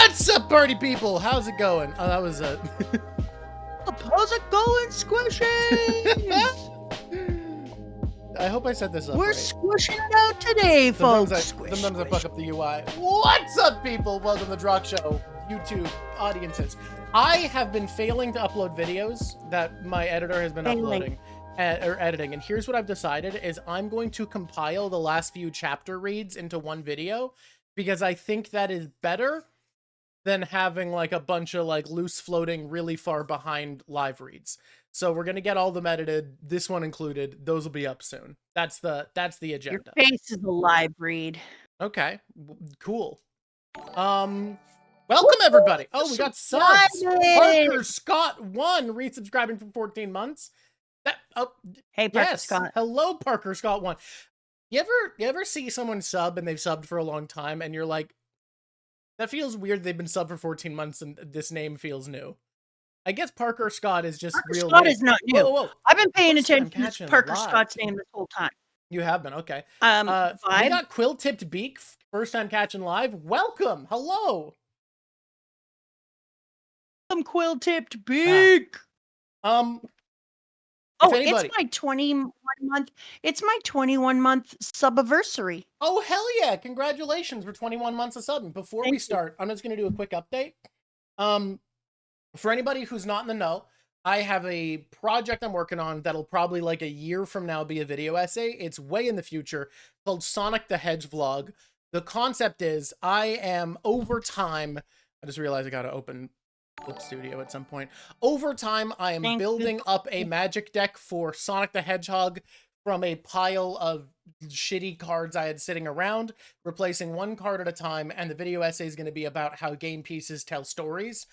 What's up, party people? How's it going? Oh, that was a. How's it going, squishies? I hope I set this up We're right. squishing it out today, folks. Sometimes I fuck up the UI. What's up, people? Welcome to the Drawk Show, YouTube audiences. I have been failing to upload videos that my editor has been uploading or editing, and here's what I've decided is I'm going to compile the last few chapter reads into one video because I think that is better than having like a bunch of like loose floating really far behind live reads. So we're gonna get all of them edited, this one included. Those will be up soon. That's the agenda. Your face is a live read. Okay, cool. Welcome everybody. Oh, we got subs. Parker Scott 1 resubscribing for 14 months. Hey, Parker Scott. Hello, Parker Scott 1. You ever see someone sub and they've subbed for a long time and you're like, that feels weird. They've been subbed for 14 months and this name feels new. I guess Parker Scott is just Parker real. Scott is not new. Whoa. I've been paying attention to Parker Scott's name this whole time. You have been, okay. We Vibe. got Quill-Tipped Beak, first time catching live. Welcome, hello. Welcome, Quill-Tipped Beak. Anybody... it's my 21-month. It's my 21-month subiversary. Oh hell yeah! Congratulations for 21 months of subbing. Before we start, I'm just gonna do a quick update. For anybody who's not in the know, I have a project I'm working on that'll probably like a year from now be a video essay. It's way in the future, called Sonic the Hedge Vlog. The concept is I am over time. I just realized I gotta open Clip Studio at some point. Over time, I am building up a magic deck for Sonic the Hedgehog from a pile of shitty cards I had sitting around, replacing one card at a time, and the video essay is going to be about how game pieces tell stories.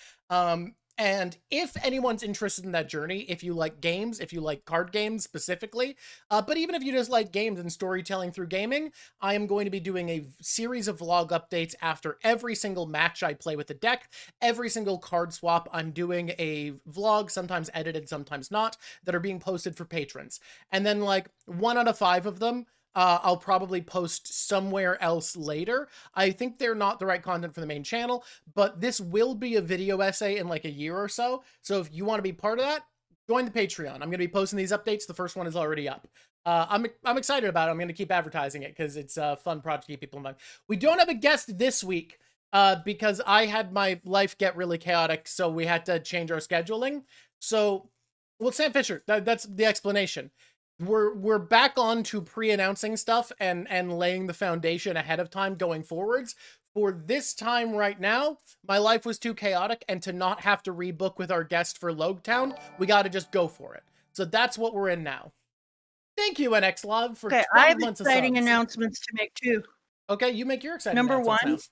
And if anyone's interested in that journey, if you like games, if you like card games specifically, but even if you just like games and storytelling through gaming, I am going to be doing a series of vlog updates after every single match I play with the deck, every single card swap. I'm doing a vlog, sometimes edited, sometimes not, that are being posted for patrons. And then like 1 out of 5 of them, I'll probably post somewhere else later. I think they're not the right content for the main channel, but this will be a video essay in like a year or so. So if you want to be part of that, join the Patreon. I'm going to be posting these updates. The first one is already up. I'm excited about it. I'm going to keep advertising it because it's a fun project to keep people in mind. We don't have a guest this week because I had my life get really chaotic, so we had to change our scheduling. So, well, Sam Fisher, that's the explanation. We're back on to pre-announcing stuff and laying the foundation ahead of time going forwards. For this time right now, my life was too chaotic, and to not have to rebook with our guest for Logtown, we got to just go for it. So that's what we're in now. Thank you, NX Love, for 12 I have months exciting of subs. announcements to make too. Okay, you make your exciting Number announcements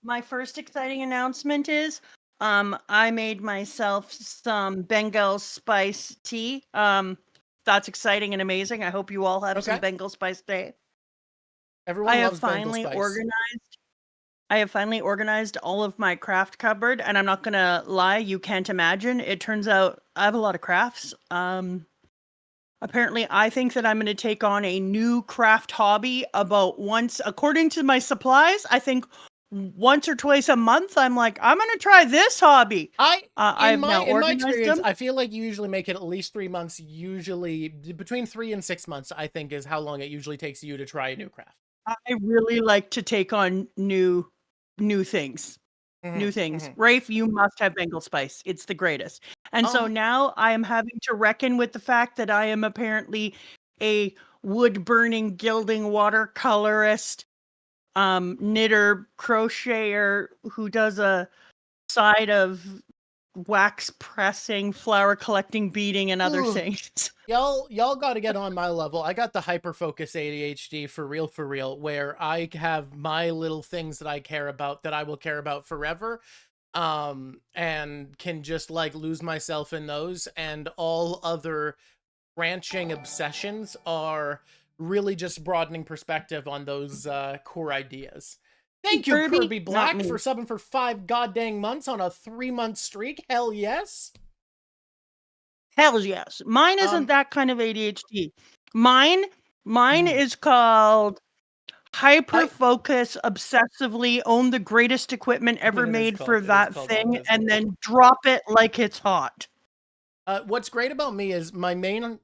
one, my first exciting announcement is I made myself some Bengal spice tea. That's exciting and amazing. I hope you all have some Bengal spice tea. Everyone loves Bengal spice. I have finally organized all of my craft cupboard, and I'm not gonna lie, you can't imagine. It turns out I have a lot of crafts. Apparently, I think that I'm going to take on a new craft hobby about once, according to my supplies, I think once or twice a month. I'm like, I'm going to try this hobby. In my experience, I feel like you usually make it at least 3 months, usually between 3 and 6 months, I think is how long it usually takes you to try a new craft. I really like to take on new things. New things. Rafe, you must have Bengal spice. It's the greatest. And so now I am having to reckon with the fact that I am apparently a wood burning, gilding watercolorist, knitter, crocheter who does a side of wax pressing, flower collecting, beading, and other things. Y'all got to get on my level. I got the hyperfocus ADHD for real, where I have my little things that I care about that I will care about forever, and can just like lose myself in those, and all other branching obsessions are really just broadening perspective on those core ideas. Thank you, Kirby Black, for subbing for 5 goddamn months on a 3-month streak. Hell yes. Hell yes. Mine isn't that kind of ADHD. Mine is called hyper focus, obsessively own the greatest equipment ever made for that thing, and then drop it like it's hot. What's great about me is my main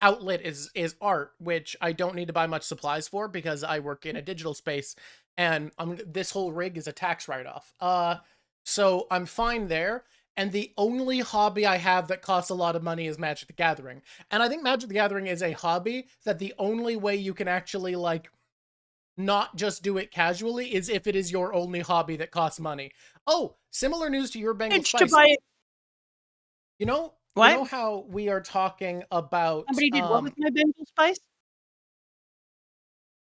outlet is art, which I don't need to buy much supplies for because I work in a digital space, and this whole rig is a tax write-off. So I'm fine there. And the only hobby I have that costs a lot of money is Magic the Gathering. And I think Magic the Gathering is a hobby that the only way you can actually, like, not just do it casually is if it is your only hobby that costs money. Oh, similar news to your Bengal Spice. You know, what? You know how we are talking about... Somebody did what with my Bengal Spice?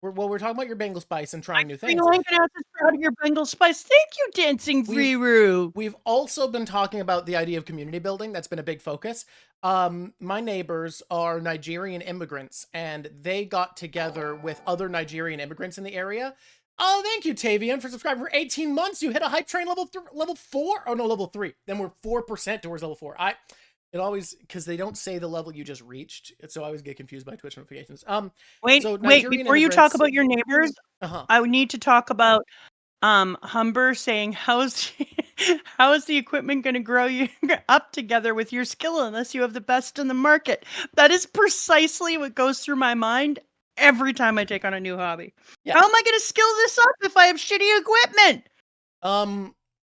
We're talking about your Bengal Spice and trying new things. I'm proud of your Bengal Spice. Thank you, Dancing Riru. We've also been talking about the idea of community building. That's been a big focus. My neighbors are Nigerian immigrants, and they got together with other Nigerian immigrants in the area. Oh, thank you, Tavian, for subscribing for 18 months. You hit a hype train level 4. Oh, no, level 3. Then we're 4% towards level 4. It always, because they don't say the level you just reached, so I always get confused by Twitch notifications. Wait, before you talk about your neighbors, I would need to talk about Humber saying, how is the equipment going to grow you up together with your skill unless you have the best in the market? That is precisely what goes through my mind every time I take on a new hobby. Yeah. How am I going to skill this up if I have shitty equipment?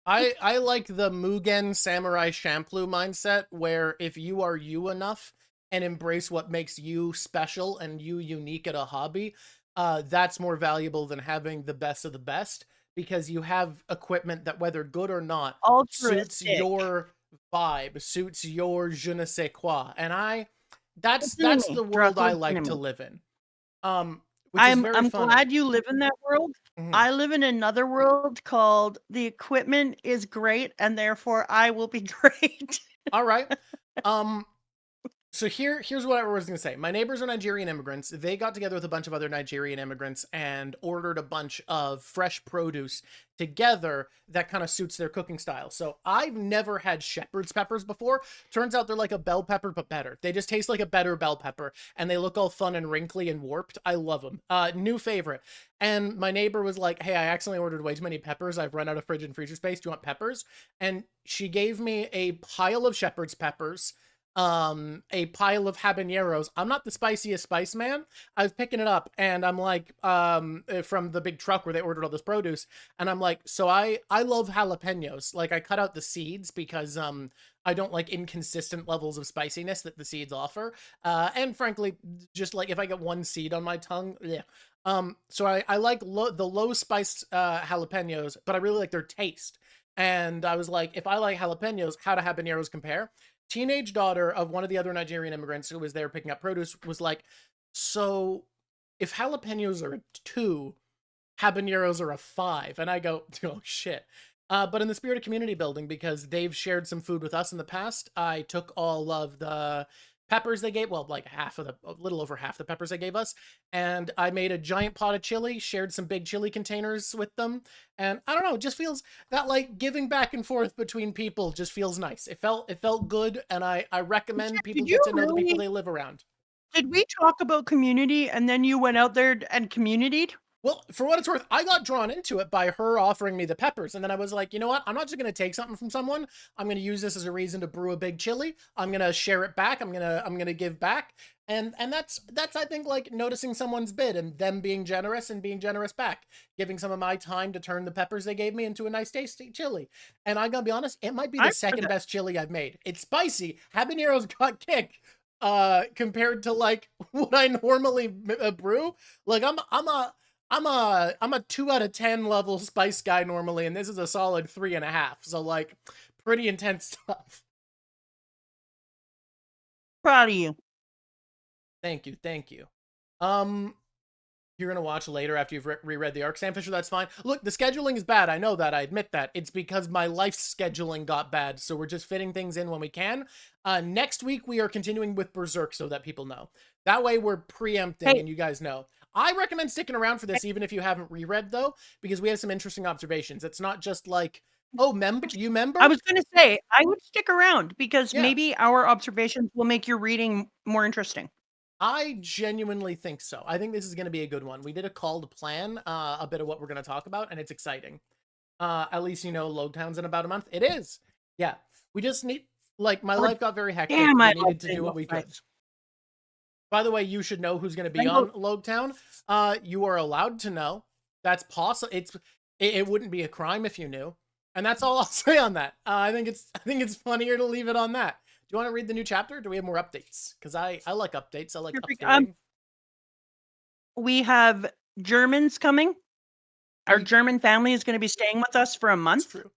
I like the Mugen Samurai Champloo mindset, where if you are you enough and embrace what makes you special and you unique at a hobby, that's more valuable than having the best of the best, because you have equipment that, whether good or not, suits your vibe, suits your je ne sais quoi. And that's the world I like to live in. I'm glad you live in that world. I live in another world called the equipment is great, and therefore I will be great. All right. So here's what I was going to say. My neighbors are Nigerian immigrants. They got together with a bunch of other Nigerian immigrants and ordered a bunch of fresh produce together that kind of suits their cooking style. So I've never had shepherd's peppers before. Turns out they're like a bell pepper, but better. They just taste like a better bell pepper, and they look all fun and wrinkly and warped. I love them. New favorite. And my neighbor was like, hey, I accidentally ordered way too many peppers. I've run out of fridge and freezer space. Do you want peppers? And she gave me a pile of shepherd's peppers, a pile of habaneros. I'm not the spiciest spice man. I was picking it up, and I'm like, from the big truck where they ordered all this produce, and I'm like, so I love jalapenos. Like, I cut out the seeds because I don't like inconsistent levels of spiciness that the seeds offer. And frankly, just like if I get one seed on my tongue, yeah. So I like the low spice jalapenos, but I really like their taste. And I was like, if I like jalapenos, how do habaneros compare? Teenage daughter of one of the other Nigerian immigrants who was there picking up produce was like, so if jalapenos are a 2, habaneros are a 5. And I go, oh shit. But in the spirit of community building, because they've shared some food with us in the past, I took all of the peppers they gave, well, like a little over half the peppers they gave us, and I made a giant pot of chili, shared some big chili containers with them, and I don't know, it just feels that, like, giving back and forth between people just feels nice. It felt good, and I recommend people get to know the people they live around. Did we talk about community and then you went out there and communitied? Well, for what it's worth, I got drawn into it by her offering me the peppers. And then I was like, you know what? I'm not just going to take something from someone. I'm going to use this as a reason to brew a big chili. I'm going to share it back. I'm going to give back. And that's, I think, like, noticing someone's bid and them being generous and being generous back, giving some of my time to turn the peppers they gave me into a nice tasty chili. And I'm going to be honest, it might be the second best chili I've made. It's spicy. Habaneros got kick compared to, like, what I normally brew. Like, I'm a 2 out of 10 level spice guy normally, and this is a solid 3.5. So, like, pretty intense stuff. Proud of you. Thank you. You're gonna watch later after you've reread the arc, Sam Fisher. That's fine. Look, the scheduling is bad. I know that. I admit that. It's because my life scheduling got bad, so we're just fitting things in when we can. Next week we are continuing with Berserk, so that people know. That way we're preempting, and you guys know. I recommend sticking around for this, even if you haven't reread, though, because we have some interesting observations. It's not just like, oh, you member? I was going to say, I would stick around, because maybe our observations will make your reading more interesting. I genuinely think so. I think this is going to be a good one. We did a call to plan a bit of what we're going to talk about, and it's exciting. At least, you know, Logtown's in about a month. It is. Yeah. We just need, like, my life got very hectic. Damn, I We love needed to do what Bengal we could. spice. By the way, you should know who's going to be Bengal- on Logtown. You are allowed to know. That's possible. It wouldn't be a crime if you knew. And that's all I'll say on that. I think it's funnier to leave it on that. Do you want to read the new chapter? Or do we have more updates? Because I like updates. I like Perfect. updating. We have Germans coming. Our German family is going to be staying with us for a month. That's true.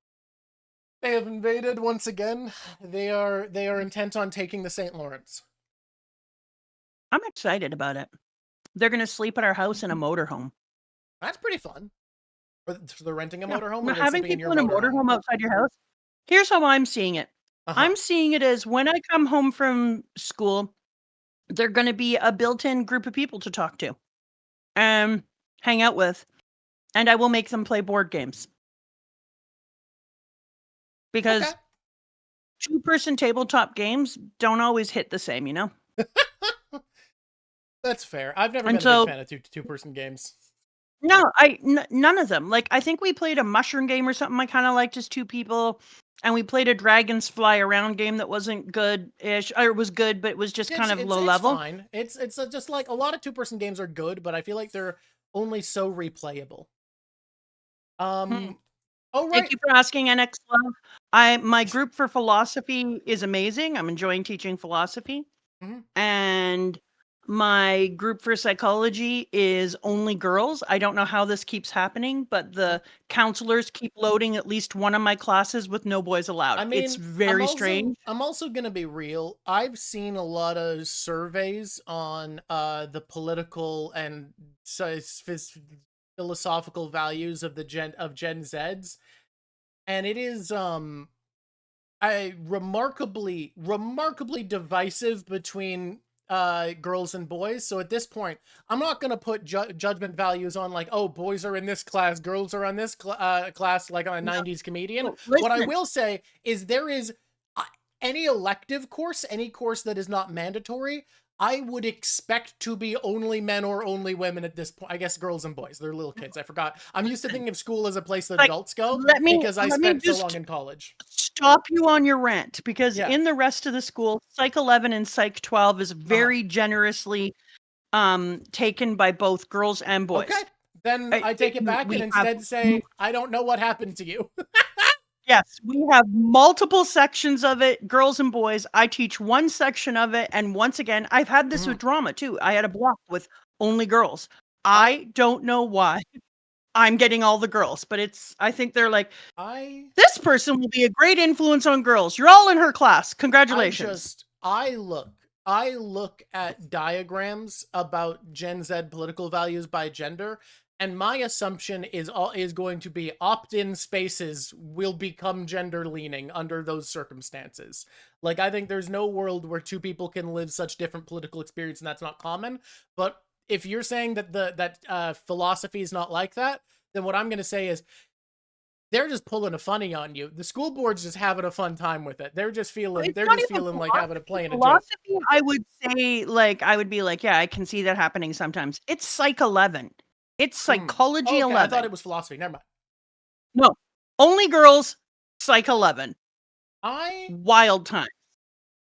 They have invaded once again. They are intent on taking the St. Lawrence. I'm excited about it. They're going to sleep at our house in a motorhome. That's pretty fun. So they're renting a motorhome, or We're they're having sleeping in your people in a motorhome outside your house. Here's how I'm seeing it. I'm seeing it as when I come home from school, they're going to be a built-in group of people to talk to, hang out with, and I will make them play board games. Because two-person tabletop games don't always hit the same, you know? That's fair. I've never been a big fan of two-person games. No, none of them. Like, I think we played a mushroom game or something I kind of liked as two people. And we played a dragons fly around game that wasn't good-ish. Or it was good, but it was just kind of low level. It's fine. It's just like a lot of two-person games are good, but I feel like they're only so replayable. Oh, right. Thank you for asking, NX Love. My group for philosophy is amazing. I'm enjoying teaching philosophy. And my group for psychology is only girls. I don't know how this keeps happening, but the counselors keep loading at least one of my classes with no boys allowed. I mean, it's very strange. I'm also going to be real. I've seen a lot of surveys on the political and philosophical values of Gen Zs, and it is remarkably divisive between girls and boys. So at this point, I'm not going to put judgment values on like, oh, boys are in this class, girls are on this class, like on a 90s comedian. What I will say is there is any elective course, any course that is not mandatory, I would expect to be only men or only women at this point. I guess girls and boys. They're little kids. I forgot. I'm used to thinking of school as a place that adults go because I spent so long in college. Stop you on your rant, because in the rest of the school, Psych 11 and Psych 12 is very generously taken by both girls and boys. Okay, then I take it back and instead say, I don't know what happened to you. Yes, we have multiple sections of it, girls and boys. I teach one section of it, and once again, I've had this with drama too. I had a block with only girls. I don't know why I'm getting all the girls, but I think they're like, this person will be a great influence on girls. You're all in her class. Congratulations. I look at diagrams about Gen Z political values by gender, and my assumption is going to be opt-in spaces will become gender-leaning under those circumstances. Like, I think there's no world where two people can live such different political experience, and that's not common. But if you're saying that philosophy is not like that, then what I'm going to say is they're just pulling a funny on you. The school board's just having a fun time with it. They're just feeling like having a play in a joke. Philosophy, I would say, like, I would be like, yeah, I can see that happening sometimes. It's Psych 11. It's Psychology 11. I thought it was philosophy. Never mind. No, only girls, Psych 11. Wild times.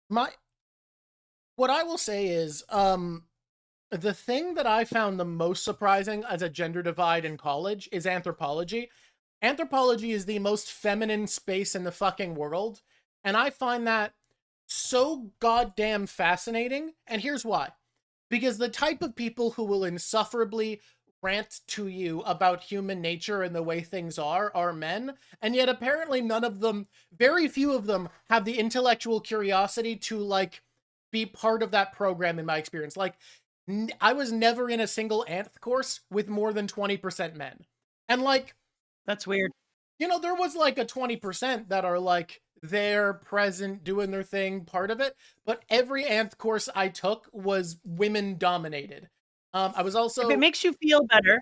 What I will say is, the thing that I found the most surprising as a gender divide in college is anthropology. Anthropology is the most feminine space in the fucking world, and I find that so goddamn fascinating, and here's why. Because the type of people who will insufferably rant to you about human nature and the way things are men, and yet apparently very few of them have the intellectual curiosity to, like, be part of that program in my experience. Like, I was never in a single anth course with more than 20% men. And, like, that's weird. You know, there was like a 20% that are like there, present, doing their thing, part of it. But every anth course I took was women dominated. I was also. If it makes you feel better,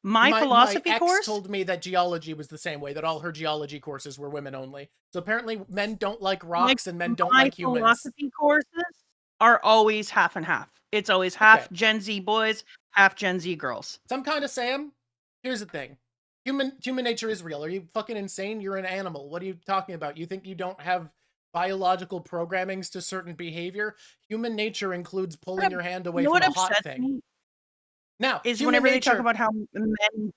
my philosophy ex course told me that geology was the same way, that all her geology courses were women only. So apparently men don't like rocks and men don't like humans. My philosophy courses are always half and half. It's always half Gen Z boys, half Gen Z girls. Some kind of Sam. Here's the thing. Human nature is real. Are you fucking insane? You're an animal. What are you talking about? You think you don't have biological programmings to certain behavior? Human nature includes pulling your hand away from a hot thing. Now, is whenever they talk about how men...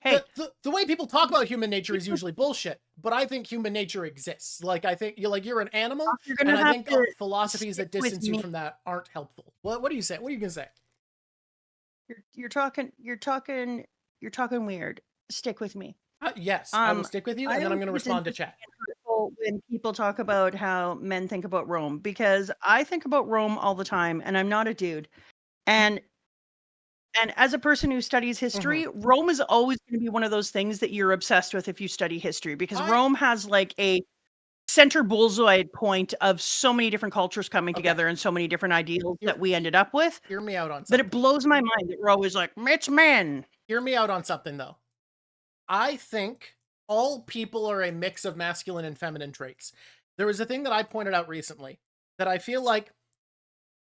Hey, the way people talk about human nature is usually bullshit, but I think human nature exists. Like, I think you're an animal, and I think philosophies that distance you from that aren't helpful. What do you say? What are you gonna say? You're talking weird. Stick with me. Yes, I will stick with you, and then I'm going to respond to chat. When people talk about how men think about Rome, because I think about Rome all the time, and I'm not a dude. And as a person who studies history, Rome is always going to be one of those things that you're obsessed with if you study history, because Rome has like a center bullseye point of so many different cultures coming together and so many different ideals that we ended up with. Hear me out on something. But it blows my mind that we're always like, it's men. Hear me out on something, though. I think all people are a mix of masculine and feminine traits. There was a thing that I pointed out recently that I feel like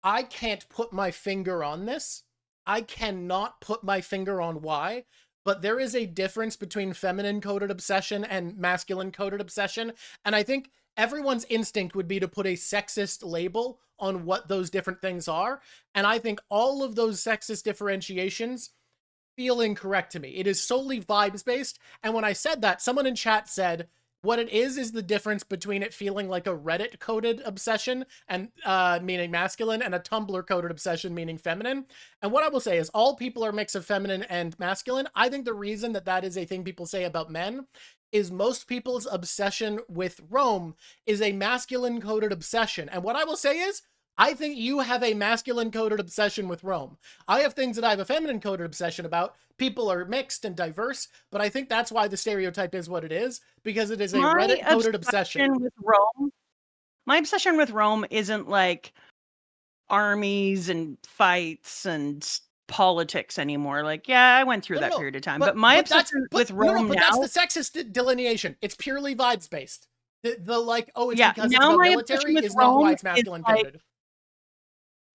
I can't put my finger on this. I cannot put my finger on why, but there is a difference between feminine-coded obsession and masculine-coded obsession, and I think everyone's instinct would be to put a sexist label on what those different things are, and I think all of those sexist differentiations feel incorrect to me. It is solely vibes-based, and when I said that, someone in chat said, what it is the difference between it feeling like a Reddit-coded obsession, and meaning masculine, and a Tumblr-coded obsession, meaning feminine. And what I will say is all people are a mix of feminine and masculine. I think the reason that is a thing people say about men is most people's obsession with Rome is a masculine-coded obsession. And what I will say is, I think you have a masculine-coded obsession with Rome. I have things that I have a feminine-coded obsession about. People are mixed and diverse, but I think that's why the stereotype is what it is, because it is a Reddit-coded obsession. My obsession with Rome isn't like armies and fights and politics anymore. Like, yeah, I went through that period of time. But my obsession with Rome now... that's the sexist delineation. It's purely vibes-based. The like, oh, it's because it's about military is not why it's masculine-coded.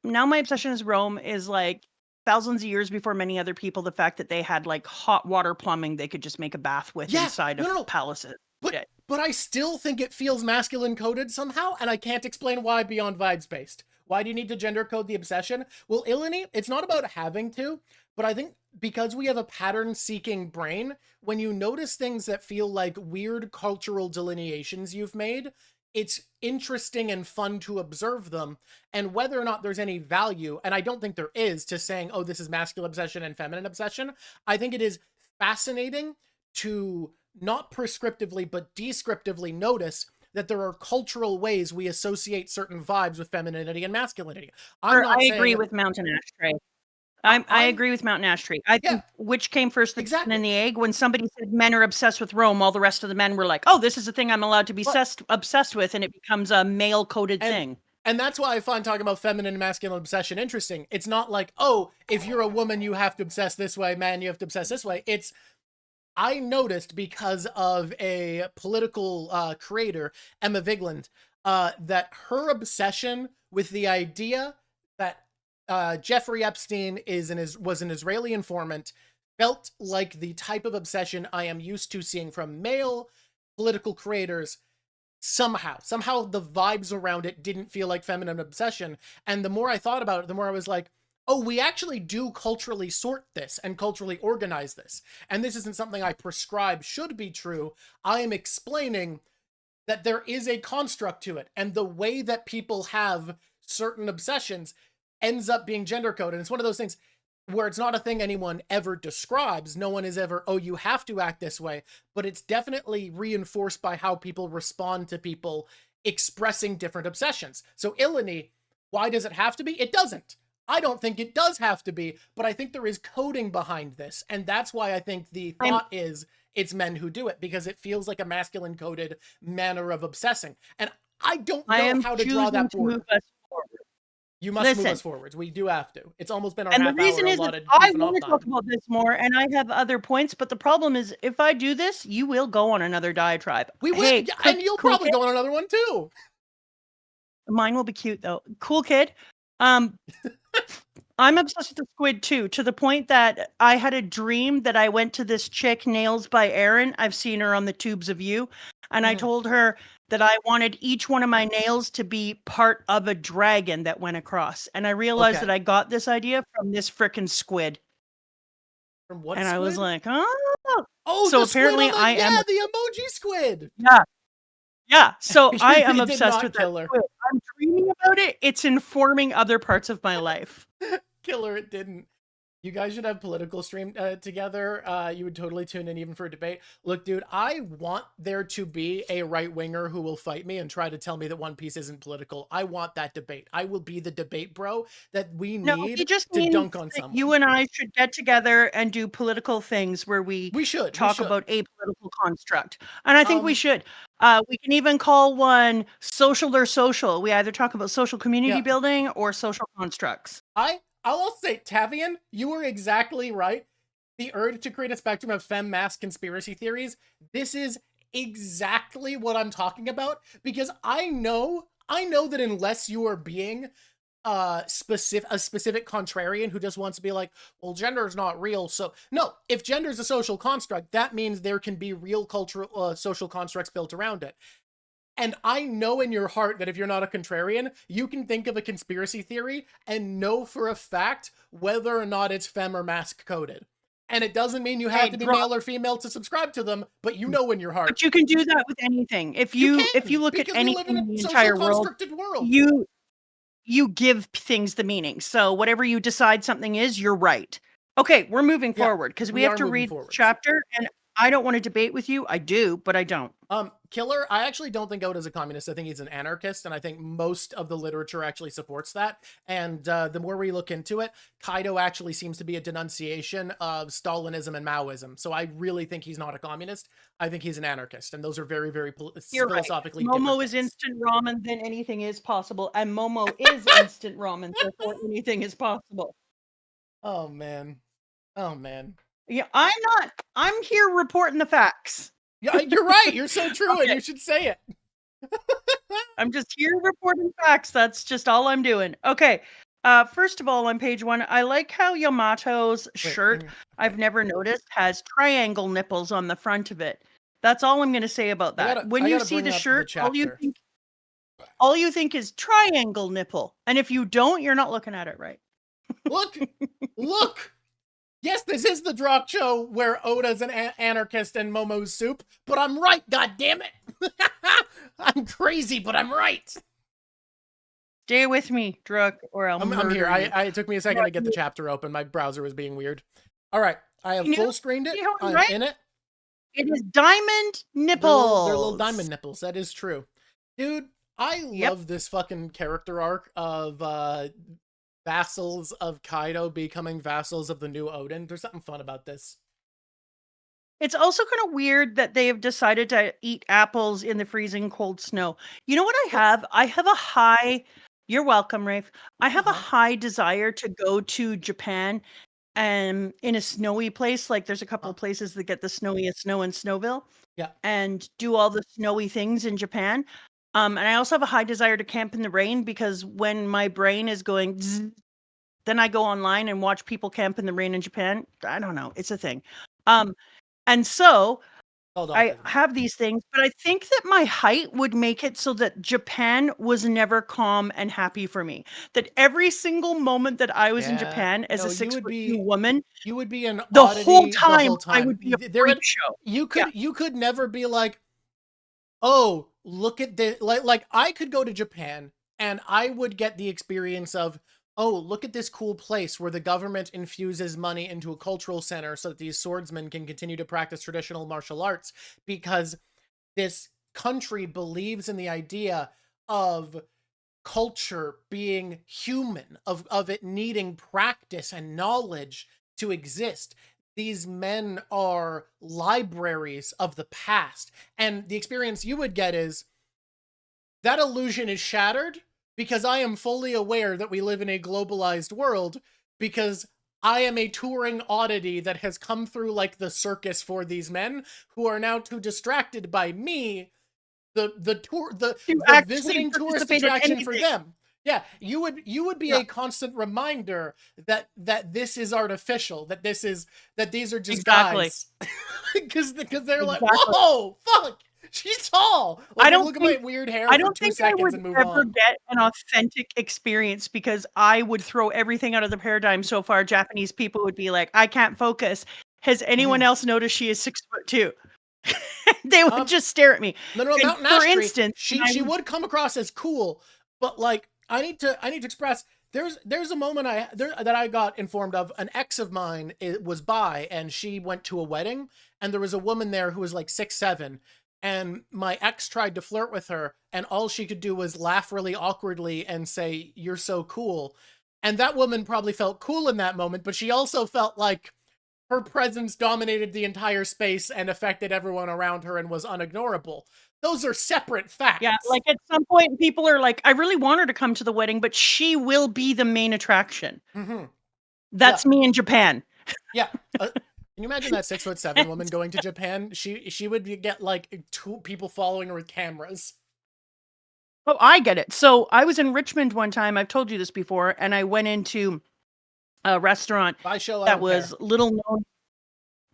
Now my obsession with Rome is like thousands of years before many other people, the fact that they had like hot water plumbing they could just make a bath with inside of palaces. But I still think it feels masculine-coded somehow, and I can't explain why beyond vibes-based. Why do you need to gender code the obsession? Well, Ilani, it's not about having to, but I think because we have a pattern-seeking brain, when you notice things that feel like weird cultural delineations you've made, it's interesting and fun to observe them, and whether or not there's any value, and I don't think there is, to saying, oh, this is masculine obsession and feminine obsession. I think it is fascinating to not prescriptively, but descriptively notice that there are cultural ways we associate certain vibes with femininity and masculinity. I agree with Mountain Ashtray. I agree with Mountain Ashtray. I think which came first, the chicken and the egg? When somebody said men are obsessed with Rome, all the rest of the men were like, oh, this is a thing I'm allowed to be obsessed with, and it becomes a male-coded thing. And that's why I find talking about feminine and masculine obsession interesting. It's not like, oh, if you're a woman, you have to obsess this way, man, you have to obsess this way. It's, I noticed because of a political creator, Emma Vigeland, that her obsession with the idea that Jeffrey Epstein was an Israeli informant felt like the type of obsession I am used to seeing from male political creators. Somehow the vibes around it didn't feel like feminine obsession. And the more I thought about it, the more I was like, oh, we actually do culturally sort this and culturally organize this. And this isn't something I prescribe should be true. I am explaining that there is a construct to it. And the way that people have certain obsessions ends up being gender coded. And it's one of those things where it's not a thing anyone ever describes. No one is ever, oh, you have to act this way. But it's definitely reinforced by how people respond to people expressing different obsessions. So Ilani, why does it have to be? It doesn't. I don't think it does have to be, but I think there is coding behind this. And that's why I think the thought is it's men who do it, because it feels like a masculine coded manner of obsessing. And I don't know how to draw that board. You must move us forwards. We do have to. It's almost been our half hour. And the reason is that I want to talk about this more, and I have other points, but the problem is, if I do this, you will go on another diatribe. We will, and you'll probably go on another one too. Mine will be cute, though. Cool kid. Um, I'm obsessed with the squid too, to the point that I had a dream that I went to this chick, Nails by Erin. I've seen her on the Tubes of You. And I told her that I wanted each one of my nails to be part of a dragon that went across. And I realized that I got this idea from this frickin' squid. From what and squid? I was like, oh. Oh, so the apparently squid on I am. Yeah, the emoji squid. Yeah. Yeah. So I am It did obsessed not with that kill her. squid. I'm dreaming about it. It's informing other parts of my life. Killer, it didn't. You guys should have political stream together. You would totally tune in even for a debate. Look, dude, I want there to be a right-winger who will fight me and try to tell me that One Piece isn't political. I want that debate. I will be the debate bro that we need to dunk on someone. You and I should get together and do political things where we should talk about a political construct. And I think we should. We can even call one social or social. We either talk about social community building or social constructs. I'll also say, Tavian, you were exactly right. The urge to create a spectrum of femme-mass conspiracy theories, this is exactly what I'm talking about, because I know that unless you are being a specific contrarian who just wants to be like, well, gender is not real, so no, if gender is a social construct, that means there can be real cultural social constructs built around it. And I know in your heart that if you're not a contrarian, you can think of a conspiracy theory and know for a fact whether or not it's femme or mask coded. And it doesn't mean you have to be male or female to subscribe to them, but you know in your heart. But you can do that with anything. If you look at anything in the entire world, you give things the meaning. So whatever you decide something is, you're right. Okay, we're moving forward because we have to read the chapter, and I don't want to debate with you. I do, but I don't. Killer, I actually don't think Oda's a communist. I think he's an anarchist, and I think most of the literature actually supports that. And the more we look into it, Kaido actually seems to be a denunciation of Stalinism and Maoism. So I really think he's not a communist. I think he's an anarchist, and those are very, very philosophically different. Momo is instant ramen, then anything is possible, and Momo is instant ramen, therefore anything is possible. Oh man. Oh man. Yeah, I'm here reporting the facts. Yeah, you're right. You're so true, and you should say it. I'm just here reporting facts. That's just all I'm doing. Okay. First of all, on page 1, I like how Yamato's shirt, I've never noticed, has triangle nipples on the front of it. That's all I'm going to say about that. When you see the shirt, all you think is triangle nipple. And if you don't, you're not looking at it right. Look! Yes, this is the Drawk show where Oda's an anarchist and Momo's soup, but I'm right, goddammit! I'm crazy, but I'm right! Stay with me, Drawk, or I'm here. It took me a second to get the chapter open. My browser was being weird. Alright, I have full screened it. I'm in it. It is diamond nipples! They're little diamond nipples, that is true. Dude, I love this fucking character arc of vassals of Kaido becoming vassals of the new Odin. There's something fun about this. It's also kind of weird that they have decided to eat apples in the freezing cold snow. You know what I have? I have a high... You're welcome, Rafe. I have a high desire to go to Japan and in a snowy place. Like there's a couple of places that get the snowiest snow in Snowville. Yeah. And do all the snowy things in Japan. And I also have a high desire to camp in the rain because when my brain is going, zzz, then I go online and watch people camp in the rain in Japan. I don't know. It's a thing. And so I have these things, but I think that my height would make it so that Japan was never calm and happy for me. That every single moment that I was in Japan as a 6'2" woman, you would be an the whole time I would be a freak show. You could never be like, oh, look at this. Like I could go to Japan and I would get the experience of, oh, look at this cool place where the government infuses money into a cultural center so that these swordsmen can continue to practice traditional martial arts because this country believes in the idea of culture being human, of it needing practice and knowledge to exist. These men are libraries of the past. And the experience you would get is that illusion is shattered because I am fully aware that we live in a globalized world because I am a touring oddity that has come through like the circus for these men who are now too distracted by me, the visiting tourist attraction for them. Yeah, you would be Yeah. a constant reminder that this is artificial, that these are just Exactly. guys, because they're like, Exactly. whoa, fuck, she's tall. Like I they don't look at my think weird hair I for don't 2 think I seconds would and move ever on. get an authentic experience because I would throw everything out of the paradigm so far. Japanese people would be like, "I can't focus. Has anyone Mhm. else noticed she is 6'2"? They would just stare at me. No, And Mountain for Ash instance, when I she was would come across as cool, but like I need to express. There's a moment that I got informed of. An ex of mine was by, and she went to a wedding, and there was a woman there who was like 6'7", and my ex tried to flirt with her, and all she could do was laugh really awkwardly and say, "You're so cool," and that woman probably felt cool in that moment, but she also felt like her presence dominated the entire space and affected everyone around her and was unignorable. Those are separate yeah, facts. like at some point people are like, "I really want her to come to the wedding, but she will be the main attraction." Mm-hmm. Yeah, That's me in Japan. yeah. Can you imagine that 6'7" woman going to Japan? She would get like 2 people following her with cameras. Oh, I get it. So I was in Richmond one time. I've told you this before, and I went into a restaurant By show, I that don't care. was little known.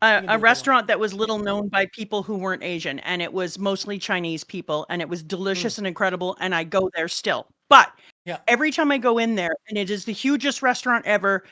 You can A do what you want. restaurant that was little known by people who weren't Asian, and it was mostly Chinese people, and it was Mm, delicious and incredible, and I go there still. But yeah. every time I go in there, and it is the hugest restaurant ever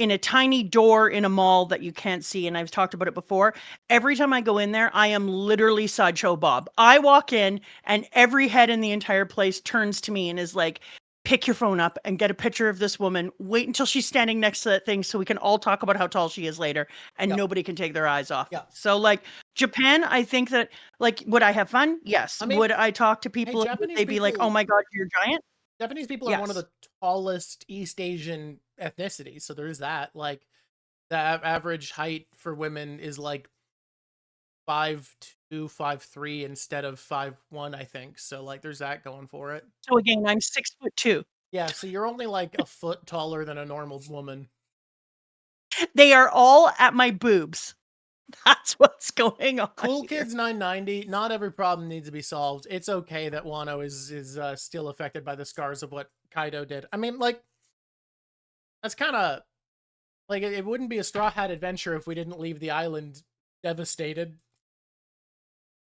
in a tiny door in a mall that you can't see, and I've talked about it before. Every time I go in there, I am literally Sideshow Bob. I walk in, and every head in the entire place turns to me and is like, pick your phone up and get a picture of this woman. Wait until she's standing next to that thing so we can all talk about how tall she is later, and Yeah. nobody can take their eyes off. Yeah. So, like, Japan, I think that, like, would I have fun? Yes. I mean, Would I talk to hey, people and would they be like, oh my God, you're giant? Japanese people are one of Yes. the tallest East Asian ethnicities, so there's that. Like the average height for women is like 5'2", 5'3" instead of 5'1", I think. So like there's that going for it. So again, I'm 6'2". Yeah, so you're only like a foot taller than a normal woman. They are all at my boobs. That's what's going on Cool here. Kids 990. Not every problem needs to be solved. It's okay that Wano is still affected by the scars of what Kaido did. I mean, like that's kind of like it wouldn't be a Straw Hat Adventure if we didn't leave the island devastated.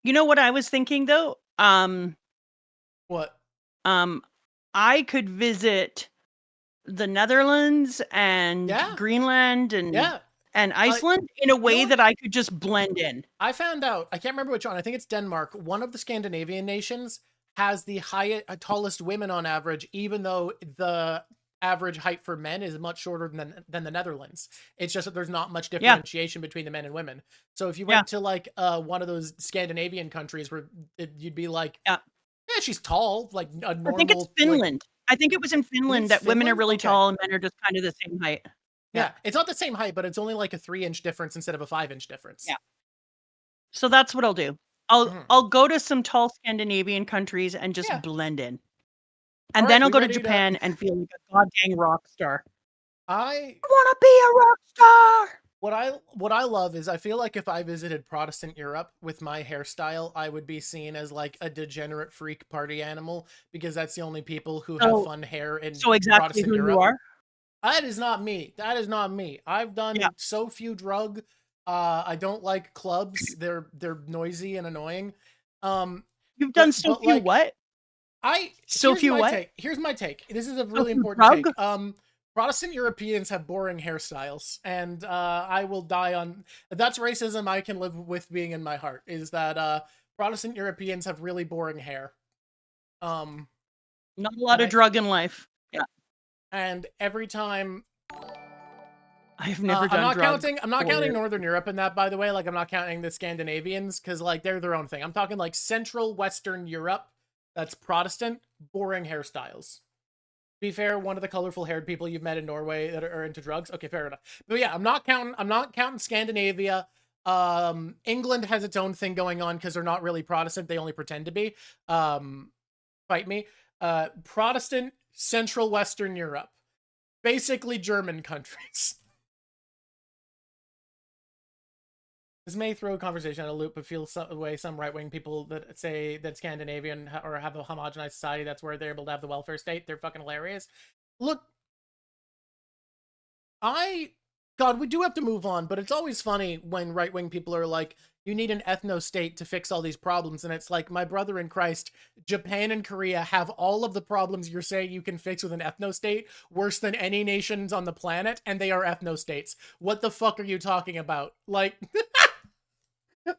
You know what I was thinking though? What? Um, I could visit the Netherlands and Yeah, Greenland and yeah. Iceland in a You know way what? that I could just blend in. I found out. I can't remember which one. I think it's Denmark. One of the Scandinavian nations has the tallest women on average, even though the average height for men is much shorter than the Netherlands. It's just that there's not much Yeah, differentiation between the men and women. So if you yeah, went to like one of those Scandinavian countries where you'd be like, yeah. yeah, she's tall, like a I think it's normal like. Finland. I think it was in I think Finland it's that women are Finland. really Okay. tall and men are just kind of the same height. Yeah, Yeah, it's not the same height, but it's only like a 3-inch difference instead of a 5-inch difference. yeah. So that's what I'll do. I'll Mhm. I'll go to some tall Scandinavian countries and just Yeah. blend in. All And right, then I'll we go to ready to? Japan and feel like a goddamn rock star. I I wanna be a rock star! what I love is I feel like if I visited Protestant Europe with my hairstyle, I would be seen as like a degenerate freak party animal because that's the only people who have So fun hair in so exactly Protestant who you Europe. are? That is not me. That is not me. I've Yeah. done so few drug. I don't like clubs. They're noisy and annoying. Um, You've done so but few like what? So here's few my what? take. Here's my take. This is a So really few important drug? take. Protestant Europeans have boring hairstyles, and I will die on that's racism I can live with being in my heart. Is that Protestant Europeans have really boring hair. Um, Not a and lot of drug in life. Yeah. every time I've never I'm done not drug counting. I'm not counting or Northern Europe in that, by the way. Like, I'm not counting the Scandinavians because, like, they're their own thing. I'm talking like Central Western Europe. That's Protestant, boring hairstyles. Be fair, one of the colorful haired people you've met in Norway that are into drugs. Okay, fair enough. But yeah, I'm not counting. I'm not counting Scandinavia. England has its own thing going on because they're not really Protestant. They only pretend to be. Fight me. Protestant, Central Western Europe, basically German countries. This may throw a conversation out of loop, but feels the way some right-wing people that say that Scandinavian or have a homogenized society, that's where they're able to have the welfare state. They're fucking hilarious. Look, God, we do have to move on, but it's always funny when right-wing people are like, you need an ethno-state to fix all these problems, and it's like, my brother in Christ, Japan and Korea have all of the problems you're saying you can fix with an ethno-state, worse than any nations on the planet, and they are ethno-states. What the fuck are you talking about? Like,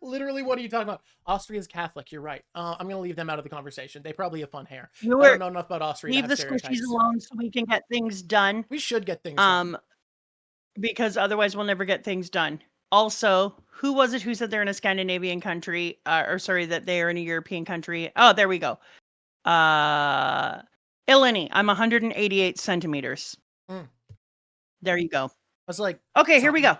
literally, what are you talking about? Austria's Catholic, you're right. I'm gonna leave them out of the conversation. They probably have fun hair. I don't know enough about Austria to Leave have the squishies stereotypes. alone so we can get things done. We should get things done. Because otherwise we'll never get things done. Also, who was it who said they're in a Scandinavian country? Or sorry, that they are in a European country. Oh, there we go. Ilini, I'm 188 centimeters. There you go. I was like, okay, here we go.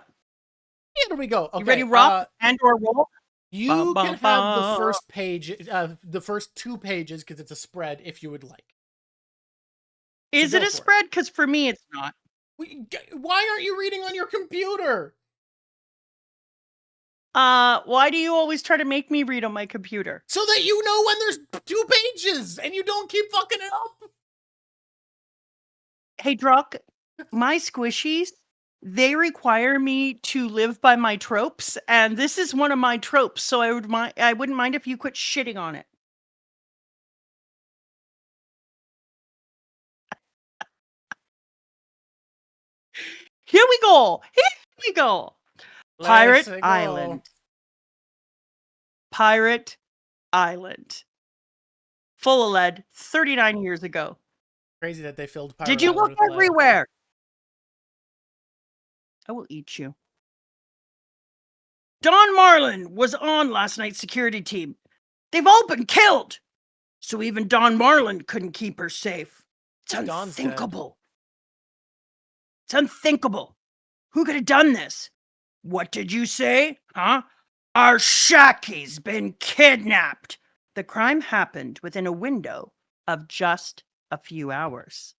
Here we go. Okay, you ready, rock and or roll? You can have the first page, the first 2 pages, because it's a spread, if you would like. Is it a spread? Because for me, it's not. Why aren't you reading on your computer? Why do you always try to make me read on my computer? So that you know when there's 2 pages and you don't keep fucking it up. Hey, Drawk, my squishies, they require me to live by my tropes, and this is one of my tropes, so I wouldn't mind if you quit shitting on it. Here we go. Here we go. Pirate Island. Pirate Island. Full of lead 39 years ago. Crazy that they filled Pirate Did you Island look everywhere? I will eat you. Don Marlin was on last night's security team. They've all been killed. So even Don Marlin couldn't keep her safe. It's unthinkable. It's unthinkable. Who could have done this? What did you say? Huh? Our Shaki's been kidnapped. The crime happened within a window of just a few hours.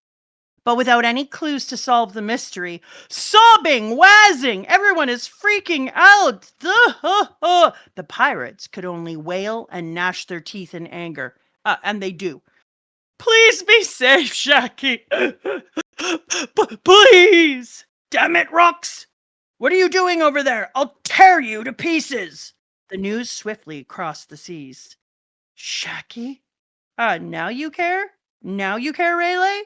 But without any clues to solve the mystery, sobbing, wazzing, everyone is freaking out. The pirates could only wail and gnash their teeth in anger. And they do. Please be safe, Shaki. Please. Damn it, Rocks. What are you doing over there? I'll tear you to pieces. The news swiftly crossed the seas. Shaki? Now you care? Now you care, Rayleigh?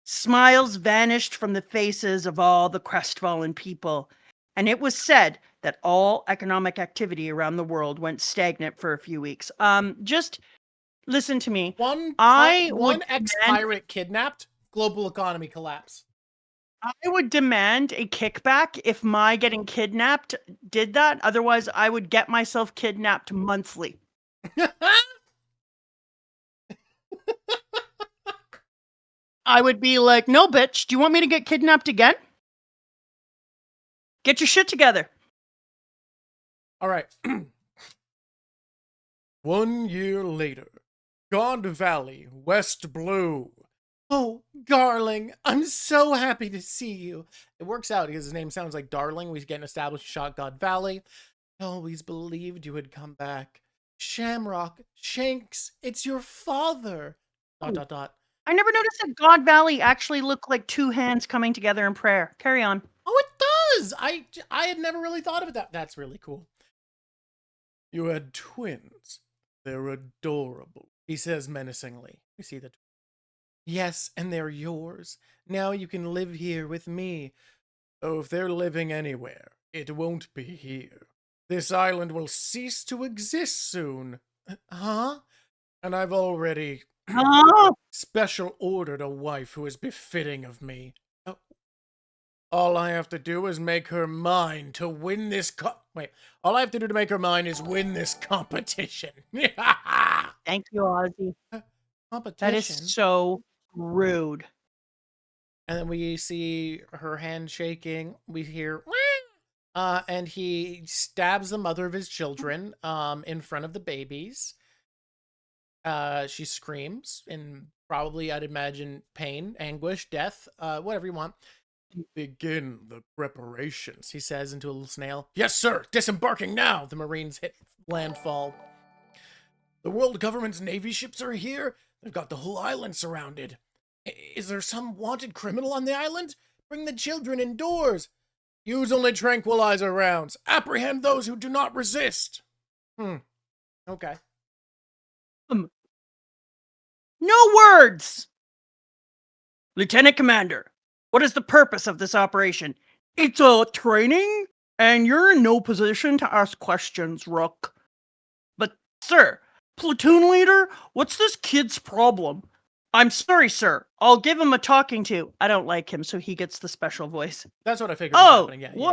Smiles vanished from the faces of all the crestfallen people, and it was said that all economic activity around the world went stagnant for a few weeks. Just listen to me. One ex-pirate kidnapped, global economy collapse. I would demand a kickback if my getting kidnapped did that. Otherwise, I would get myself kidnapped monthly. I would be like, no, bitch, do you want me to get kidnapped again? Get your shit together. All right. 1 year later, God Valley, West Blue. Oh, darling, I'm so happy to see you. It works out because his name sounds like Darling. We get an established shot, God Valley. I always believed you would come back. Shamrock, Shanks, it's your father. ... I never noticed that God Valley actually looked like 2 hands coming together in prayer. Carry on. Oh, it does! I had never really thought of it that. That's really cool. You had twins. They're adorable, he says menacingly. We see the yes, and they're yours. Now you can live here with me. Oh, if they're living anywhere, it won't be here. This island will cease to exist soon. Huh? And I've already special ordered a wife who is befitting of me. Oh. All I have to do is make her mine to win this all I have to do to make her mine is win this competition. Thank you, Ozzy. Competition? That is so rude. And then we see her hand shaking. We hear, and he stabs the mother of his children in front of the babies. She screams in probably, I'd imagine, pain, anguish, death, whatever you want. Begin the preparations, he says into a little snail. Yes, sir. Disembarking now. The Marines hit landfall. The world government's navy ships are here. They've got the whole island surrounded. Is there some wanted criminal on the island? Bring the children indoors. Use only tranquilizer rounds. Apprehend those who do not resist. Okay. No words! Lieutenant Commander, what is the purpose of this operation? It's a training, and you're in no position to ask questions, Rook. But, sir, platoon leader, what's this kid's problem? I'm sorry, sir. I'll give him a talking to. I don't like him, so he gets the special voice. That's what I figured was happening. Yeah, whoa.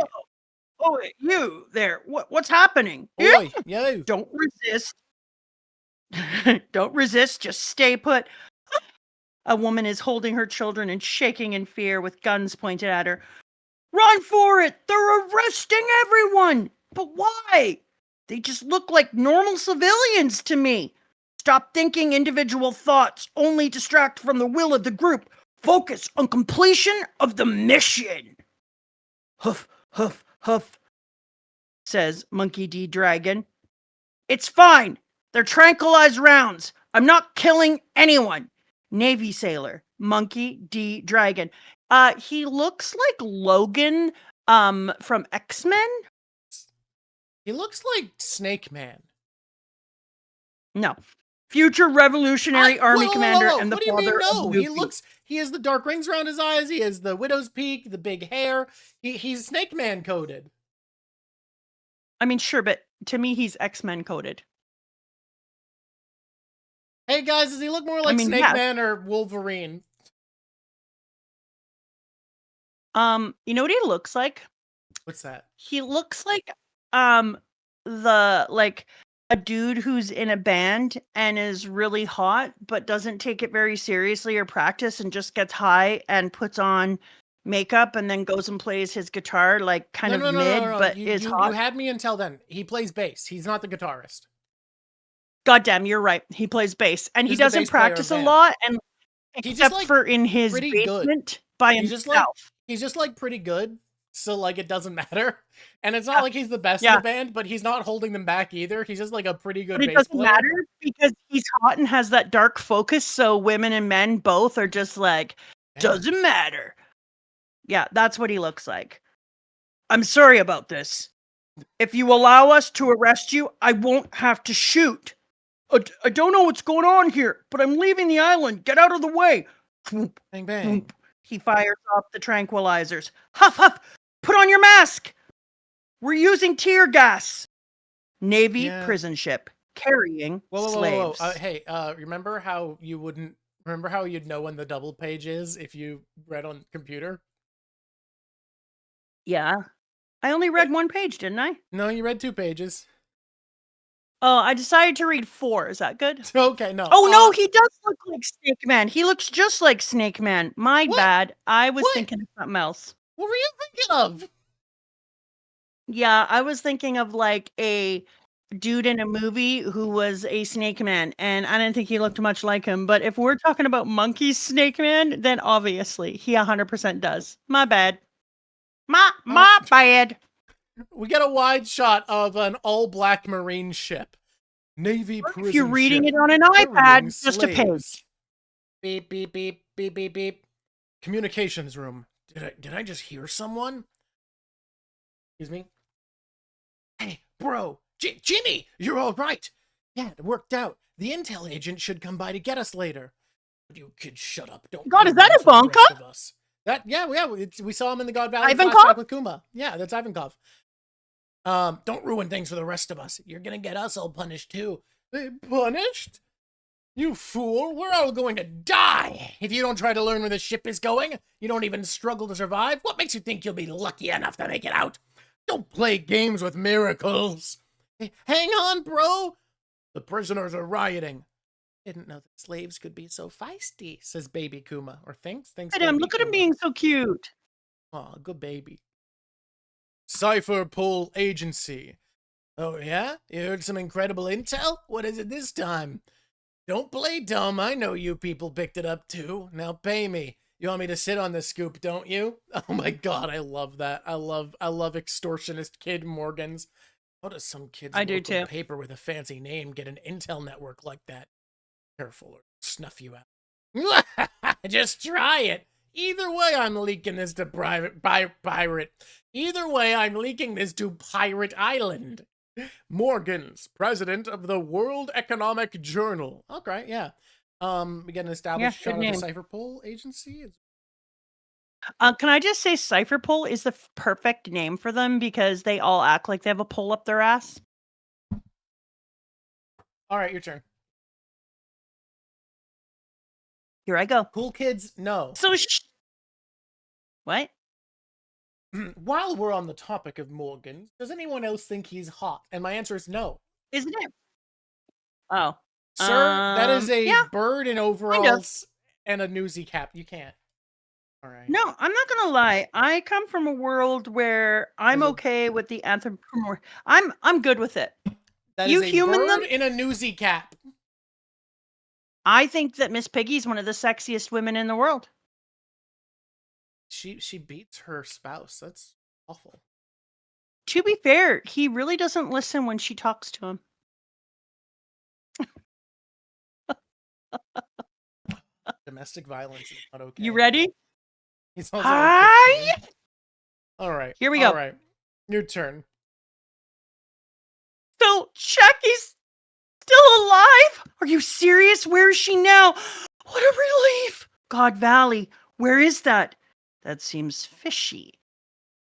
Oh, you there. What's happening? Oi, yo. Don't resist. Don't resist. Just stay put. A woman is holding her children and shaking in fear with guns pointed at her. Run for it! They're arresting everyone! But why? They just look like normal civilians to me. Stop thinking individual thoughts. Only distract from the will of the group. Focus on completion of the mission. Huff, huff, huff, says Monkey D. Dragon. It's fine. They're tranquilized rounds. I'm not killing anyone. Navy sailor, Monkey D. Dragon. He looks like Logan from X-Men. He looks like Snake Man. No. Future Revolutionary Army Commander and the father of Luffy. He has the dark rings around his eyes. He has the widow's peak, the big hair. He's Snake Man coded. I mean, sure, but to me, he's X-Men coded. Hey guys, does he look more like Snake Man or Wolverine? You know what he looks like? What's that? He looks like a dude who's in a band and is really hot but doesn't take it very seriously or practice and just gets high and puts on makeup and then goes and plays his guitar like kind of mid but is hot. You had me until then. He plays bass. He's not the guitarist. Goddamn, you're right. He plays bass and he doesn't practice a lot and except for in his basement by himself. He's just like pretty good. So like it doesn't matter. And it's not like he's the best in the band, but he's not holding them back either. He's just like a pretty good bass player. It doesn't matter because he's hot and has that dark focus, so women and men both are just like, doesn't matter. Yeah, that's what he looks like. I'm sorry about this. If you allow us to arrest you, I won't have to shoot. I don't know what's going on here, but I'm leaving the island. Get out of the way. Bang, bang. He fires off the tranquilizers. Huff, huff. Put on your mask. We're using tear gas. Navy prison ship carrying slaves. Whoa. Hey, remember how you'd know when the double page is if you read on computer? Yeah. I only read one page, didn't I? No, you read 2 pages. Oh, I decided to read 4. Is that good? Okay, no. Oh, no, he does look like Snake Man. He looks just like Snake Man. My bad. I was thinking of something else. What were you thinking of? Yeah, I was thinking of like a dude in a movie who was a Snake Man, and I didn't think he looked much like him. But if we're talking about Monkey Snake Man, then obviously he 100% does. My bad. My bad. We get a wide shot of an all-black Marine ship. Navy prison if you're reading ship it on an iPad, just a page. Beep, beep, beep, beep, beep, beep. Communications room. Did I just hear someone? Excuse me? Hey, bro. Jimmy, you're all right. Yeah, it worked out. The intel agent should come by to get us later. But you kids shut up. Don't. God, is that Ivanka? We saw him in the God Valley Ivankov? flashback with Kuma. Yeah, that's Ivankov. Don't ruin things for the rest of us. You're gonna get us all punished too. Punished? You fool, we're all going to die if you don't try to learn where the ship is going. You don't even struggle to survive. What makes you think you'll be lucky enough to make it out? Don't play games with miracles. Hang on, bro. The prisoners are rioting. Didn't know that slaves could be so feisty, says baby Kuma. Or thinks Look at him. Look at him being so cute. Aw, good baby. Cypher Pull Agency. Oh yeah? You heard some incredible intel? What is it this time? Don't play dumb. I know you people picked it up too. Now pay me. You want me to sit on the scoop, don't you? Oh my god, I love that. I love extortionist kid Morgans. How does some kid's I do local too. paper with a fancy name get an intel network like that? Careful or snuff you out. Just try it. Either way, I'm leaking this to pirate. Either way, I'm leaking this to Pirate Island. Morgans, president of the World Economic Journal. Okay, yeah. We get an established shot of the Cipher Pol agency. Can I just say Cipher Pol is the perfect name for them because they all act like they have a pole up their ass. All right, your turn. Here I go. Cool kids, no. So what? While we're on the topic of Morgans, does anyone else think he's hot? And my answer is no. Isn't it? Oh. Sir, that is a bird in overalls kind of. and a newsy cap. You can't. All right. No, I'm not gonna lie. I come from a world where I'm okay with the anthropomorph. I'm good with it. That you is a human bird them? in a newsy cap. I think that Miss Piggy's one of the sexiest women in the world. She beats her spouse. That's awful. To be fair, he really doesn't listen when she talks to him. Domestic violence is not okay. You ready? He's also Hi! All right. Here we go. All right. Your turn. So, Shaggy's still alive? Are you serious? Where is she now? What a relief! God Valley, where is that? That seems fishy.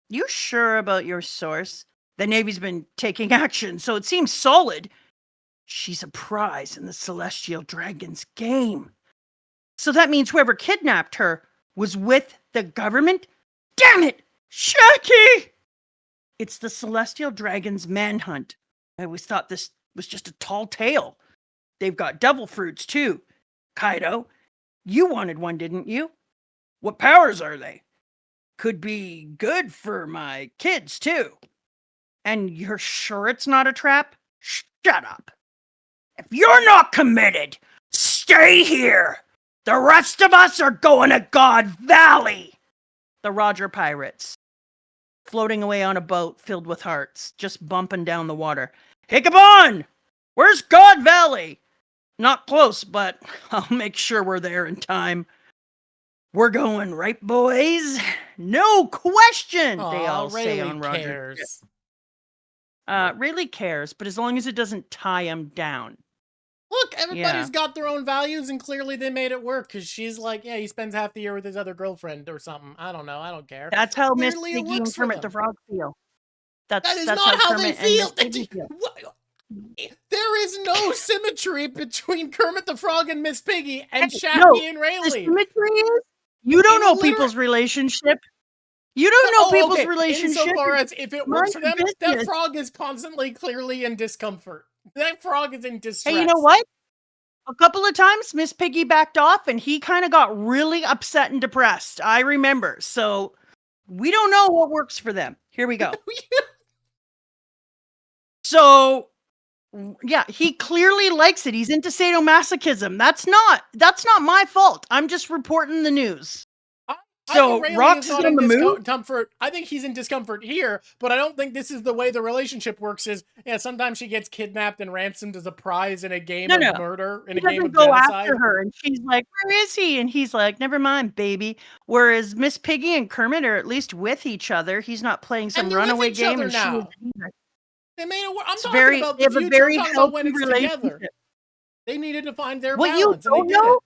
You sure about your source? The Navy's been taking action, so it seems solid. She's a prize in the Celestial Dragon's game. So that means whoever kidnapped her was with the government? Damn it! Shaggy! It's the Celestial Dragon's manhunt. I always thought this was just a tall tale. They've got devil fruits, too. Kaido, you wanted one, didn't you? What powers are they? Could be good for my kids, too. And you're sure it's not a trap? Shut up. If you're not committed, stay here. The rest of us are going to God Valley. The Roger Pirates, floating away on a boat filled with hearts, just bumping down the water. Hickabon! Where's God Valley? Not close, but I'll make sure we're there in time. We're going, right, boys? No question, they all say on Roger's ship. Really cares, but as long as it doesn't tie him down. Look, everybody's got their own values, and clearly they made it work, because she's like, yeah, he spends half the year with his other girlfriend or something. I don't know. I don't care. That's how Miss Piggy and Kermit the Frog feel. That is not how they feel. There is no symmetry between Kermit the Frog and Miss Piggy and Shaggy and Rayleigh. The symmetry is you don't know people's relationship. You don't know people's relationship. Insofar as if it works for them, that frog is constantly, clearly in discomfort. That frog is in distress. Hey, you know what? A couple of times, Miss Piggy backed off, and he kind of got really upset and depressed. I remember. So we don't know what works for them. Here we go. So, yeah, he clearly likes it. He's into sadomasochism. That's not my fault. I'm just reporting the news. So Rox is on the move. I think he's in discomfort here, but I don't think this is the way the relationship works. Is sometimes she gets kidnapped and ransomed as a prize in a game of murder, in a game of genocide. After her, and she's like, "Where is he?" And he's like, "Never mind, baby." Whereas Miss Piggy and Kermit are at least with each other. He's not playing some runaway game. And now. They made it work. I'm talking about the future. I'm talking about when it's together. They needed to find their balance, and they did it.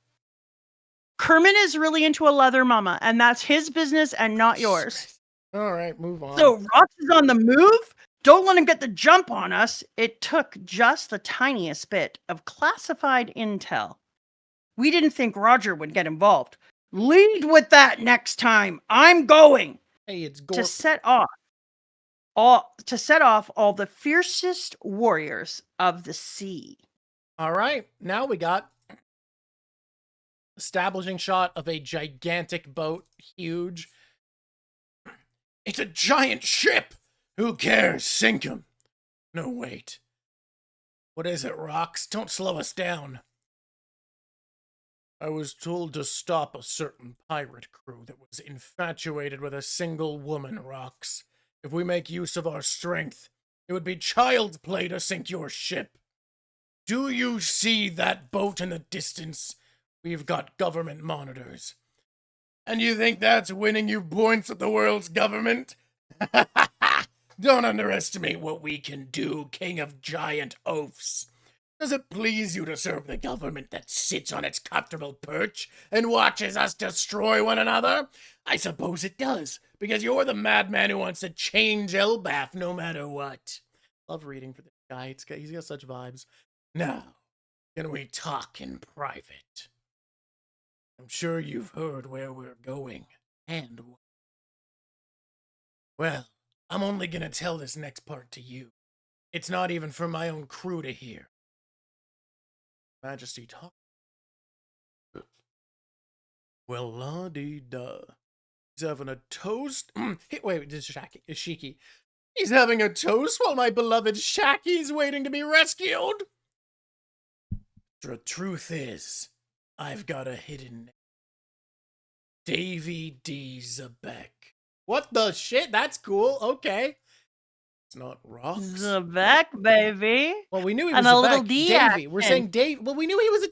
Kermit is really into a leather mama, and that's his business and not yours. All right, move on. So Rox is on the move. Don't let him get the jump on us. It took just the tiniest bit of classified intel. We didn't think Roger would get involved. Lead with that next time. I'm going. Hey, it's to set off all the fiercest warriors of the sea. All right, now we got establishing shot of a gigantic boat, huge. It's a giant ship! Who cares? Sink him. No, wait. What is it, Rox? Don't slow us down. I was told to stop a certain pirate crew that was infatuated with a single woman, Rocks. If we make use of our strength, it would be child's play to sink your ship. Do you see that boat in the distance? We've got government monitors. And you think that's winning you points at the world's government? Don't underestimate what we can do, King of Giant Oafs. Does it please you to serve the government that sits on its comfortable perch and watches us destroy one another? I suppose it does, because you're the madman who wants to change Elbath no matter what. Love reading for this guy. He's got such vibes. Now, can we talk in private? I'm sure you've heard where we're going, and well, I'm only gonna tell this next part to you. It's not even for my own crew to hear. Majesty talk. Well, la-dee-da. He's having a toast. Wait, this is Shiki. He's having a toast while my beloved Shaki's waiting to be rescued. The truth is, I've got a hidden name. Davy D. Zabek. What the shit? That's cool. Okay. It's not Rocks. Zabek, baby. Well, we knew he was And Zabek. a little D Davy. action. We're saying Dave. Well, we knew he was a.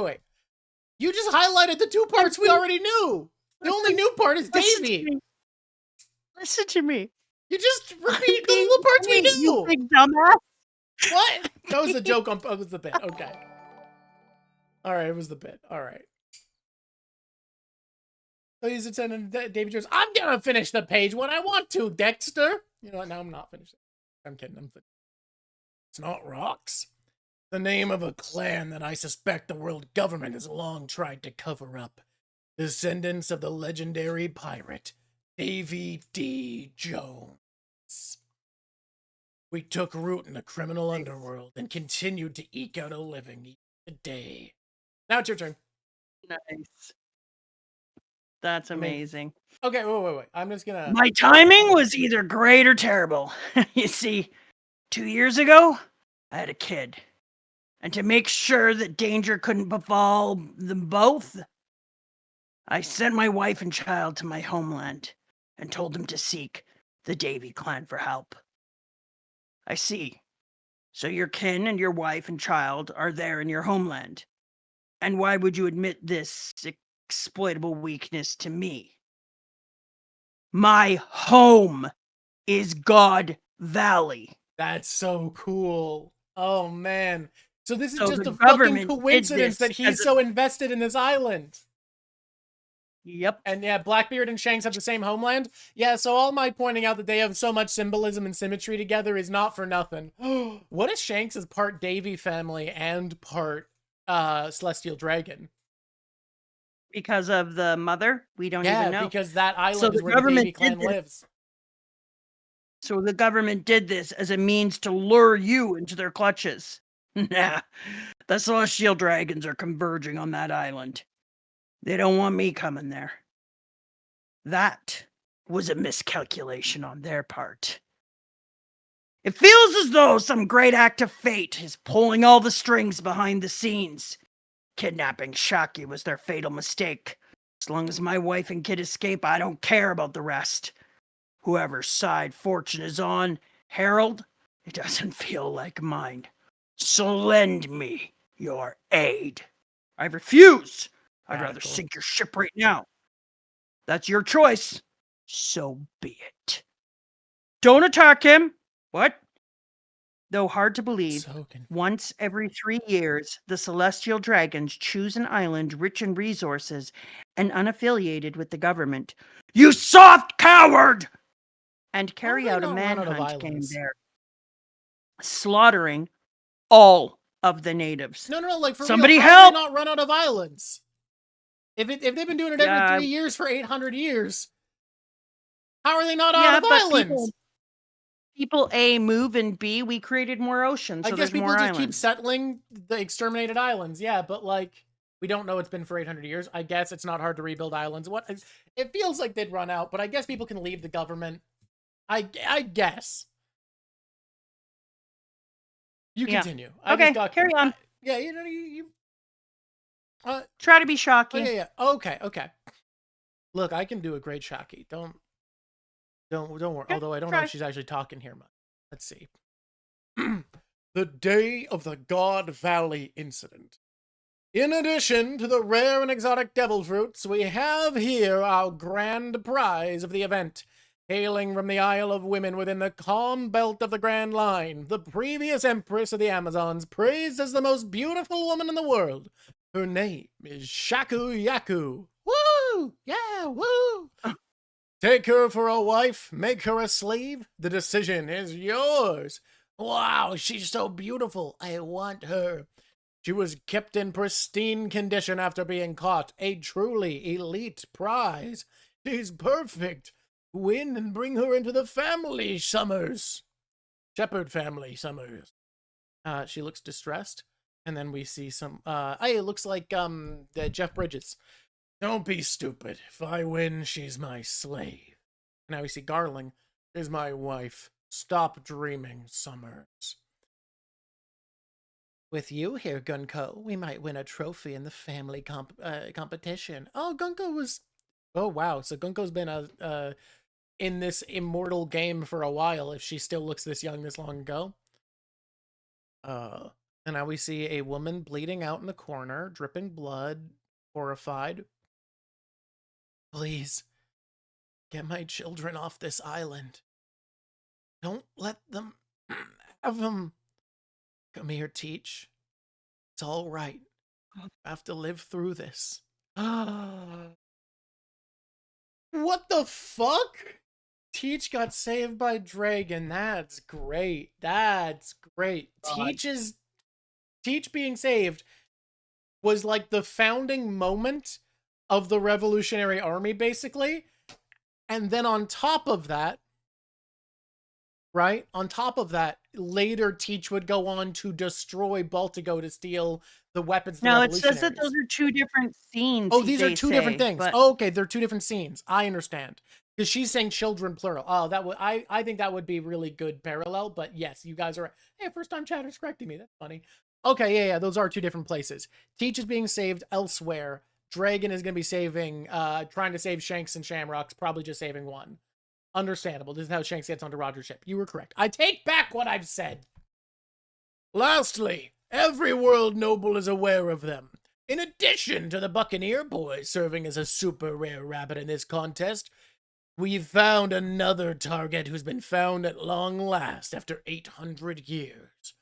Wait. You just highlighted the two parts we already knew. The only new part is Davy. Listen to me. You just repeated the little parts we knew. You big dumbass. What? That was the joke. That was the bit. Okay. All right. It was the bit. All right. So he's attending Davy Jones. I'm gonna finish the page when I want to, Dexter. You know what? Now I'm not finishing. I'm kidding. It's not Rocks. The name of a clan that I suspect the world government has long tried to cover up. Descendants of the legendary pirate, Davy D. Jones. We took root in the criminal underworld and continued to eke out a living each day. Now it's your turn. Nice. That's amazing. Okay, wait. I'm just gonna... My timing was either great or terrible. You see, 2 years ago, I had a kid. And to make sure that danger couldn't befall them both, I sent my wife and child to my homeland and told them to seek the Davy clan for help. I see. So your kin and your wife and child are there in your homeland. And why would you admit this exploitable weakness to me? My home is God Valley. That's so cool. Oh, man. So this is So just the a fucking government coincidence did that this he's so invested in this island. Yep. And yeah, Blackbeard and Shanks have the same homeland. Yeah, so all my pointing out that they have so much symbolism and symmetry together is not for nothing. What if Shanks is part Davy family and part Celestial Dragon? Because of the mother? We don't even know. Yeah, because that island is where the Davy clan lives. So the government did this as a means to lure you into their clutches. Nah, the Celestial Dragons are converging on that island. They don't want me coming there. That was a miscalculation on their part. It feels as though some great act of fate is pulling all the strings behind the scenes. Kidnapping Shaki was their fatal mistake. As long as my wife and kid escape, I don't care about the rest. Whoever's side fortune is on, Harold, it doesn't feel like mine. So lend me your aid. I refuse. I'd rather sink your ship right now. That's your choice. So be it. Don't attack him. What? Though hard to believe, once every 3 years, the Celestial Dragons choose an island rich in resources and unaffiliated with the government. You soft coward! And carry out a manhunt game there, slaughtering all of the natives. No, like for somebody real, help! How do they not run out of islands? If they've been doing it every 3 years for 800 years, how are they not out of islands? People A move and B, we created more oceans. So I guess people more just islands. keep settling the exterminated islands. Yeah, but like we don't know it's been for 800 years. I guess it's not hard to rebuild islands. It feels like they'd run out, but I guess people can leave the government. I guess. You continue. Okay, carry on. Yeah, you know, you Try to be Oh, shocky. yeah. Okay. Look, I can do a great Shaki. Don't worry. Okay, Although I don't know try. if she's actually talking here much. Let's see. The day of the God Valley incident. In addition to the rare and exotic devil fruits, we have here our grand prize of the event. Hailing from the Isle of Women within the calm belt of the Grand Line, the previous Empress of the Amazons, praised as the most beautiful woman in the world. Her name is Shaku Yaku. Woo! Yeah, woo! Take her for a wife, make her a slave. The decision is yours. Wow, she's so beautiful. I want her. She was kept in pristine condition after being caught. A truly elite prize. She's perfect. Win and bring her into the family, Summers. Shepherd family, Summers. She looks distressed. And then we see some, hey, it looks like, Jeff Bridges. Don't be stupid. If I win, she's my slave. Now we see Garling is my wife. Stop dreaming, Summers. With you here, Gunko, we might win a trophy in the family competition. Oh, Gunko was... Oh, wow. So Gunko's been in this immortal game for a while if she still looks this young this long ago. And now we see a woman bleeding out in the corner, dripping blood, horrified. Please, get my children off this island. Don't let them have them. Come here, Teach. It's all right. I have to live through this. What the fuck? Teach got saved by Dragon. That's great. That's great. God. Teach being saved was like the founding moment of the Revolutionary Army, basically. And then on top of that, right? On top of that, later Teach would go on to destroy Baltigo to steal the weapons. No, it says that those are two different scenes. Oh, these are two different things. But... Oh, okay, they're two different scenes. I understand. Because she's saying children plural. Oh, that would I think that would be really good parallel. But yes, you guys are. Hey, first time chatter's correcting me. That's funny. Okay, yeah, those are two different places. Teach is being saved elsewhere. Dragon is going to be saving, trying to save Shanks and Shamrock's probably just saving one. Understandable. This is how Shanks gets onto Roger's ship. You were correct. I take back what I've said. Lastly, every world noble is aware of them. In addition to the Buccaneer boy serving as a super rare rabbit in this contest, we've found another target who's been found at long last after 800 years.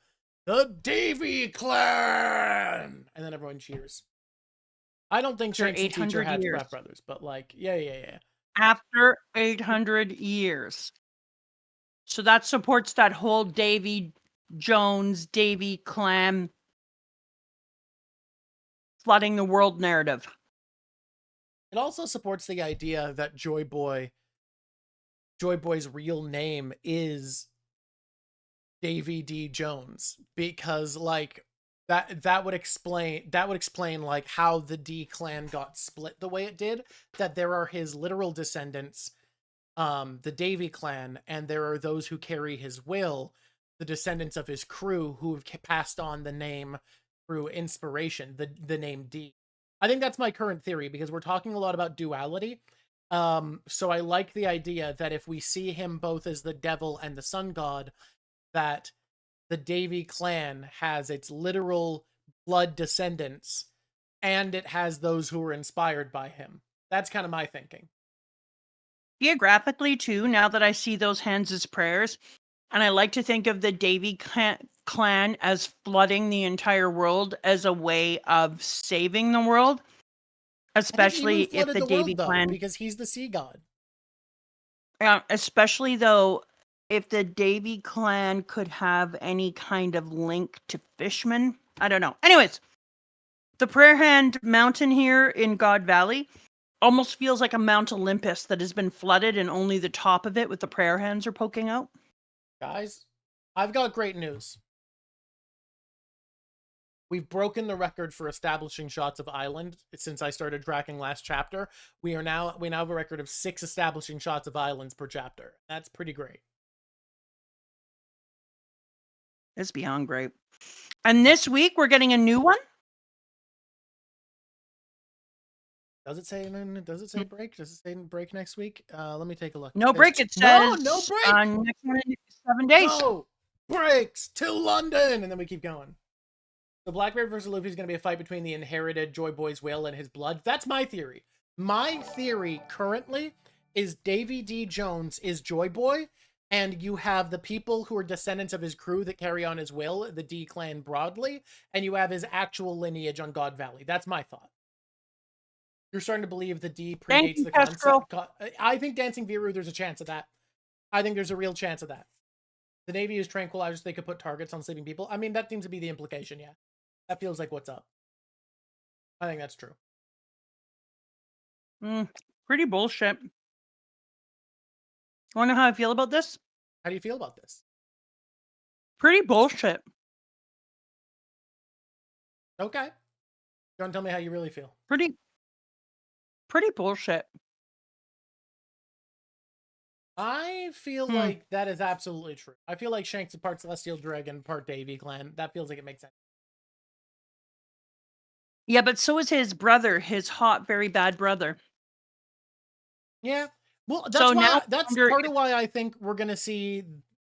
The Davy Clan! And then everyone cheers. I don't think Shanks and Teacher had frat brothers, but like, yeah. After 800 years. So that supports that whole Davy Jones, Davy Clan flooding the world narrative. It also supports the idea that Joy Boy's real name is Davy D. Jones, because like that would explain like how the D clan got split the way it did, that there are his literal descendants, the Davy clan, and there are those who carry his will, the descendants of his crew who have passed on the name through inspiration, the name D. I think that's my current theory, because we're talking a lot about duality. So I like the idea that if we see him both as the devil and the sun god, that the Davy clan has its literal blood descendants, and it has those who were inspired by him. That's kind of my thinking. Geographically, too, now that I see those hands as prayers, and I like to think of the Davy clan as flooding the entire world as a way of saving the world, especially if the Davy clan... because he's the sea god. Especially, though, if the Davy clan could have any kind of link to fishmen. I don't know. Anyways, the Prayer Hand Mountain here in God Valley almost feels like a Mount Olympus that has been flooded and only the top of it with the prayer hands are poking out. Guys, I've got great news. We've broken the record for establishing shots of island since I started tracking last chapter. We now have a record of 6 establishing shots of islands per chapter. That's pretty great. It's beyond great. And this week we're getting a new one. Does it say break? Does it say break next week? Let me take a look. No break. It says no break. Next one in 7 days. No breaks till London, and then we keep going. So Blackbeard versus Luffy is going to be a fight between the inherited Joy Boy's will and his blood. That's my theory. My theory currently is Davy D. Jones is Joy Boy, and you have the people who are descendants of his crew that carry on his will, the D clan broadly, and you have his actual lineage on God Valley. That's my thought. You're starting to believe the D predates the concept. I think Dancing Viru, there's a chance of that. I think there's a real chance of that. The Navy is tranquilizers. They could put targets on sleeping people. I mean, that seems to be the implication, yeah. That feels like what's up. I think that's true. Pretty bullshit. Want to know how I feel about this? How do you feel about this? Pretty bullshit. Okay. You want to tell me how you really feel? Pretty bullshit. I feel like that is absolutely true. I feel like Shanks is part Celestial Dragon, part Davy clan. That feels like it makes sense. Yeah, but so is his brother, his hot, very bad brother. Yeah. Well, that's part of why I think we're gonna see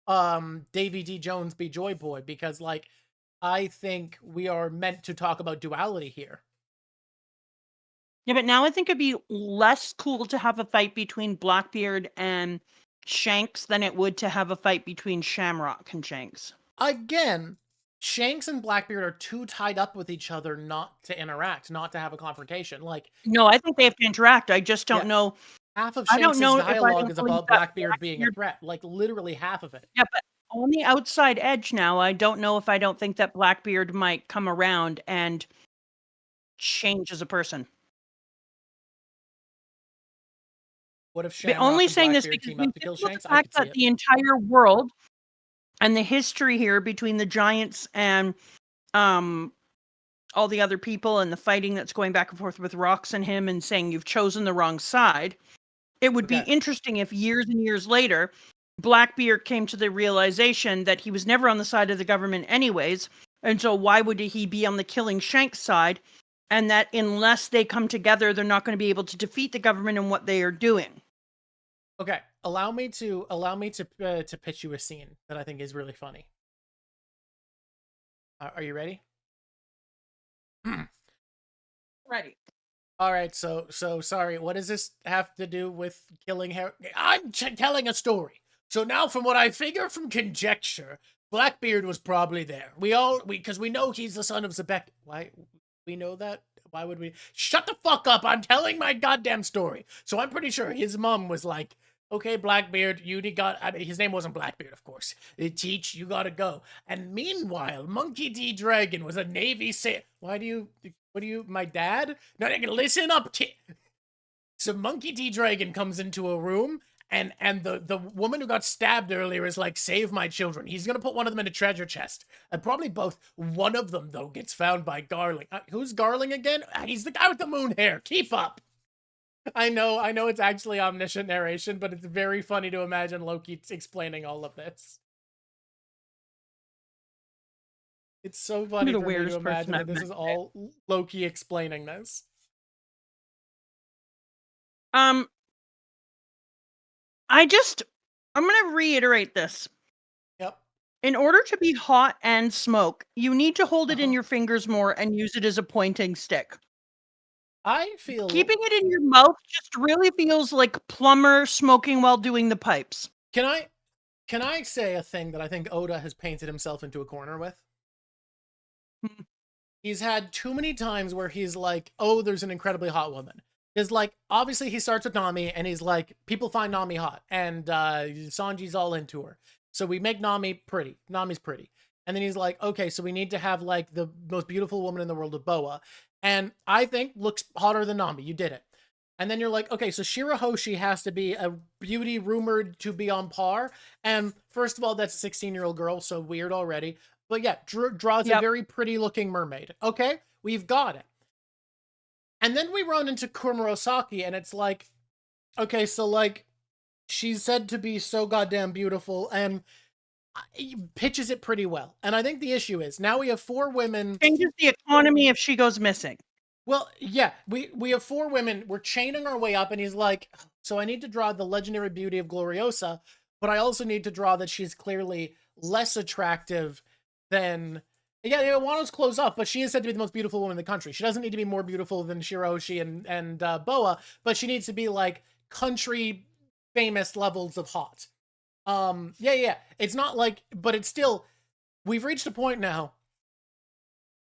Davy D. Jones be Joy Boy, because like I think we are meant to talk about duality here. Yeah, but now I think it'd be less cool to have a fight between Blackbeard and Shanks than it would to have a fight between Shamrock and Shanks. Again, Shanks and Blackbeard are too tied up with each other not to interact, not to have a confrontation. Like, no, I think they have to interact. I just don't know. Half of Shanks' dialogue is about Blackbeard being a threat. Like, literally half of it. Yeah, but on the outside edge now, I don't know if I don't think that Blackbeard might come around and change as a person. What if Shamrock only and saying this Blackbeard because team up to kill Shanks? the fact that the entire world and the history here between the giants and all the other people and the fighting that's going back and forth with Rocks and him and saying you've chosen the wrong side. It would be interesting if years and years later, Blackbeard came to the realization that he was never on the side of the government anyways. And so why would he be on the killing Shanks side? And that unless they come together, they're not going to be able to defeat the government and what they are doing. Okay, allow me to pitch you a scene that I think is really funny. Are you ready? Ready. All right, so sorry. What does this have to do with killing Harry? I'm telling a story. So now, from what I figure from conjecture, Blackbeard was probably there. Because we know he's the son of Zebek. Why we know that? Why would we? Shut the fuck up! I'm telling my goddamn story. So I'm pretty sure his mom was like, okay, Blackbeard, his name wasn't Blackbeard, of course. Teach, you gotta go. And meanwhile, Monkey D. Dragon was a Navy sailor. My dad? No, listen up. So Monkey D. Dragon comes into a room, and the woman who got stabbed earlier is like, save my children. He's gonna put one of them in a treasure chest. And probably both. One of them, though, gets found by Garling. Who's Garling again? He's the guy with the moon hair. Keep up. I know it's actually omniscient narration, but it's very funny to imagine Loki explaining all of this. It's so funny for me to imagine that this is all Loki explaining this. I'm gonna reiterate this. Yep. In order to be hot and smoke, you need to hold it in your fingers more and use it as a pointing stick. I feel keeping it in your mouth just really feels like plumber smoking while doing the pipes. Can I say a thing that I think Oda has painted himself into a corner with? He's had too many times where he's like, oh, there's an incredibly hot woman. Because, like, obviously he starts with Nami, and he's like, people find Nami hot, and Sanji's all into her. So we make Nami pretty. Nami's pretty. And then he's like, okay, so we need to have, like, the most beautiful woman in the world of Boa. And I think looks hotter than Nami. You did it. And then you're like, okay, so Shirahoshi has to be a beauty rumored to be on par. And first of all, that's a 16-year-old girl, so weird already. But yeah, draws a very pretty looking mermaid. Okay, we've got it. And then we run into Komurosaki, and it's like, okay, so like, she's said to be so goddamn beautiful, and he pitches it pretty well. And I think the issue is, now we have 4 women. Changes the economy if she goes missing. Well, yeah, we have 4 women. We're chaining our way up, and he's like, so I need to draw the legendary beauty of Gloriosa, but I also need to draw that she's clearly less attractive than. Yeah, Wano's close up, but she is said to be the most beautiful woman in the country. She doesn't need to be more beautiful than Shiroshi and Boa, but she needs to be like country famous levels of hot. Yeah. It's not like, but it's still. We've reached a point now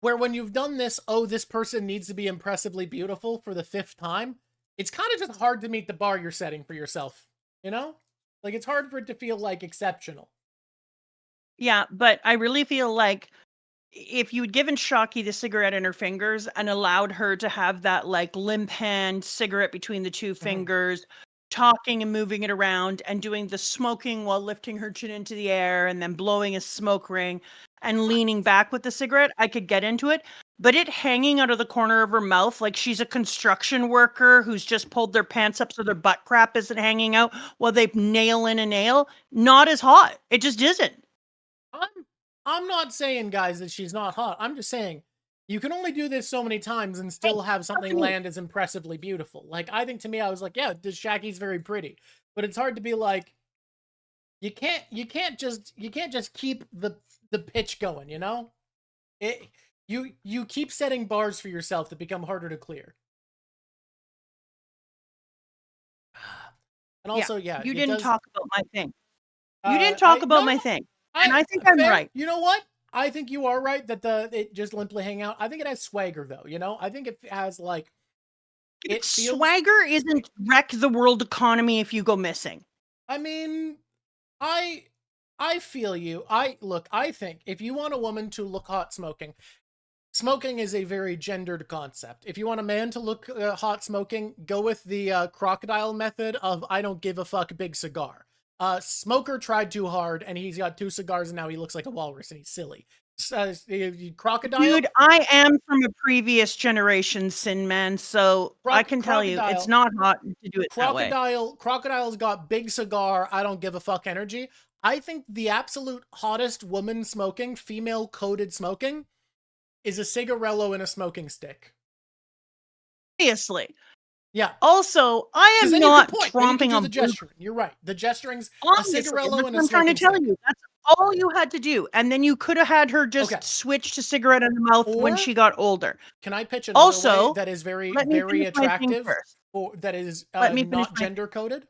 where when you've done this, oh, this person needs to be impressively beautiful for the 5th time, it's kind of just hard to meet the bar you're setting for yourself, you know? Like, it's hard for it to feel, like, exceptional. Yeah, but I really feel like if you had given Shocky the cigarette in her fingers and allowed her to have that, like, limp hand cigarette between the 2 fingers, talking and moving it around and doing the smoking while lifting her chin into the air and then blowing a smoke ring and leaning back with the cigarette, I could get into it. But it hanging out of the corner of her mouth like she's a construction worker who's just pulled their pants up so their butt crap isn't hanging out while they nail in a nail, not as hot. It just isn't. I'm not saying, guys, that she's not hot. I'm just saying you can only do this so many times and still have something land as impressively beautiful. Like, I think to me, I was like, yeah, this Shaggy's very pretty, but it's hard to be like, you can't just keep the pitch going, you know? You keep setting bars for yourself that become harder to clear. And also, yeah, you didn't talk about my thing. You Uh, didn't talk about no, my thing. And I think I'm fair. right. You know what? I think you are right that it just limply hang out. I think it has swagger though, you know? I think it has like it feels Swagger isn't wreck the world economy if you go missing. I mean, I feel you. I think if you want a woman to look hot smoking, smoking is a very gendered concept. If you want a man to look hot smoking, go with the crocodile method of I don't give a fuck big cigar. Smoker tried too hard and he's got 2 cigars and now he looks like a walrus and he's silly. Crocodile? Dude, I am from a previous generation, Sin Man, so I can tell you it's not hot to do it that way. Crocodile's got big cigar, I don't give a fuck energy. I think the absolute hottest woman smoking, female coded smoking, is a cigarello and a smoking stick. Obviously. Yeah. Also, I am not tromping on the gesturing. You're right. The gesturing's obviously, a cigarello and a smoking stick. I'm trying to tell you. That's all you had to do. And then you could have had her just switch to cigarette in the mouth when she got older. Can I pitch another way that is very, very attractive? Or that is not gender coded?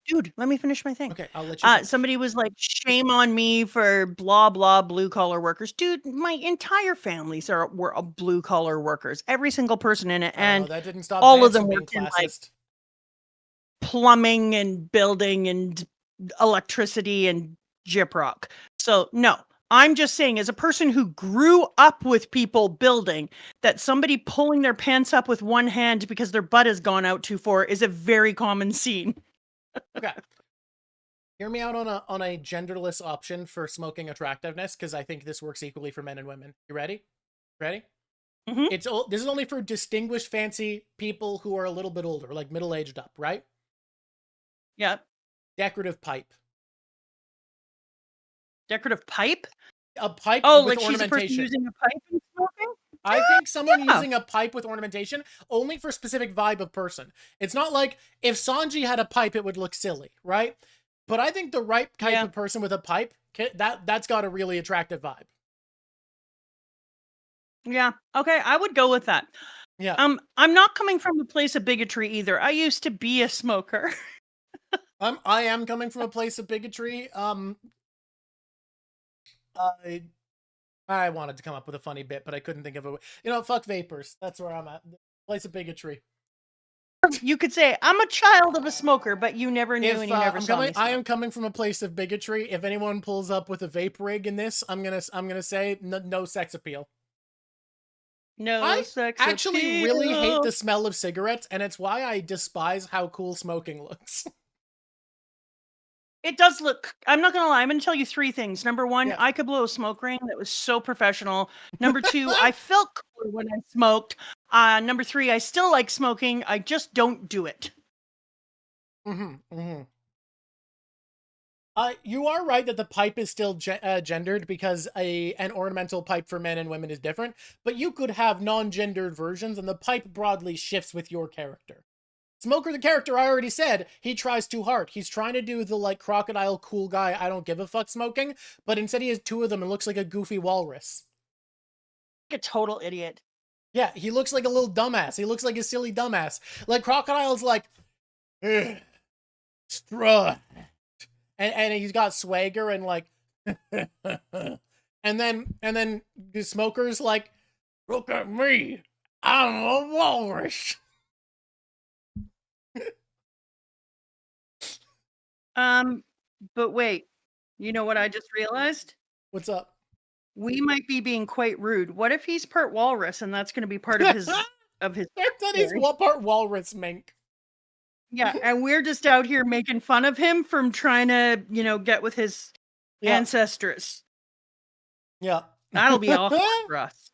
Dude, let me finish my thing. Okay, I'll let you somebody was like, shame on me for blah, blah, blue-collar workers. Dude, my entire families were blue-collar workers. Every single person in it. And that didn't stop all of them worked in like plumbing and building and electricity and gyprock. So, no. I'm just saying, as a person who grew up with people building, that somebody pulling their pants up with one hand because their butt has gone out too far is a very common scene. Okay. Hear me out on a genderless option for smoking attractiveness, because I think this works equally for men and women. You ready? Ready? Mm-hmm. This is only for distinguished, fancy people who are a little bit older, like middle-aged up, right? Yep. Decorative pipe. Decorative pipe? A pipe with like she's a person using a pipe and smoking? I think someone using a pipe with ornamentation only for a specific vibe of person. It's not like if Sanji had a pipe, it would look silly, right? But I think the right type of person with a pipe, that's got a really attractive vibe. Yeah. Okay, I would go with that. Yeah. I'm not coming from a place of bigotry either. I used to be a smoker. I am coming from a place of bigotry. I wanted to come up with a funny bit, but I couldn't think of it. You know, fuck vapors. That's where I'm at. Place of bigotry. You could say, I'm a child of a smoker, but you never knew and you never saw me smoke. I am coming from a place of bigotry. If anyone pulls up with a vape rig in this, I'm gonna say no sex appeal. No sex appeal. I actually really hate the smell of cigarettes, and it's why I despise how cool smoking looks. It does look, I'm not gonna lie, I'm gonna tell you 3 things. Number 1, I could blow a smoke ring that was so professional. Number 2, I felt cooler when I smoked. Number 3, I still like smoking, I just don't do it. You are right that the pipe is still gendered because an ornamental pipe for men and women is different, but you could have non-gendered versions and the pipe broadly shifts with your character. Smoker, the character, I already said, he tries too hard. He's trying to do the, like, crocodile cool guy, I don't give a fuck smoking, but instead he has two of them and looks like a goofy walrus. Like a total idiot. Yeah, he looks like a little dumbass. He looks like a silly dumbass. Like, Crocodile's like, strut. And he's got swagger and like, and then the Smoker's like, look at me, I'm a walrus. But wait, you know what I just realized? What's up? We might be being quite rude. What if he's part walrus and that's going to be part of his That he's part walrus mink. Yeah, and we're just out here making fun of him from trying to, get with his ancestress. Yeah. That'll be awful for us.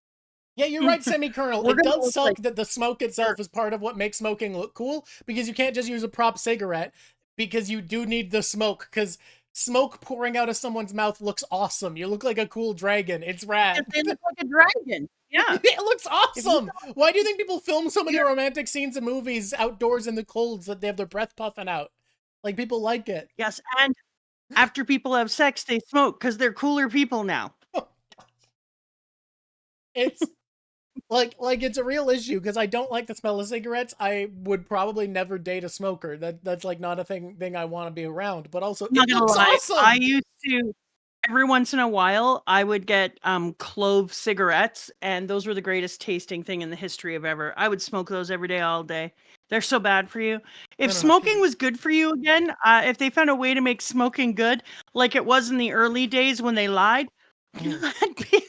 Yeah, you're right, Semi-Colonel. It does suck that the smoke itself is part of what makes smoking look cool, because you can't just use a prop cigarette, because you do need the smoke, because smoke pouring out of someone's mouth looks awesome. You look like a cool dragon. It's rad. They look like a dragon. Yeah. It looks awesome. Why do you think people film so many romantic scenes in movies outdoors in the colds that they have their breath puffing out? Like, people like it. Yes, and after people have sex, they smoke because they're cooler people now. It's like it's a real issue because I don't like the smell of cigarettes. I would probably never date a smoker. That's like not a thing I want to be around. But also, it looks awesome. I used to. Every once in a while, I would get clove cigarettes, and those were the greatest tasting thing in the history of ever. I would smoke those every day, all day. They're so bad for you. If smoking was good for you again, if they found a way to make smoking good, like it was in the early days when they lied, I'd be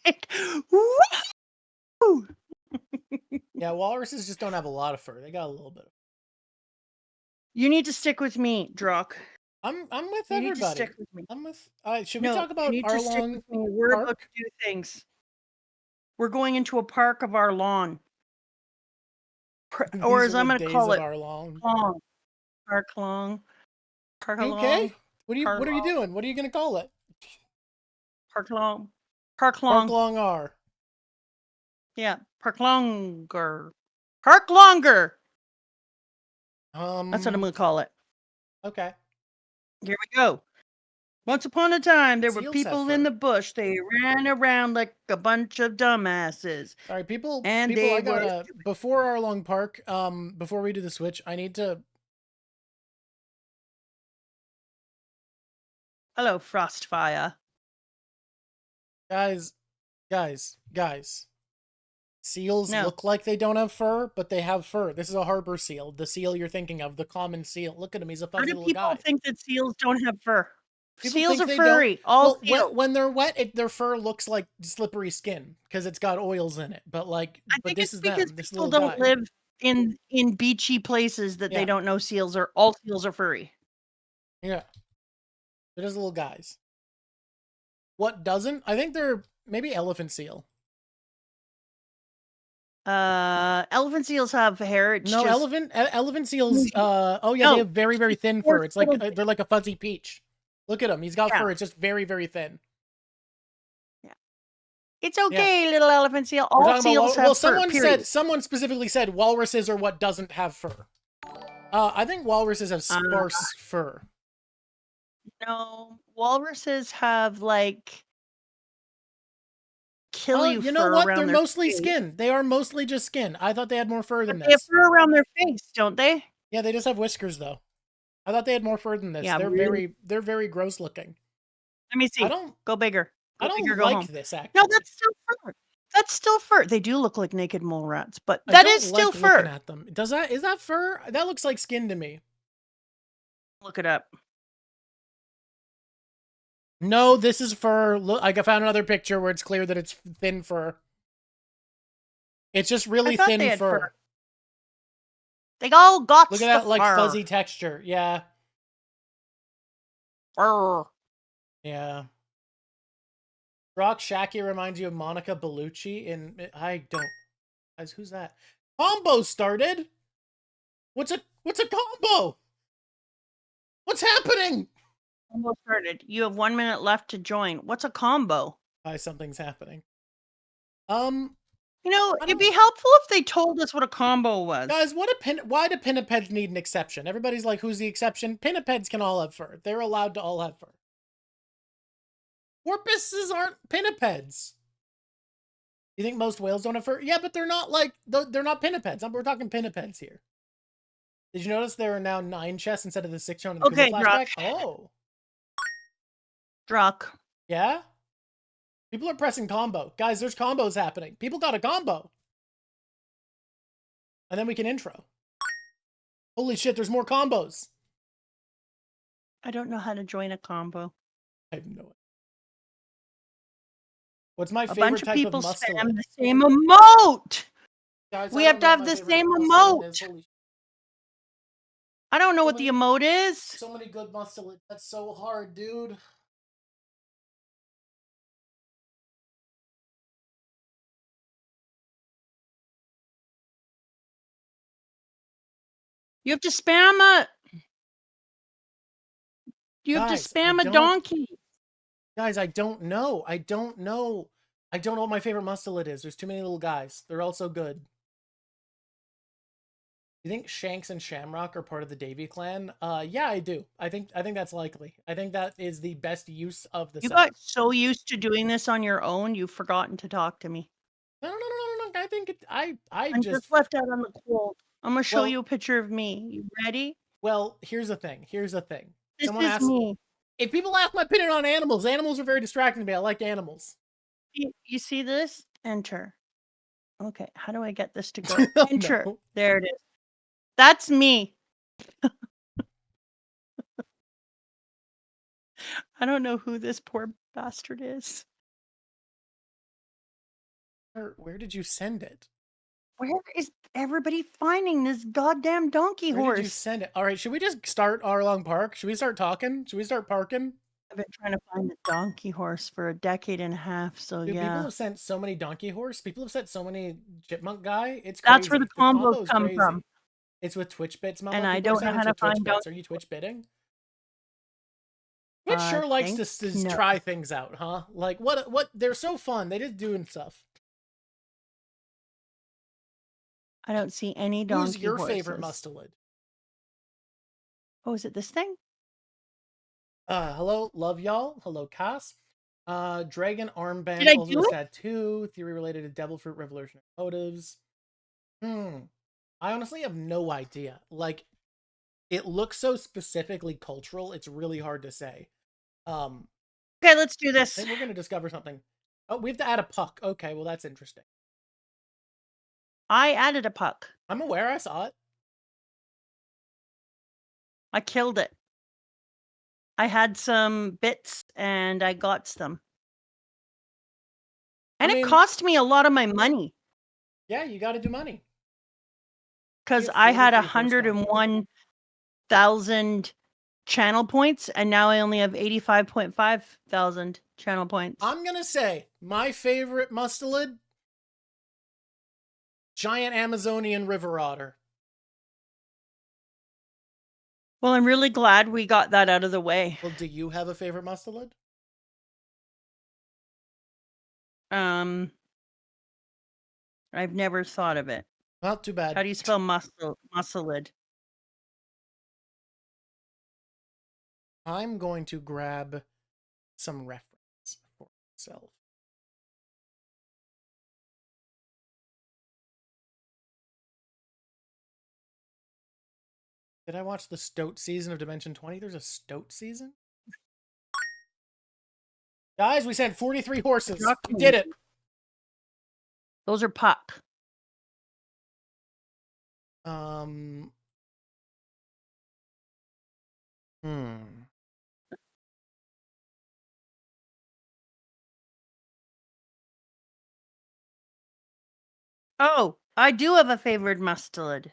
like, woo! Yeah, walruses just don't have a lot of fur. They got a little bit. You need to stick with me, Drawk. I'm with you everybody. Need to stick with me. I'm with. Should we talk about ARLONG? We're about to do things. We're going into a park of ARLONG, or as I'm going to call it, ARLONG. Park-long. Okay. What are you doing? What are you going to call it? Park-long. Park-long R. Yeah, Park-longer. Park-longer. That's what I'm going to call it. Okay. Here we go. Once upon a time, there were people in the bush. They ran around like a bunch of dumbasses. All right, people. And I gotta before ARLONG Park. Before we do the switch, I need to. Hello, Frostfire. Guys. Seals look like they don't have fur, but they have fur. This is a harbor seal. The seal you're thinking of, the common seal. Look at him. He's a fuzzy little guy. How do people think that seals don't have fur? Seals are furry. When they're wet, their fur looks like slippery skin because it's got oils in it. But like, this is them. This people don't live in beachy places that they don't know seals are. All seals are furry. Yeah, they're just little guys. What doesn't? I think they're maybe elephant seal. Elephant seals have hair. Elephant seals. They have very, very thin fur. It's like they're like a fuzzy peach. Look at him. He's got fur. It's just very, very thin. Yeah. It's okay, little elephant seal. All seals have fur. Someone specifically said walruses are what doesn't have fur. I think walruses have sparse fur. No, walruses have like you know what? They're mostly skin. They are mostly just skin. I thought they had more fur than this. They have fur around their face, don't they? Yeah, they just have whiskers though. I thought they had more fur than this. Yeah, they're very gross looking. Let me see. Go bigger. I don't like this actually. No, that's still fur. That's still fur. They do look like naked mole rats, but that is still fur. Looking at them. Is that fur? That looks like skin to me. Look it up. No, this is fur. Look, I found another picture where it's clear that it's thin fur. It's just really thin fur. They all got Look at that like fuzzy texture. Yeah. Yeah. Drawk Shaki reminds you of Monica Bellucci in I don't. Guys, who's that? Combo started. What's a combo? What's happening? Combo started. You have 1 minute left to join. What's a combo? Why something's happening. You know, I it'd be don't- helpful if they told us what a combo was. Guys, why do pinnipeds need an exception? Everybody's like, who's the exception? Pinnipeds can all have fur. They're allowed to all have fur. Porpoises aren't pinnipeds. You think most whales don't have fur? Yeah, but they're not like, they're not pinnipeds. We're talking pinnipeds here. Did you notice there are now 9 chests instead of the 6 shown in the Okay, flashback? Drawk. Oh. Drawk. Yeah? People are pressing combo. Guys, there's combos happening. People got a combo. And then we can intro. Holy shit, there's more combos. I don't know how to join a combo. I have no idea. What's my A favorite bunch of type people of spam mustelid? the same emote. Guys, We have to have the same emote. I don't know what the emote is. So many good mustelid. That's so hard, dude. You have to spam a. You have to Guys, spam a donkey. Guys, I don't know. I don't know what my favorite mustelid is. There's too many little guys. They're all so good. You think Shanks and Shamrock are part of the Davy clan? Yeah, I do. I think that's likely. I think that is the best use of the You set. got so used to doing this on your own, you've forgotten to talk to me. No. I think it. I'm just left out on the cold. I'm gonna show you a picture of me. You ready? Well, here's the thing. This is me. If people ask my opinion on animals, animals are very distracting to me. I like animals. You see this? Enter. Okay, how do I get this to go? Oh, Enter. no. There it is. That's me. I don't know who this poor bastard is. Where did you send it? Where is everybody finding this goddamn donkey horse? Where did you send it? All right, should we just start Arlong Park? Should we start talking? Should we start parking? I've been trying to find the donkey horse for a decade and a half, so Dude, yeah. people have sent so many donkey horse. People have sent so many chipmunk guy. It's crazy. That's where the combos come from. It's with Twitch bits, mama. And I don't know how to find bits. Are you Twitch bitting? Twitch sure likes to try things out, huh? Like what? They're so fun. They just doing stuff. I don't see any donkey horses. Who's your favorite mustelid? Oh, is it this thing? Hello, love y'all. Hello, Cass. Dragon armband, also a tattoo, theory related to devil fruit revolutionary motives. I honestly have no idea. Like, it looks so specifically cultural, it's really hard to say. Okay, let's do this. I think we're gonna discover something. Oh, we have to add a puck. Okay, well that's interesting. I added a puck. I'm aware, I saw it. I killed it. I had some bits and I got them. And it cost me a lot of my money. Yeah, you gotta do money. Because I had 101,000 channel points, and now I only have 85.5 thousand channel points. I'm gonna say my favorite mustelid, giant Amazonian river otter. Well, I'm really glad we got that out of the way. Well, do you have a favorite mustelid? I've never thought of it. Not too bad. How do you spell mustelid? I'm going to grab some reference for myself. Did I watch the Stoat season of Dimension 20? There's a Stoat season? Guys, we sent 43 horses. We did it. Those are puck. Oh, I do have a favorite mustelid.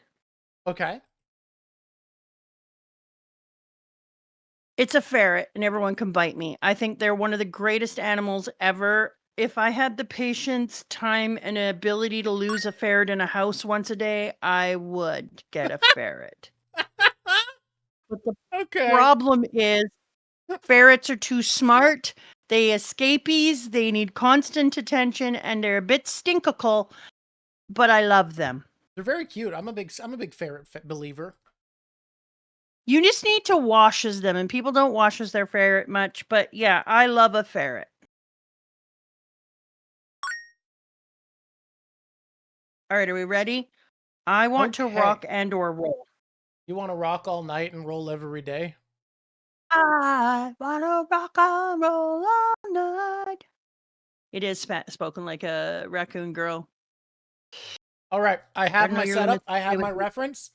Okay. It's a ferret, and everyone can bite me. I think they're one of the greatest animals ever. If I had the patience, time, and ability to lose a ferret in a house once a day, I would get a ferret. But the problem is Ferrets are too smart. They escapees. They need constant attention, and they're a bit stinkical. But I love them. They're very cute. I'm a big ferret believer. You just need to washes them, and people don't washes their ferret much. But yeah, I love a ferret. All right, are we ready? I want to rock and or roll. You want to rock all night and roll every day? I want to rock and roll all night. It is spoken like a raccoon girl. All right, I have my setup. I have my reference.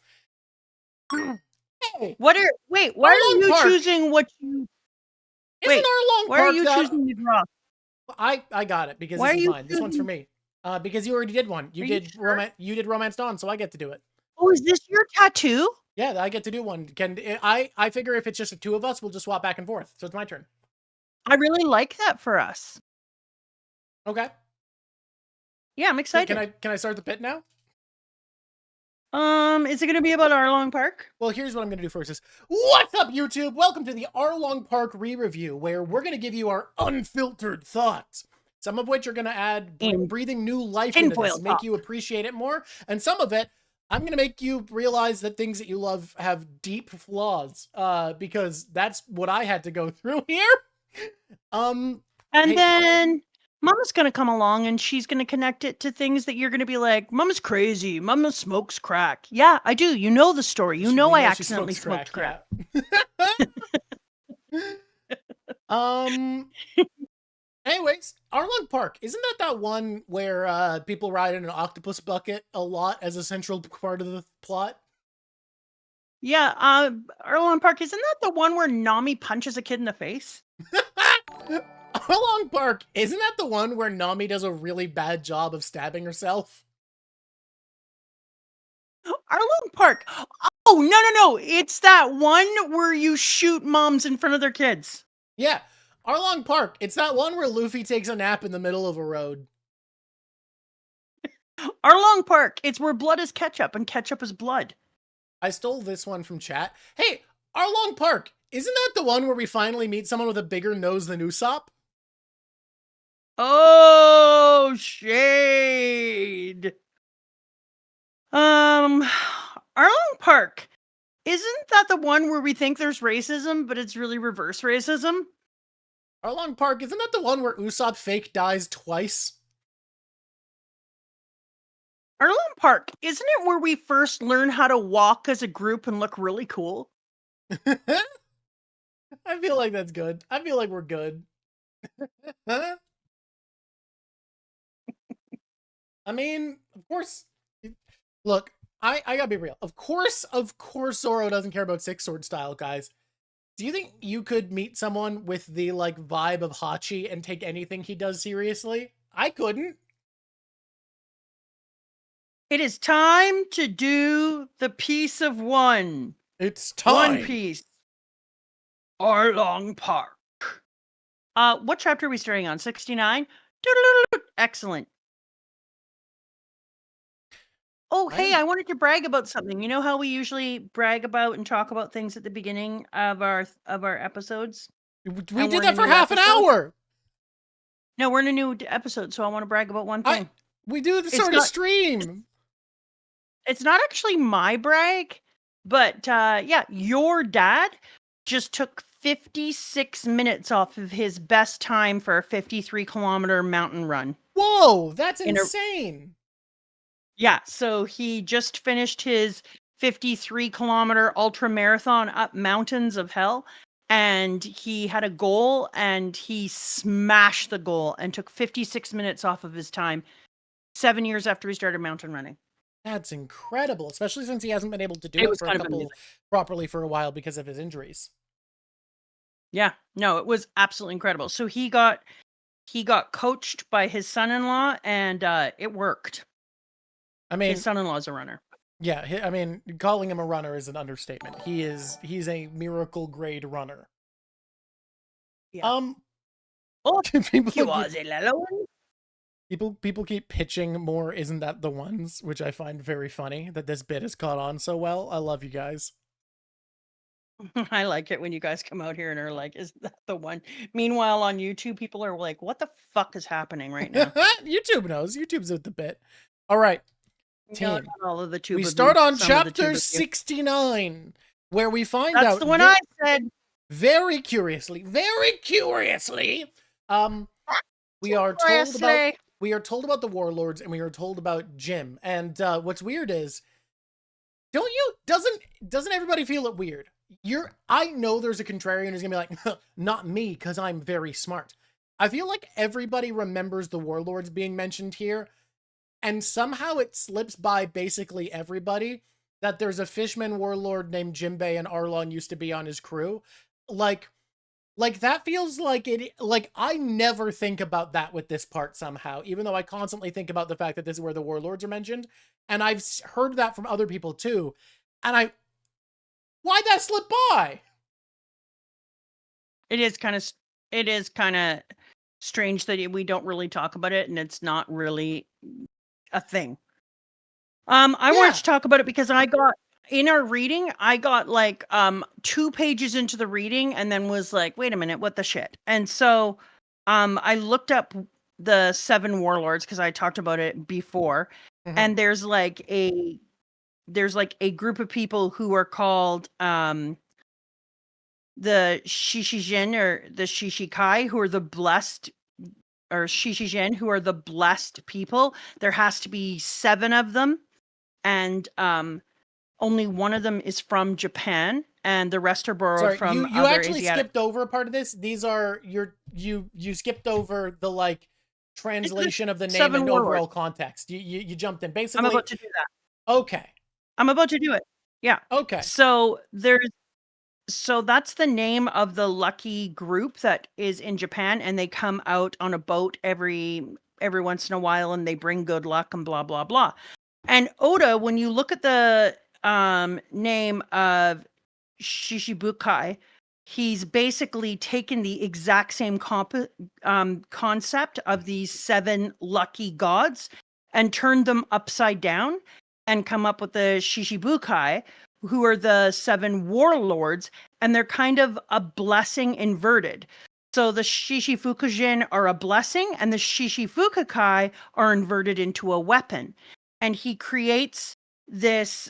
Hey, why are you choosing what you... Wait, Arlong why are you choosing the draw? I got it because this is mine. This one's for me. Because you already did one. You did Romance Dawn, so I get to do it. Oh, is this your tattoo? Yeah, I get to do one. I figure if it's just the two of us, we'll just swap back and forth. So it's my turn. I really like that for us. Okay. Yeah, I'm excited. Can I start the pit now? Is it going to be about Arlong Park? Well, here's what I'm going to do first is, what's up, YouTube? Welcome to the Arlong Park re-review, where we're going to give you our unfiltered thoughts. Some of which are going to add breathing new life into this, make you appreciate it more. And some of it, I'm going to make you realize that things that you love have deep flaws, because that's what I had to go through here. Then Mama's going to come along and she's going to connect it to things that you're going to be like, Mama's crazy. Mama smokes crack. Yeah, I do. You know the story. You know I accidentally smoked crack. Yeah. Anyways, Arlong Park, isn't that one where people ride in an octopus bucket a lot as a central part of the plot? Yeah, Arlong Park, isn't that the one where Nami punches a kid in the face? Arlong Park, isn't that the one where Nami does a really bad job of stabbing herself? Arlong Park. Oh, no. It's that one where you shoot moms in front of their kids. Yeah. Arlong Park. It's that one where Luffy takes a nap in the middle of a road. Arlong Park. It's where blood is ketchup and ketchup is blood. I stole this one from chat. Hey, Arlong Park. Isn't that the one where we finally meet someone with a bigger nose than Usopp? Oh, shade. Arlong Park. Isn't that the one where we think there's racism, but it's really reverse racism? Arlong Park, isn't that the one where Usopp fake dies twice? Arlong Park, isn't it where we first learn how to walk as a group and look really cool? I feel like that's good. I feel like we're good. I mean, of course, look, I gotta be real. Of course, Zoro doesn't care about six sword style, guys. Do you think you could meet someone with the, like, vibe of Hachi and take anything he does seriously? I couldn't. It is time to do the piece of one. It's time. One Piece. Arlong Park. What chapter are we starting on? 69? Excellent. Oh, hey, I wanted to brag about something. You know how we usually brag about and talk about things at the beginning of our episodes? We did that for half an hour. No, we're in a new episode, so I want to brag about one thing. We do this sort of stream. It's not actually my brag, but yeah, your dad just took 56 minutes off of his best time for a 53-kilometer mountain run. Whoa, that's insane. Yeah, so he just finished his 53-kilometer ultra marathon up mountains of hell, and he had a goal, and he smashed the goal and took 56 minutes off of his time 7 years after he started mountain running. That's incredible, especially since he hasn't been able to do it properly for a while because of his injuries. Yeah, no, it was absolutely incredible. So he got coached by his son-in-law, and it worked. I mean, his son-in-law's a runner. Yeah, I mean, calling him a runner is an understatement. He's a miracle grade runner. Yeah. People keep pitching more Isn't That the Ones, which I find very funny that this bit has caught on so well. I love you guys. I like it when you guys come out here and are like, "Is that the one?" Meanwhile, on YouTube, people are like, "What the fuck is happening right now?" YouTube knows. YouTube's with the bit. All right, No, team. not all of the tube We of start you. on Some of the tube chapter of you. 69, where we find That's out the one I said. very curiously, we are told about the warlords, and we are told about Jim. And what's weird is, doesn't everybody feel it weird? I know there's a contrarian who's gonna be like, not me, because I'm very smart. I feel like everybody remembers the warlords being mentioned here, and somehow it slips by basically everybody that there's a fishman warlord named Jimbei and Arlong used to be on his crew. Like that feels like I never think about that with this part somehow, even though I constantly think about the fact that this is where the warlords are mentioned. And I've heard that from other people too. And why'd that slip by? It is kind of strange that we don't really talk about it, and it's not really a thing. I wanted to talk about it because in our reading, I got like 2 pages into the reading and then was like, wait a minute, what the shit? And so I looked up the 7 warlords because I talked about it before. Mm-hmm. And there's like a group of people who are called the Shishijin or the Shishikai, who are the blessed, or Shishijin, who are the blessed people. There has to be 7 of them. And only one of them is from Japan, and the rest are borrowed from you other actually Asiatic. skipped over a part of this. These are you skipped over the like translation of the name and overall context. You jumped in. Basically, I'm about to do that. Okay. I'm about to do it. Yeah. Okay. So that's the name of the lucky group that is in Japan, and they come out on a boat every once in a while, and they bring good luck and blah blah blah. And Oda, when you look at the name of Shishibukai, he's basically taken the exact same concept of these 7 lucky gods and turned them upside down and come up with the Shishibukai, who are the 7 warlords, and they're kind of a blessing inverted. So the Shishifukujin are a blessing, and the Shishifukukai are inverted into a weapon. And he creates this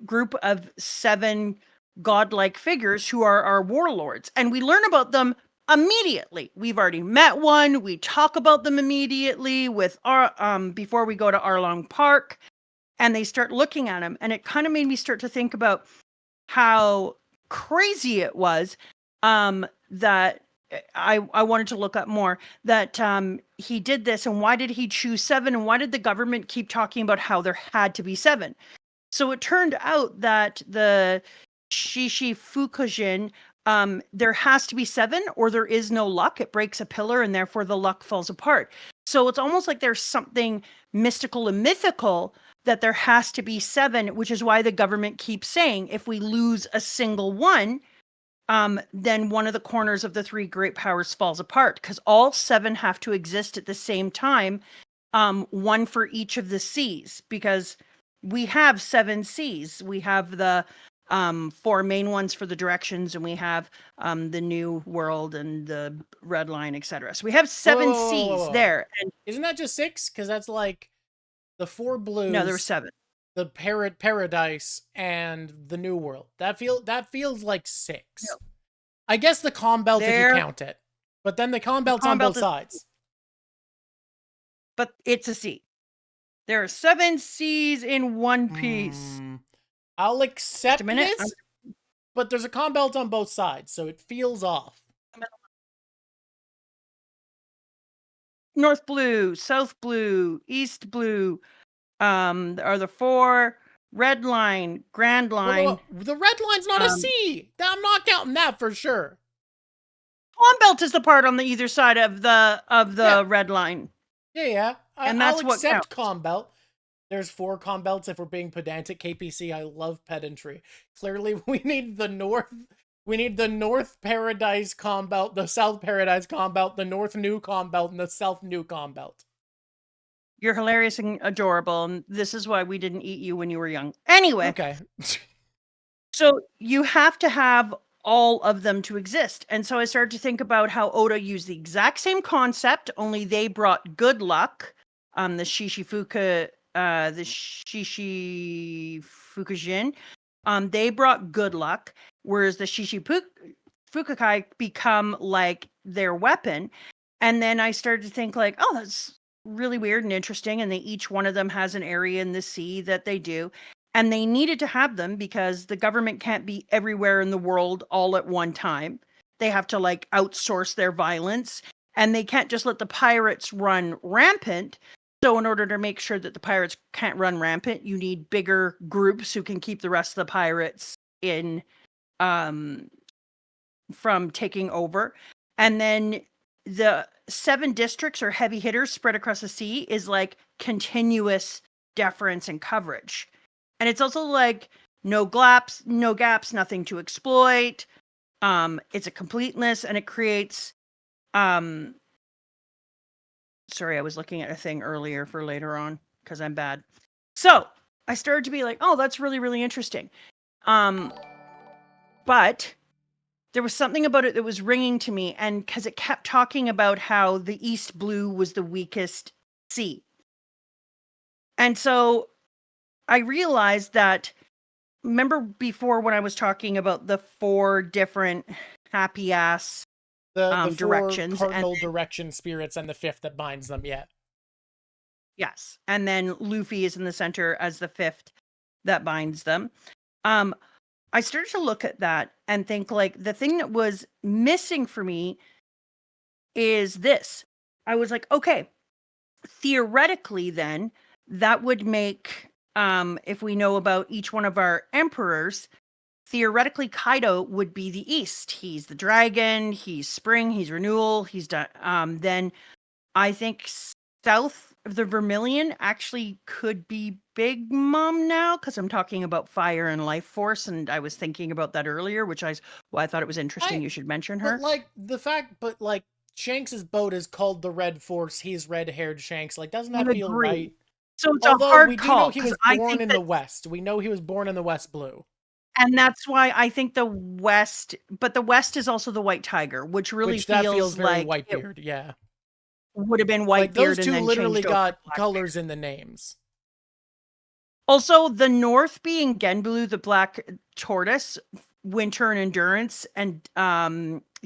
group of 7 godlike figures who are our warlords. And we learn about them immediately. We've already met one. We talk about them immediately with our before we go to Arlong Park. And they start looking at him. And it kind of made me start to think about how crazy it was that I wanted to look up more, that he did this, and why did he choose 7, and why did the government keep talking about how there had to be 7? So it turned out that the Shishifukujin, there has to be 7 or there is no luck. It breaks a pillar and therefore the luck falls apart. So it's almost like there's something mystical and mythical that there has to be 7, which is why the government keeps saying if we lose a single one, then one of the corners of the 3 great powers falls apart, because all 7 have to exist at the same time, one for each of the seas, because we have 7 seas. We have the 4 main ones for the directions, and we have the New World and the Red Line, etc. So we have 7 seas there. And isn't that just 6? Because that's like the 4 blues. No, there were 7. The Paradise and the New World. That feels like 6. No. I guess the calm belt if you count it, but then the calm belt's on both sides. But it's a sea. There are 7 seas in One Piece. I'll accept this, but there's a calm belt on both sides, so it feels off. North blue, south blue, east blue, are the 4. Red line, Grand Line. Whoa. The red line's not a sea. I'm not counting that for sure. Calm belt is the part on the either side of the red line. Yeah. And that's I'll accept calm belt. There's 4 calm belts if we're being pedantic. KPC, I love pedantry. Clearly, we need the North Paradise calm belt, the South Paradise calm belt, the North New calm belt, and the South New calm belt. You're hilarious and adorable, and this is why we didn't eat you when you were young. Anyway. Okay. So you have to have all of them to exist. And so I started to think about how Oda used the exact same concept, only they brought good luck. The Shishifukujin, they brought good luck, whereas the Fukukai become like their weapon. And then I started to think like, oh, that's really weird and interesting. And they each one of them has an area in the sea that they do. And they needed to have them because the government can't be everywhere in the world all at one time. They have to like outsource their violence, and they can't just let the pirates run rampant. So in order to make sure that the pirates can't run rampant, you need bigger groups who can keep the rest of the pirates in from taking over. And then the 7 districts or heavy hitters spread across the sea is like continuous deference and coverage. And it's also like no gaps, nothing to exploit. It's a completeness, and it creates sorry, I was looking at a thing earlier for later on because I'm bad. So I started to be like, oh, that's really, really interesting. But there was something about it that was ringing to me, and because it kept talking about how the East Blue was the weakest sea. And so I realized that, remember before when I was talking about the 4 different happy ass the directions, 4 cardinal direction spirits and the 5th that binds them, yeah. Yes. And then Luffy is in the center as the 5th that binds them. I started to look at that and think like the thing that was missing for me is this. I was like, okay, theoretically then that would make, if we know about each one of our emperors, theoretically Kaido would be the East. He's the dragon, he's spring, he's renewal, he's done. Then I think south of the Vermilion actually could be Big Mom now, because I'm talking about fire and life force, and I was thinking about that earlier, which I thought it was interesting you should mention her. But like Shanks's boat is called the Red Force. He's red-haired Shanks. Like, doesn't that feel right? So it's a hard we do call, know he was born in the West. We know he was born in the West Blue. And that's why I think the West, but the West is also the White Tiger, which really feels very like Whitebeard, yeah. Would have been Whitebeard, like those two and then literally got colors in the names. Also, the North being Genblue, the black tortoise, winter and endurance, and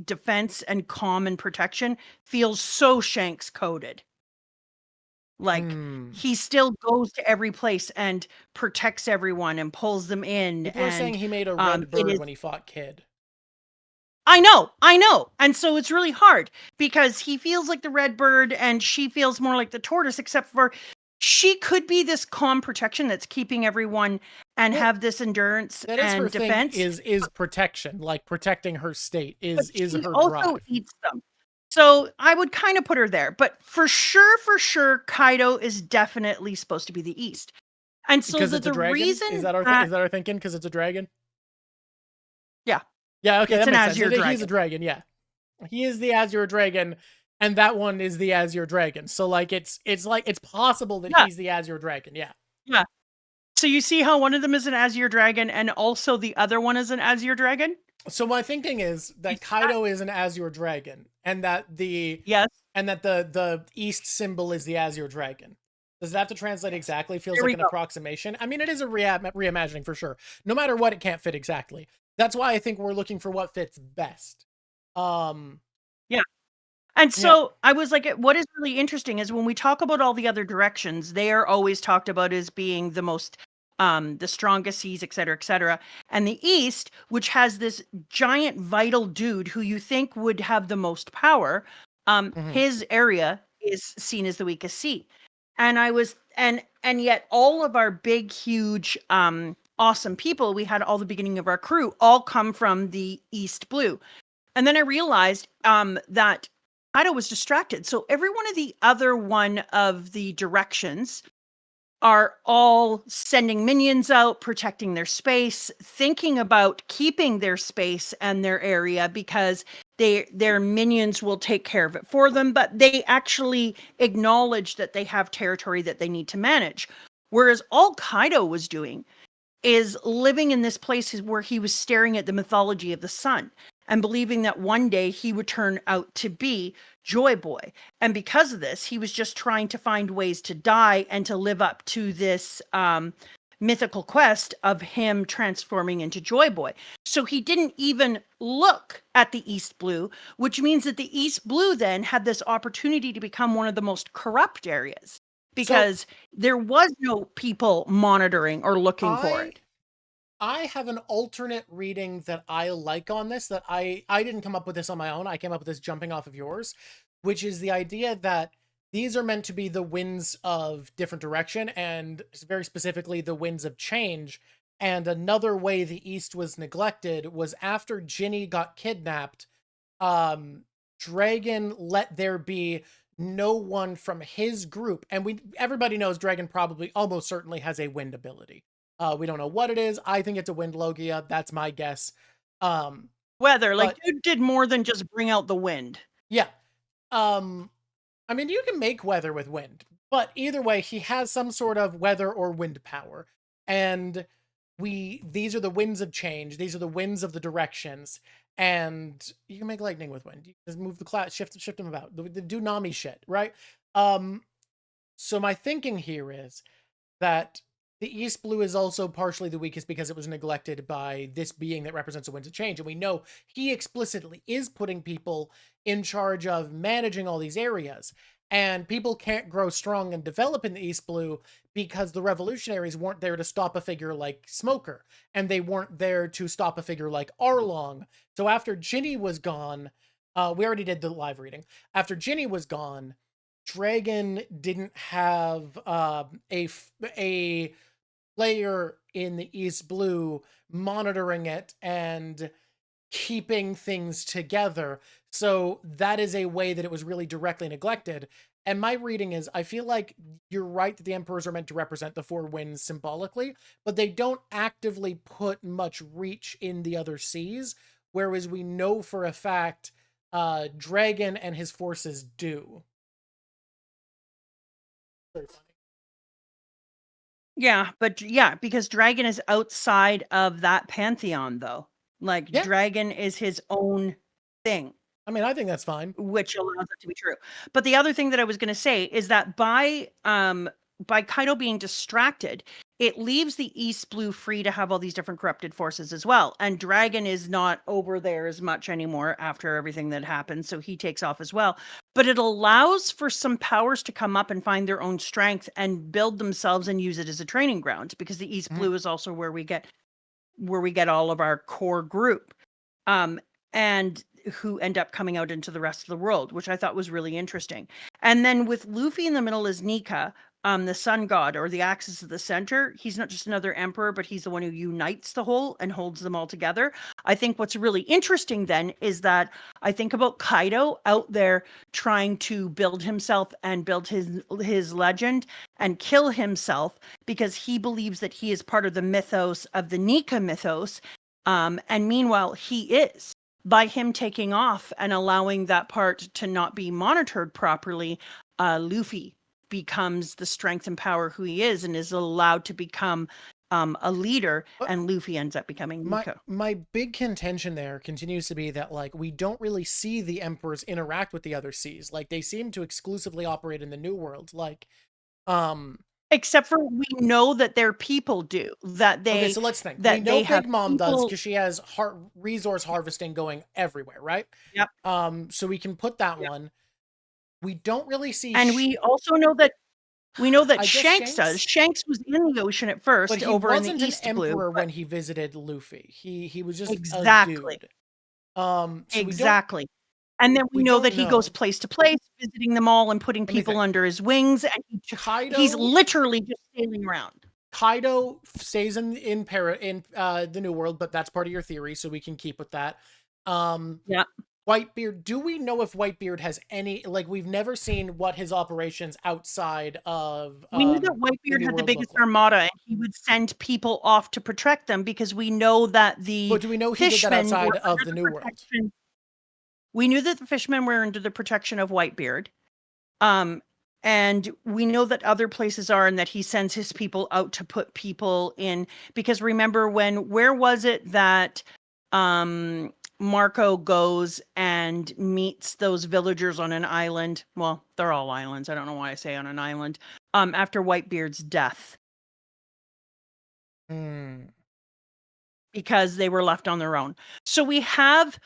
defense and calm and protection feels so Shanks coded. Like he still goes to every place and protects everyone and pulls them in. People are saying he made a red bird when he fought Kid. I know. And so it's really hard because he feels like the red bird and she feels more like the tortoise, except for she could be this calm protection that's keeping everyone and have this endurance that is and her defense. Thing is protection, like protecting her state is her also drive. Eats them. So I would kind of put her there, but for sure, Kaido is definitely supposed to be the East. And so because it's a dragon? Reason is that our thinking? Because it's a dragon? Yeah. Yeah, okay, it's that an makes sense. Dragon. He's a dragon, yeah. He is the Azure Dragon, and that one is the Azure Dragon. So like it's possible that he's the Azure Dragon, yeah. Yeah. So you see how one of them is an Azure Dragon and also the other one is an Azure Dragon? So my thinking is that Kaido is an Azure Dragon, and that the East symbol is the Azure Dragon. Does that have to translate exactly? Feels like an approximation. I mean, it is a reimagining for sure. No matter what, it can't fit exactly. That's why I think we're looking for what fits best. Yeah. And so I was like, what is really interesting is when we talk about all the other directions, they are always talked about as being the most, the strongest seas, et cetera, and the East, which has this giant vital dude who you think would have the most power, his area is seen as the weakest sea. And I was, and yet all of our big, huge, awesome people, we had all the beginning of our crew, all come from the East Blue. And then I realized that Kaido was distracted. So every one of the other one of the directions are all sending minions out, protecting their space, thinking about keeping their space and their area because their minions will take care of it for them, but they actually acknowledge that they have territory that they need to manage. Whereas all Kaido was doing is living in this place where he was staring at the mythology of the sun and believing that one day he would turn out to be Joy Boy. And because of this, he was just trying to find ways to die and to live up to this mythical quest of him transforming into Joy Boy. So he didn't even look at the East Blue, which means that the East Blue then had this opportunity to become one of the most corrupt areas because there was no people monitoring or looking for it. I have an alternate reading that I like on this, that I didn't come up with this on my own. I came up with this jumping off of yours, which is the idea that these are meant to be the winds of different direction, and very specifically the winds of change. And another way the East was neglected was after Ginny got kidnapped, Dragon let there be no one from his group. And everybody knows Dragon probably almost certainly has a wind ability. We don't know what it is. I think it's a wind Logia. That's my guess. Weather, like, dude did more than just bring out the wind. Yeah. I mean, you can make weather with wind, but either way, he has some sort of weather or wind power. And these are the winds of change. These are the winds of the directions. And you can make lightning with wind. You just move the cloud, shift them about. The Dunami shit, right? So my thinking here is that the East Blue is also partially the weakest because it was neglected by this being that represents the winds of change. And we know he explicitly is putting people in charge of managing all these areas. And people can't grow strong and develop in the East Blue because the revolutionaries weren't there to stop a figure like Smoker. And they weren't there to stop a figure like Arlong. So after Ginny was gone, we already did the live reading. After Ginny was gone, Dragon didn't have a player in the East Blue monitoring it and keeping things together. So that is a way that it was really directly neglected. And my reading is, I feel like you're right that the emperors are meant to represent the four winds symbolically, but they don't actively put much reach in the other seas, whereas we know for a fact Dragon and his forces do. Very funny. Yeah, but yeah, because Dragon is outside of that pantheon, though. Like, Yeah. Dragon is his own thing. I mean, I think that's fine. Which allows it to be true. But the other thing that I was going to say is that by Kaido being distracted, it leaves the East Blue free to have all these different corrupted forces as well. And Dragon is not over there as much anymore after everything that happened, so he takes off as well. But it allows for some powers to come up and find their own strength and build themselves and use it as a training ground, because the East Blue is also where we get all of our core group. And who end up coming out into the rest of the world, which I thought was really interesting. And then with Luffy in the middle as Nika, the sun god, or the axis of the center. He's not just another emperor, but he's the one who unites the whole and holds them all together. I think what's really interesting then is that I think about Kaido out there trying to build himself and build his legend and kill himself because he believes that he is part of the mythos of the Nika mythos. And meanwhile, he is. By him taking off and allowing that part to not be monitored properly, Luffy becomes the strength and power who he is and is allowed to become a leader, and Luffy ends up becoming Nika. My big contention there continues to be that, like, we don't really see the emperors interact with the other seas. Like, they seem to exclusively operate in the New World. Like, except for we know that their people do. That they okay, so let's think. We know Big Mom does because she has resource harvesting going everywhere, right? Yep. So we can put that one. We don't really see, and we also know that Shanks does. Shanks was in the ocean at first, but he over in the wasn't East an Blue emperor when he visited Luffy. He was just exactly. a dude. So exactly. And then we know that he goes place to place, visiting them all and putting people under his wings. And he's literally just sailing around. Kaido stays in the New World, but that's part of your theory, so we can keep with that. Yeah. Whitebeard, do we know if Whitebeard has any, like, we've never seen what his operations outside of we knew that Whitebeard had the biggest armada, and he would send people off to protect them, because we know that but do we know he did that outside of the New World? We knew that the fishermen were under the protection of Whitebeard. And we know that other places are, and that he sends his people out to put people in. Because remember where was it that Marco goes and meets those villagers on an island? Well, they're all islands. I don't know why I say on an island. After Whitebeard's death. Because they were left on their own. So we have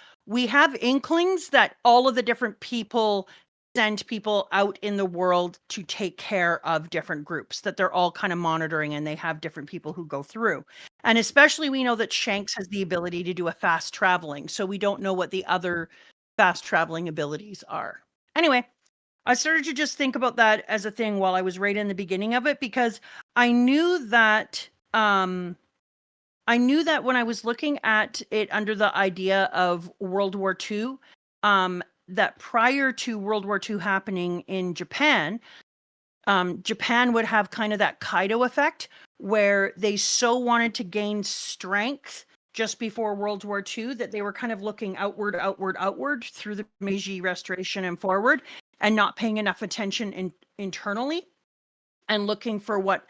inklings that all of the different people send people out in the world to take care of different groups, that they're all kind of monitoring, and they have different people who go through. And especially we know that Shanks has the ability to do a fast traveling, so we don't know what the other fast traveling abilities are. Anyway, I started to just think about that as a thing while I was right in the beginning of it, because I knew that when I was looking at it under the idea of World War II, that prior to World War II happening in Japan, Japan would have kind of that Kaido effect, where they so wanted to gain strength just before World War II that they were kind of looking outward through the Meiji Restoration and forward, and not paying enough attention internally, and looking for what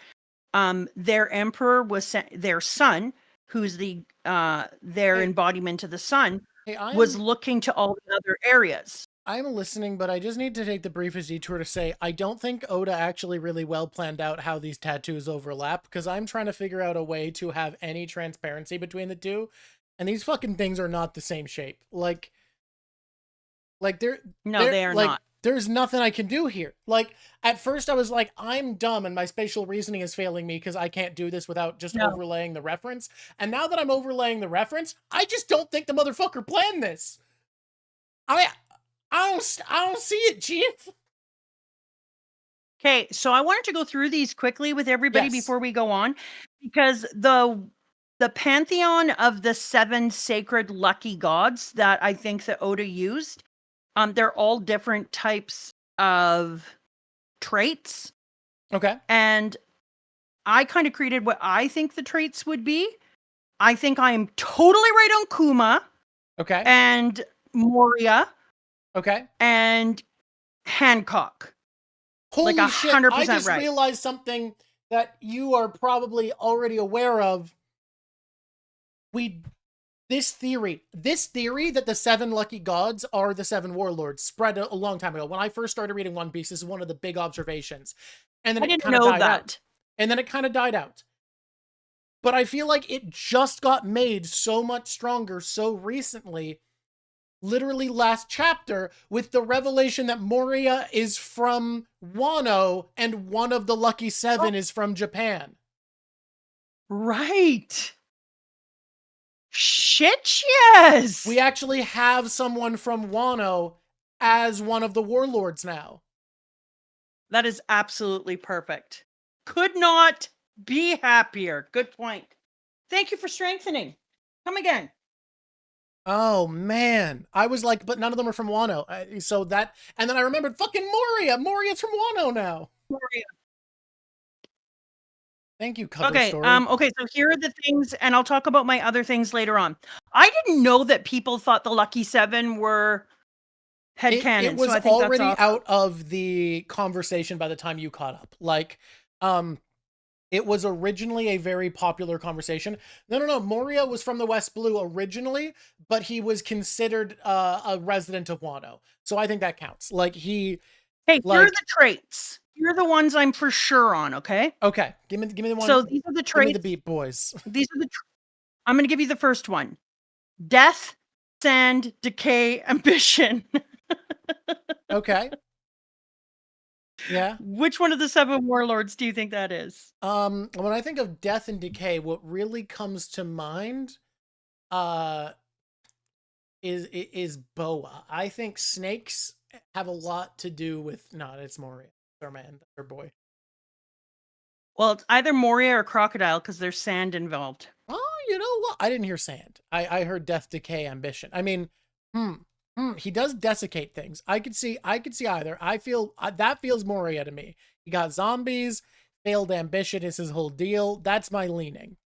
their emperor was their son, who's their embodiment of the sun, was looking to all the other areas. I'm listening, but I just need to take the briefest detour to say I don't think Oda actually really well planned out how these tattoos overlap, because I'm trying to figure out a way to have any transparency between the two, and these fucking things are not the same shape. Like they are not. There's nothing I can do here. Like, at first I was like, I'm dumb and my spatial reasoning is failing me because I can't do this without just overlaying the reference. And now that I'm overlaying the reference, I just don't think the motherfucker planned this. I don't see it, Chief. Okay, so I wanted to go through these quickly with everybody before we go on, because the pantheon of the 7 sacred lucky gods that I think that Oda used, they're all different types of traits. Okay. And I kind of created what I think the traits would be. I think I am totally right on Kuma. Okay. And Moria. Okay. And Hancock. Holy like 100% shit, I just realized something that you are probably already aware of. This theory that the 7 lucky gods are the 7 warlords spread a long time ago. When I first started reading One Piece, this is one of the big observations. And then it kind of died out. And then it kind of died out. But I feel like it just got made so much stronger so recently, literally last chapter, with the revelation that Moria is from Wano and one of the lucky 7 is from Japan. Right. Shit, yes! We actually have someone from Wano as one of the warlords now. That is absolutely perfect. Could not be happier. Good point. Thank you for strengthening. Come again. Oh, man. I was like, but none of them are from Wano. So that, and then I remembered fucking Moria. Moria's from Wano now. Moria. Thank you, cover story. Okay, so here are the things, and I'll talk about my other things later on. I didn't know that people thought the Lucky 7 were headcanon. It was so I think already that's awesome. out of the conversation by the time you caught up. Like, it was originally a very popular conversation. No. Moria was from the West Blue originally, but he was considered a resident of Wano. So I think that counts. Like, he... Hey, here are the traits. Here are the ones I'm for sure on, okay? Okay. Give me the one. So these are the traits. Give me the beat, boys. These are the... I'm going to give you the first one. Death, sand, decay, ambition. Okay. Yeah. Which one of the 7 warlords do you think that is? When I think of death and decay, what really comes to mind is Boa. I think snakes have a lot to do with... No, it's Moria. Our man, our boy. Well, it's either Moria or crocodile because there's sand involved. Oh, you know what? I didn't hear sand. I heard death, decay, ambition. I mean, he does desiccate things. I could see either. I feel that feels Moria to me. He got zombies. Failed ambition is his whole deal. That's my leaning.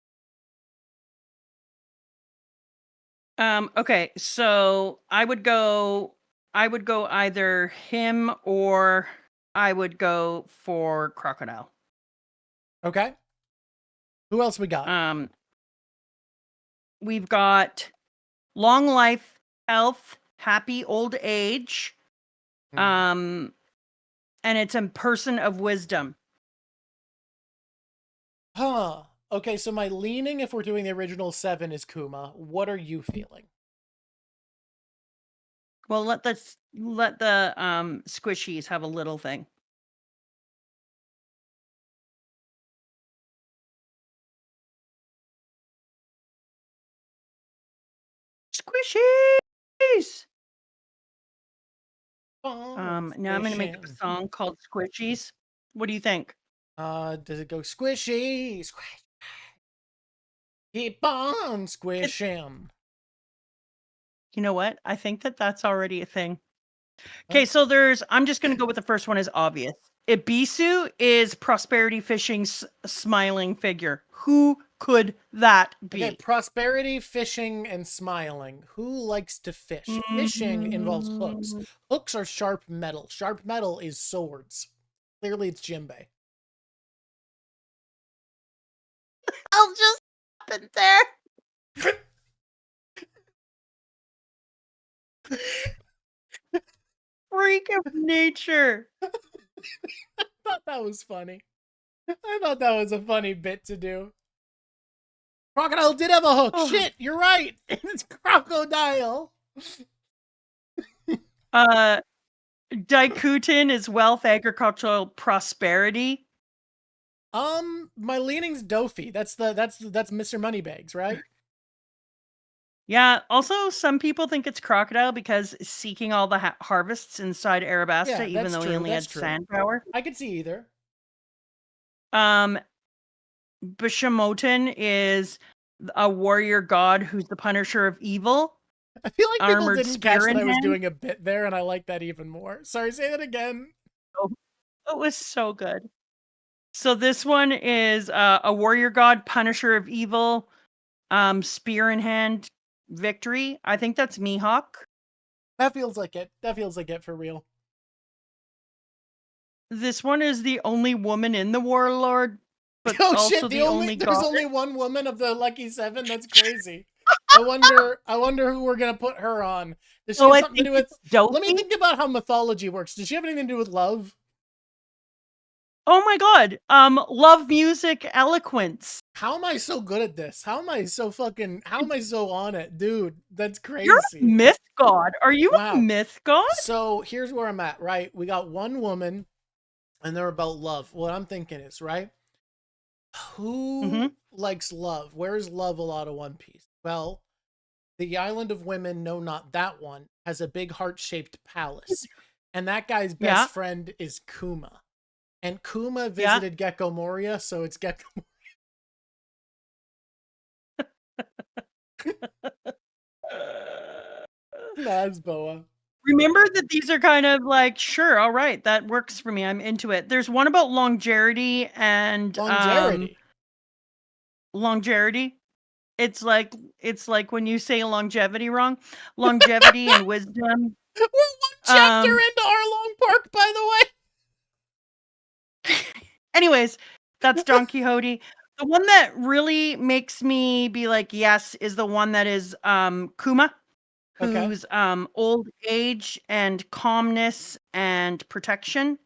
Okay, so I would go either him or I would go for crocodile. Okay. Who else we got? We've got long life, health, happy old age. And it's a person of wisdom. Huh. Okay, so my leaning, if we're doing the original 7, is Kuma. What are you feeling? Well, let the squishies have a little thing. Squishies. Now I'm going to make up a song called Squishies. What do you think? Does it go squishy, squish? Keep on squishing. You know what? I think that that's already a thing. Okay, so I'm just going to go with the first one as obvious. Ibisu is prosperity fishing's smiling figure. Who could that be? Okay, prosperity, fishing, and smiling. Who likes to fish? Fishing involves hooks. Hooks are sharp metal. Sharp metal is swords. Clearly, it's Jinbei. I'll just stop it there. Freak of nature. I thought that was funny. I thought that was a funny bit to do. Crocodile did have a hook. Oh. Shit, you're right. It's crocodile. Daikuten is wealth, agricultural prosperity. My leaning's Dofi. That's Mr. Moneybags, right? Yeah. Also, some people think it's crocodile because seeking all the harvests inside Arabasta, even though he only had sand power. I could see either. Bishamoten is a warrior god who's the punisher of evil. I feel like people didn't catch that I was doing a bit there, and I like that even more. Sorry, say that again. Oh, it was so good. So this one is a warrior god, punisher of evil, spear in hand, victory. I think that's Mihawk. That feels like it. That feels like it for real. This one is the only woman in the warlord, but oh also shit! the only there's only one woman of the Lucky 7. That's crazy. I wonder who we're gonna put her on. Does she have something to do with? Let me think about how mythology works. Does she have anything to do with love? Oh my god. Love, music, eloquence. How am I so good at this? How am I so on it? Dude, that's crazy. You're a myth god. Are you a myth god? So here's where I'm at, right? We got one woman and they're about love. What I'm thinking is, right? Who likes love? Where is love a lot of One Piece? Well, the Island of Women, no, not that one, has a big heart-shaped palace. And that guy's best friend is Kuma. And Kuma visited Gecko Moria, so it's Gecko Moria. Nazboa. Remember that these are kind of like, sure, all right, that works for me. I'm into it. There's one about longevity and longevity. It's like when you say longevity wrong. Longevity and wisdom. We're one chapter into Arlong Park, by the way. Anyways, that's Don Quixote. The one that really makes me be like, yes, is the one that is Kuma, who's old age and calmness and protection.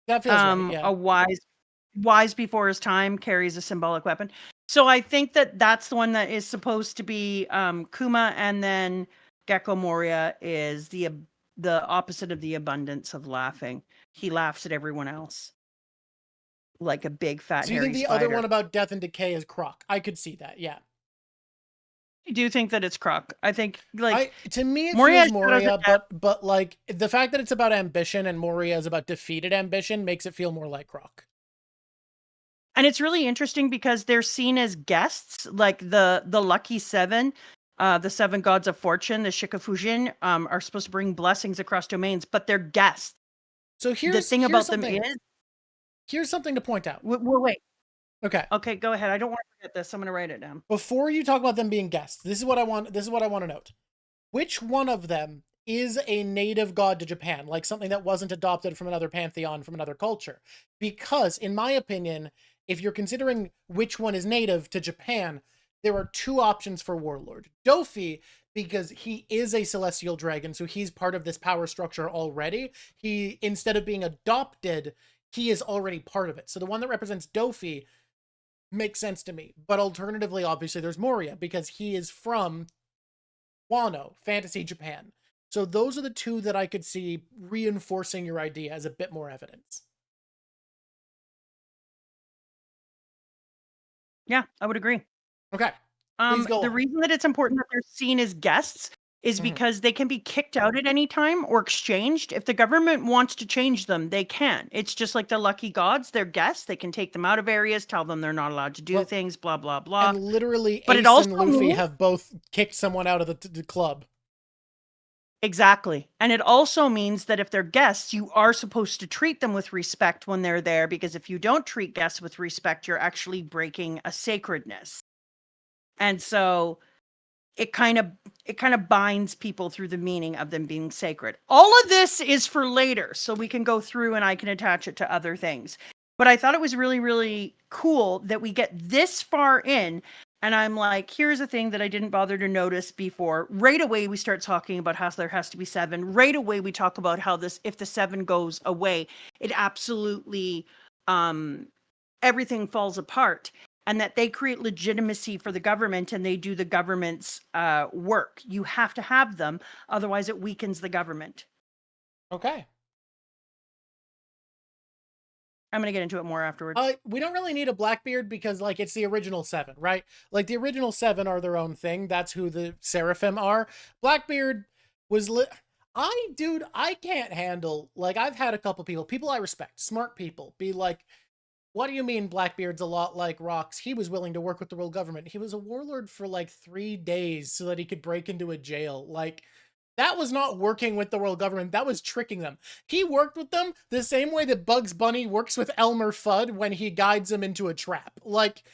That feels right, yeah. A wise before his time, carries a symbolic weapon. So I think that that's the one that is supposed to be Kuma, and then Gecko Moria is the opposite of the abundance of laughing. He laughs at everyone else. Like a big fat. So you think the other one about death and decay is Croc? I could see that, yeah. I do think that it's Croc. I think to me it feels Moria, but like the fact that it's about ambition and Moria is about defeated ambition makes it feel more like Croc. And it's really interesting because they're seen as guests, like the Lucky 7, the 7 gods of fortune, the Shikafujin, are supposed to bring blessings across domains, but they're guests. So here's the thing about them is. Here's something to point out. Wait. Okay. Okay, go ahead. I don't want to forget this. I'm going to write it down. Before you talk about them being guests, this is what I want to note. Which one of them is a native god to Japan, like something that wasn't adopted from another pantheon, from another culture. Because, in my opinion, if you're considering which one is native to Japan, there are two options for Warlord. Dofi, because he is a celestial dragon, so he's part of this power structure already. He, instead of being adopted, he is already part of it. So the one that represents Dofi makes sense to me. But alternatively, obviously, there's Moria, because he is from Wano, Fantasy Japan. So those are the two that I could see reinforcing your idea as a bit more evidence. Yeah, I would agree. Okay. Please go The on. reason that it's important that they're seen as guests is because they can be kicked out at any time or exchanged. If the government wants to change them, they can. It's just like the lucky gods. They're guests. They can take them out of areas, tell them they're not allowed to do things, blah, blah, blah. And literally but Ace it also and Luffy means, have both kicked someone out of the club. Exactly. And it also means that if they're guests, you are supposed to treat them with respect when they're there, because if you don't treat guests with respect, you're actually breaking a sacredness. And so it kind of binds people through the meaning of them being sacred. All of this is for later, so we can go through and I can attach it to other things. But I thought it was really, really cool that we get this far in, and I'm like, here's a thing that I didn't bother to notice before. Right away, we start talking about how there has to be 7. Right away, we talk about how this, if the 7 goes away, it absolutely, everything falls apart. And that they create legitimacy for the government and they do the government's work. You have to have them, otherwise it weakens the government. Okay. I'm going to get into it more afterwards. We don't really need a Blackbeard because, like, it's the original 7, right? Like, the original 7 are their own thing. That's who the Seraphim are. Blackbeard was dude, I can't handle, like, I've had a couple people I respect, smart people, be like, what do you mean Blackbeard's a lot like Rocks? He was willing to work with the world government. He was a warlord for like 3 days so that he could break into a jail. Like, that was not working with the world government. That was tricking them. He worked with them the same way that Bugs Bunny works with Elmer Fudd when he guides him into a trap. Like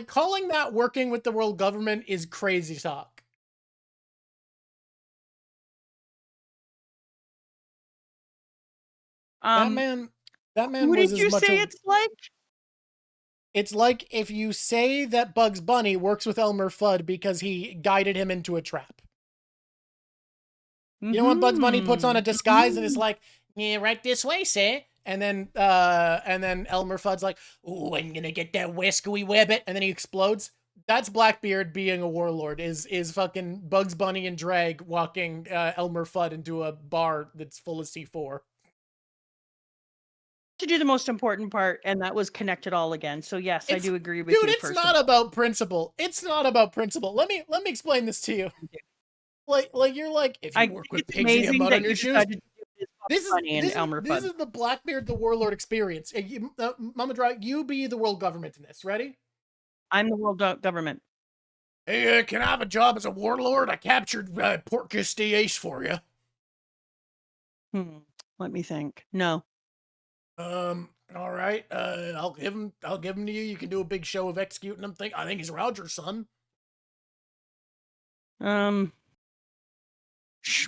calling that working with the world government is crazy talk. That man who was did you say it's like? It's like if you say that Bugs Bunny works with Elmer Fudd because he guided him into a trap. You know when Bugs Bunny puts on a disguise and is like, yeah, right this way, sir. And then Elmer Fudd's like, ooh, I'm gonna get that whisky webbit, and then he explodes. That's Blackbeard being a warlord, is fucking Bugs Bunny and Drag walking Elmer Fudd into a bar that's full of C4. To do the most important part, and that was connect it all again. So yes, I do agree with you. Dude, it's not about principle. It's not about principle. Let me explain this to you. Like you're like, if you work with pigs and you have mud on your shoes. This is the Blackbeard the Warlord experience. Mama Drawk, you be the world government in this. Ready? I'm the world government. Hey, can I have a job as a warlord? I captured Port Castilla for you. Let me think. No. All right. I'll give him to you. You can do a big show of executing him. I think he's Roger's son.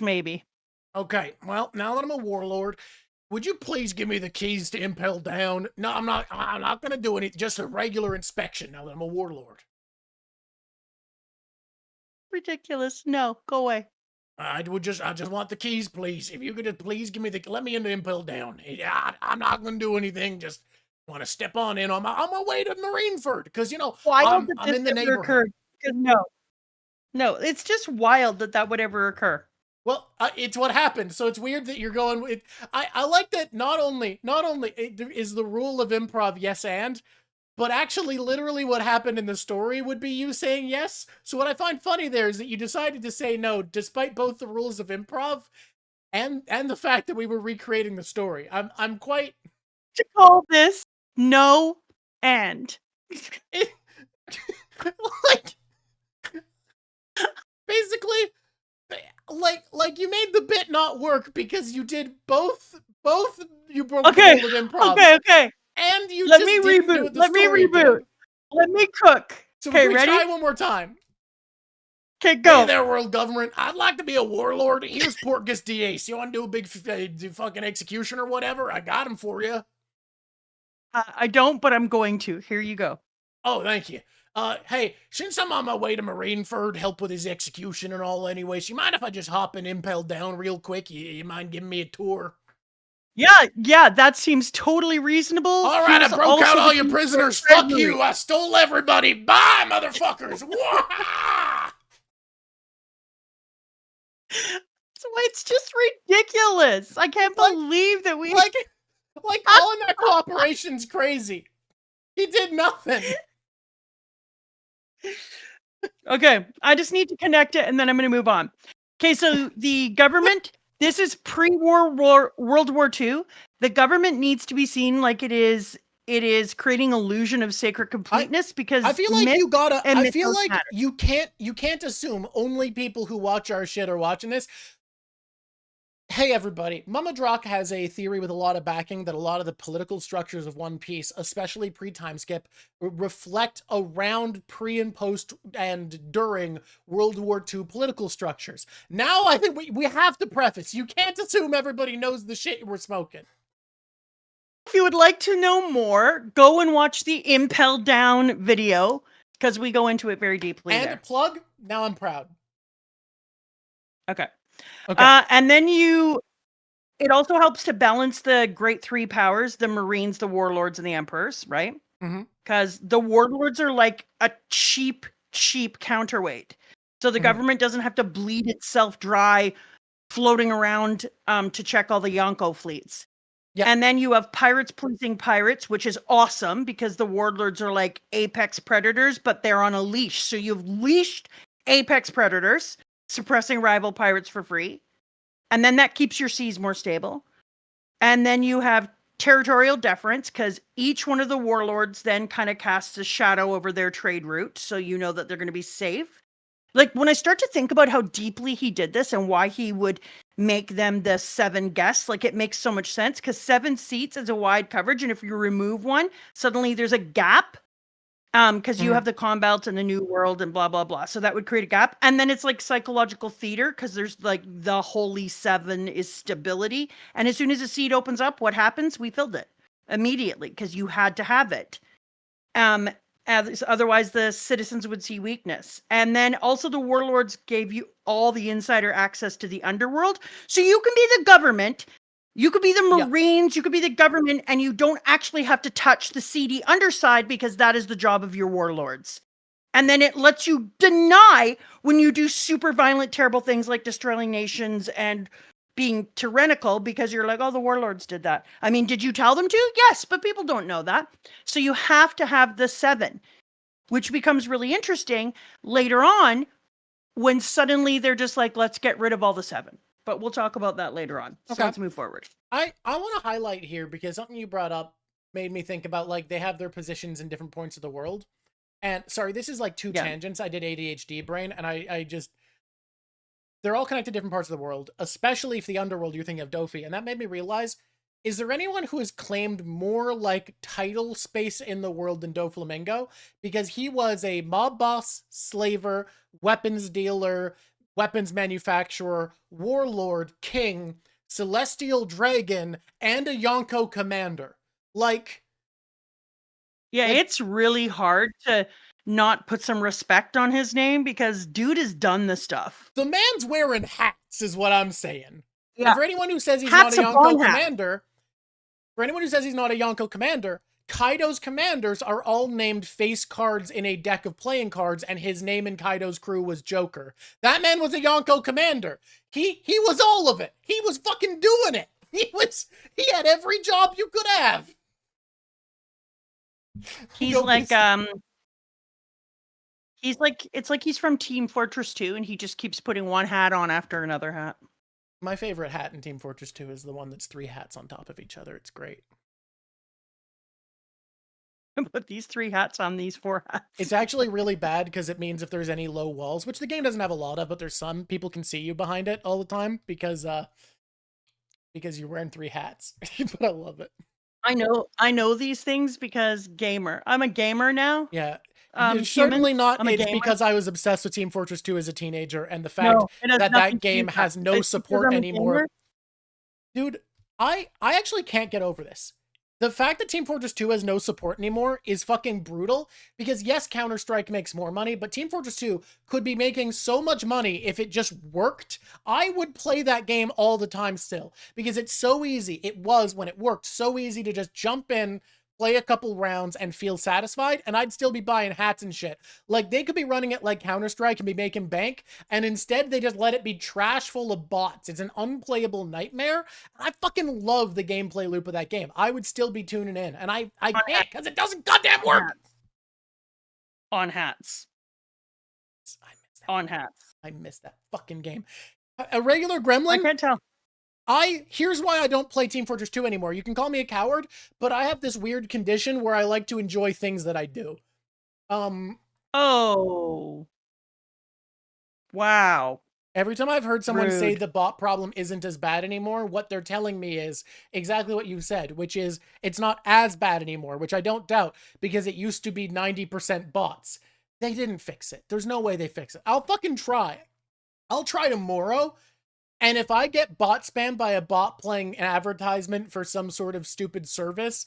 Maybe. Okay. Well, now that I'm a warlord, would you please give me the keys to Impel Down? No, I'm not gonna do anything. Just a regular inspection now that I'm a warlord. Ridiculous. No, go away. I just want the keys, please. If you could please give me let me into Impel Down. I'm not gonna do anything. Just want to step on in on my way to Marineford because I'm in the neighborhood. No, it's just wild that would ever occur. Well, it's what happened. So it's weird that you're going with. I like that. Not only is the rule of improv yes and, but actually, literally, what happened in the story would be you saying yes. So what I find funny there is that you decided to say no, despite both the rules of improv and the fact that we were recreating the story. I'm quite to call this no and like basically like you made the bit not work because you did both you broke the rule of improv. Okay. And you Let me reboot. Let me cook. So okay, we ready? try one more time. Okay, go. Hey there, world government. I'd like to be a warlord. Here's Portgas Diaz. You want to do a big fucking execution or whatever? I got him for you. I don't, but I'm going to. Here you go. Oh, thank you. Hey, since I'm on my way to Marineford, help with his execution and all anyways, you mind if I just hop and impel down real quick? You mind giving me a tour? Yeah, that seems totally reasonable. All right, I broke out all your prisoners. Fuck you. I stole everybody. Bye, motherfuckers. So it's just ridiculous. I can't believe that we like calling that cooperation's crazy. He did nothing. Okay, I just need to connect it and then I'm going to move on. Okay, so the government, this is pre-war World War II. The government needs to be seen like it is creating illusion of sacred completeness because I feel like you gotta I feel like you can't assume only people who watch our shit are watching this. Hey everybody, Mama Drawk has a theory with a lot of backing that a lot of the political structures of One Piece, especially pre-time skip, reflect around pre and post and during World War II political structures. Now I think we have to preface, you can't assume everybody knows the shit we're smoking. If you would like to know more, go and watch the Impel Down video because we go into it very deeply and there. Plug, now I'm proud. Okay. And then it also helps to balance the great three powers, the Marines, the Warlords, and the Emperors, right? Because the Warlords are like a cheap counterweight. So the government doesn't have to bleed itself dry floating around to check all the Yonko fleets. Yeah. And then you have pirates policing pirates, which is awesome because the Warlords are like apex predators, but they're on a leash. So you've leashed apex predators, suppressing rival pirates for free. And then that keeps your seas more stable. And then you have territorial deference because each one of the warlords then kind of casts a shadow over their trade route. So you know that they're going to be safe. Like when I start to think about how deeply he did this and why he would make them the 7 guests, like it makes so much sense because 7 seats is a wide coverage. And if you remove one, suddenly there's a gap. Because you have the Conbelt and the New World and blah, blah, blah. So that would create a gap. And then it's like psychological theater because there's like the Holy 7 is stability. And as soon as a seat opens up, what happens? We filled it immediately because you had to have it. Otherwise, the citizens would see weakness. And then also the Warlords gave you all the insider access to the underworld. So you can be the government. You could be the Marines, you could be the government, and you don't actually have to touch the seedy underside because that is the job of your warlords. And then it lets you deny when you do super violent, terrible things like destroying nations and being tyrannical because you're like, oh, the warlords did that. I mean, did you tell them to? Yes, but people don't know that. So you have to have the 7, which becomes really interesting later on when suddenly they're just like, let's get rid of all the 7. But we'll talk about that later on. Okay. So let's move forward. I want to highlight here because something you brought up made me think about like they have their positions in different points of the world. And sorry, this is like 2 tangents. I did ADHD brain and I just, they're all connected to different parts of the world, especially if the underworld you're thinking of Dofi. And that made me realize, is there anyone who has claimed more like title space in the world than Doflamingo? Because he was a mob boss, slaver, weapons dealer, weapons manufacturer, warlord, king, celestial dragon, and a Yonko commander. Like... Yeah, it's really hard to not put some respect on his name because dude has done the stuff. The man's wearing hats is what I'm saying. Yeah. And for anyone who says he's not a Yonko commander, Kaido's commanders are all named face cards in a deck of playing cards, and his name in Kaido's crew was Joker. That man was a Yonko commander. He was all of it. He was fucking doing it. He had every job you could have. He's like, it's like he's from Team Fortress 2, and he just keeps putting one hat on after another hat. My favorite hat in Team Fortress 2 is the one that's 3 hats on top of each other. It's great. Put these 3 hats on these 4 hats. It's actually really bad because it means if there's any low walls, which the game doesn't have a lot of, but there's some, people can see you behind it all the time because you're wearing 3 hats. But I love it. I know these things because gamer. I'm a gamer now. Yeah. It's human. certainly not. I'm a It's gamer. because I was obsessed with Team Fortress 2 as a teenager, and the fact No, it has that nothing that to do game with has that. no It's because support I'm a anymore. gamer. Dude, I actually can't get over this. The fact that Team Fortress 2 has no support anymore is fucking brutal, because yes, Counter-Strike makes more money, but Team Fortress 2 could be making so much money if it just worked. I would play that game all the time still, because it's so easy. It was, when it worked, so easy to just jump in, play a couple rounds, and feel satisfied, and I'd still be buying hats and shit. Like, they could be running it like Counter-Strike and be making bank, and instead they just let it be trash full of bots. It's an unplayable nightmare. I fucking love the gameplay loop of that game. I would still be tuning in, and I can't, because it doesn't goddamn work! On hats. On hats. I miss that fucking game. A regular gremlin? I can't tell. Here's why I don't play Team Fortress 2 anymore. You can call me a coward, but I have this weird condition where I like to enjoy things that I do. Oh. Wow. Every time I've heard someone say Rude. the bot problem isn't as bad anymore, what they're telling me is exactly what you said, which is it's not as bad anymore, which I don't doubt, because it used to be 90% bots. They didn't fix it. There's no way they fix it. I'll fucking try. I'll try tomorrow. And if I get bot spammed by a bot playing an advertisement for some sort of stupid service,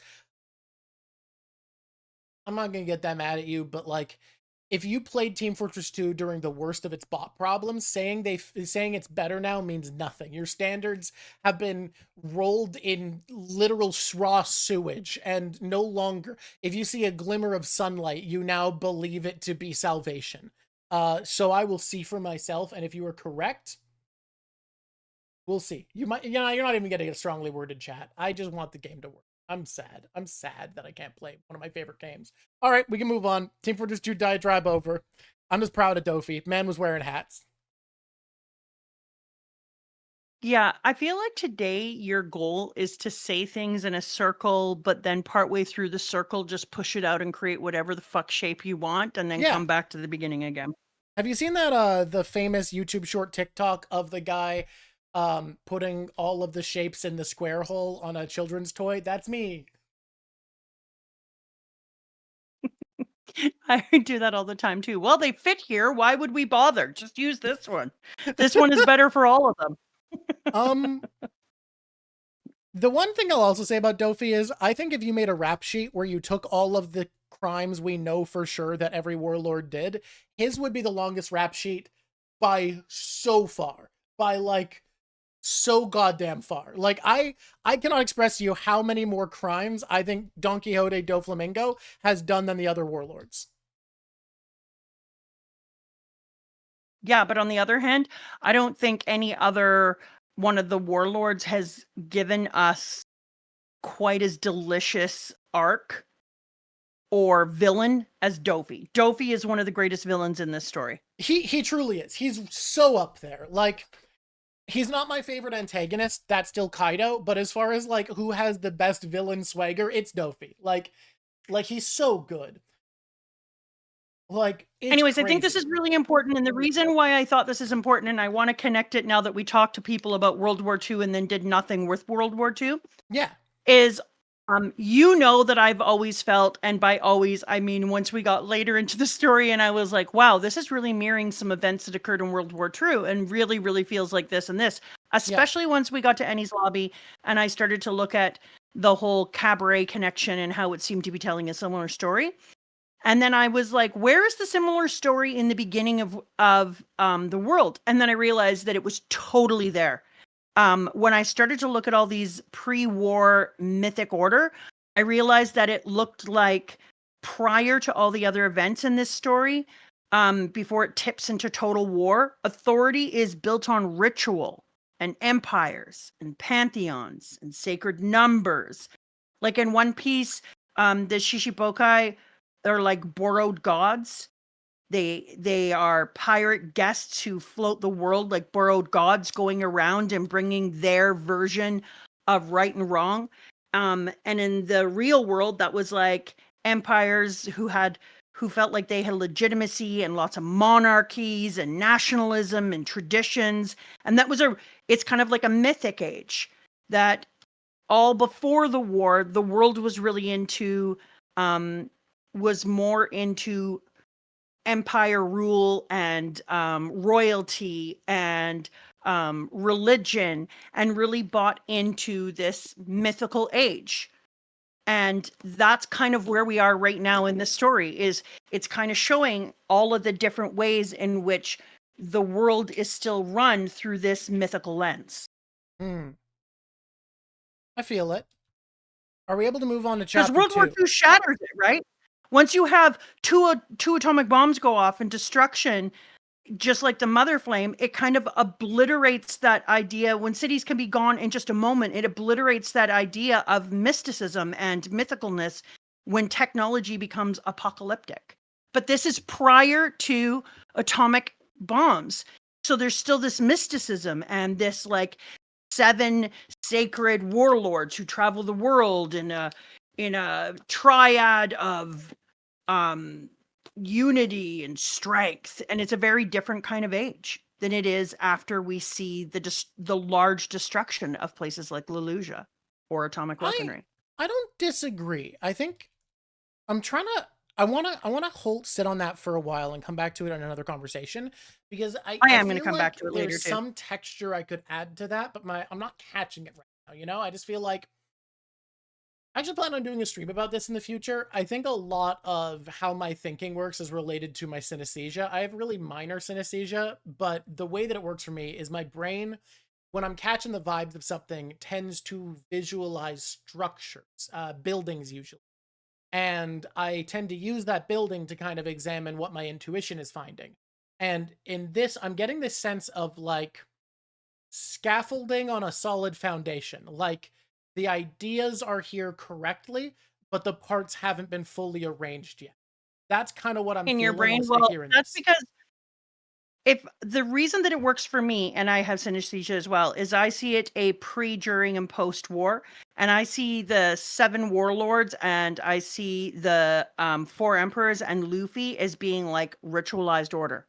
I'm not going to get that mad at you, but like, if you played Team Fortress 2 during the worst of its bot problems, saying it's better now means nothing. Your standards have been rolled in literal raw sewage, and no longer, if you see a glimmer of sunlight, you now believe it to be salvation. So I will see for myself, and if you are correct, we'll see. You're not even getting a strongly worded chat. I just want the game to work. I'm sad. I'm sad that I can't play one of my favorite games. All right, we can move on. Team Fortress 2 diatribe over. I'm just proud of Dofi. Man was wearing hats. Yeah, I feel like today your goal is to say things in a circle, but then partway through the circle, just push it out and create whatever the fuck shape you want, and then come back to the beginning again. Have you seen that the famous YouTube short TikTok of the guy putting all of the shapes in the square hole on a children's toy? That's me. I do that all the time too. Well, they fit here. Why would we bother? Just use this one. This one is better for all of them. The one thing I'll also say about Dofi is I think if you made a rap sheet where you took all of the crimes we know for sure that every warlord did, his would be the longest rap sheet by so far. By like so goddamn far. Like I cannot express to you how many more crimes I think Don Quixote do Flamingo has done than the other warlords. Yeah, but on the other hand, I don't think any other one of the warlords has given us quite as delicious arc or villain as Dofi. Dofi is one of the greatest villains in this story. He truly is. He's so up there. Like, he's not my favorite antagonist. That's still Kaido. But as far as like who has the best villain swagger, it's Dofi. Like he's so good. Like, anyways, crazy. I think this is really important. And the reason why I thought this is important, and I want to connect it now that we talked to people about World War II and then did nothing with World War II. Yeah. Is you know that I've always felt, and by always, I mean once we got later into the story and I was like, wow, this is really mirroring some events that occurred in World War II and really, really feels like this and this. Especially once we got to Ennie's lobby and I started to look at the whole cabaret connection and how it seemed to be telling a similar story. And then I was like, where is the similar story in the beginning of the world? And then I realized that it was totally there. When I started to look at all these pre-war mythic order, I realized that it looked like prior to all the other events in this story, before it tips into total war, authority is built on ritual and empires and pantheons and sacred numbers. Like in One Piece, the Shishibokai, they're like borrowed gods. They are pirate guests who float the world like borrowed gods, going around and bringing their version of right and wrong. And in the real world, that was like empires who felt like they had legitimacy and lots of monarchies and nationalism and traditions. And that was it's kind of like a mythic age that all before the war, the world was really into, was more into empire rule and royalty and religion, and really bought into this mythical age. And that's kind of where we are right now in this story. Is it's kind of showing all of the different ways in which the world is still run through this mythical lens. I feel it. Are we able to move on to Because chapter World War 2? II shatters it, right? Once you have two atomic bombs go off and destruction, just like the mother flame, it kind of obliterates that idea. When cities can be gone in just a moment, it obliterates that idea of mysticism and mythicalness when technology becomes apocalyptic. But this is prior to atomic bombs. So there's still this mysticism and this like 7 sacred warlords who travel the world in a triad of unity and strength, and it's a very different kind of age than it is after we see the large destruction of places like Lelusia or atomic weaponry. I don't disagree. I think I'm trying to I want to sit on that for a while and come back to it in another conversation, because I am going to feel come like back to it later there's too. some texture I could add to that, but I'm not catching it right now, you know? I just feel like I actually plan on doing a stream about this in the future. I think a lot of how my thinking works is related to my synesthesia. I have really minor synesthesia, but the way that it works for me is my brain, when I'm catching the vibes of something, tends to visualize structures, buildings usually. And I tend to use that building to kind of examine what my intuition is finding. And in this, I'm getting this sense of like scaffolding on a solid foundation. Like the ideas are here correctly, but the parts haven't been fully arranged yet. That's kind of what I'm In your feeling brain, as I well, hear in that's this. because if the reason that it works for me, and I have synesthesia as well, is I see it a pre, during, and post-war, and I see the 7 warlords, and I see the 4 emperors and Luffy as being like ritualized order.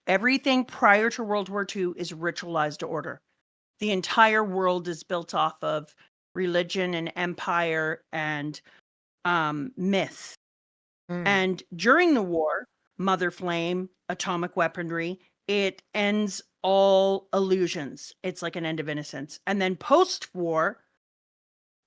Everything prior to World War II is ritualized order. The entire world is built off of religion and empire and myth. And during the war, Mother Flame, atomic weaponry, it ends all illusions. It's like an end of innocence. And then post-war,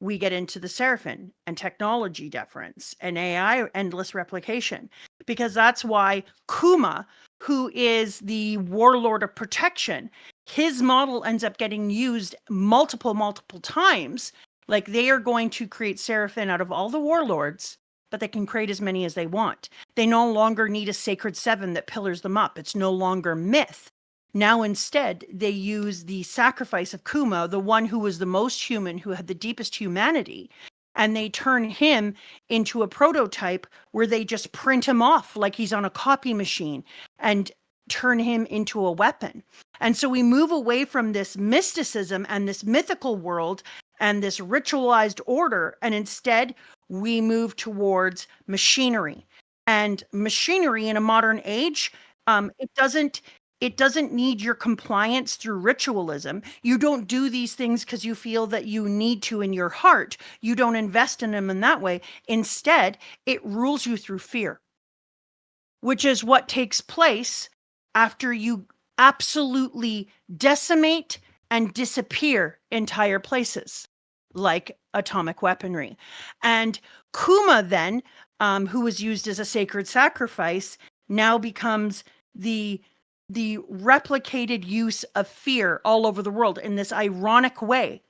we get into the Seraphim and technology deference and AI endless replication. Because that's why Kuma, who is the warlord of protection, his model ends up getting used multiple times. Like they are going to create Seraphim out of all the warlords, but they can create as many as they want. They no longer need a sacred 7 that pillars them up. It's no longer myth. Now instead, they use the sacrifice of Kuma, the one who was the most human, who had the deepest humanity, and they turn him into a prototype where they just print him off like he's on a copy machine and turn him into a weapon. And so we move away from this mysticism and this mythical world and this ritualized order, and instead we move towards machinery. And machinery in a modern age, it doesn't need your compliance through ritualism. You don't do these things because you feel that you need to in your heart. You don't invest in them in that way. Instead, it rules you through fear, which is what takes place after you absolutely decimate and disappear entire places, like atomic weaponry. And Kuma then, who was used as a sacred sacrifice, now becomes the replicated use of fear all over the world in this ironic way.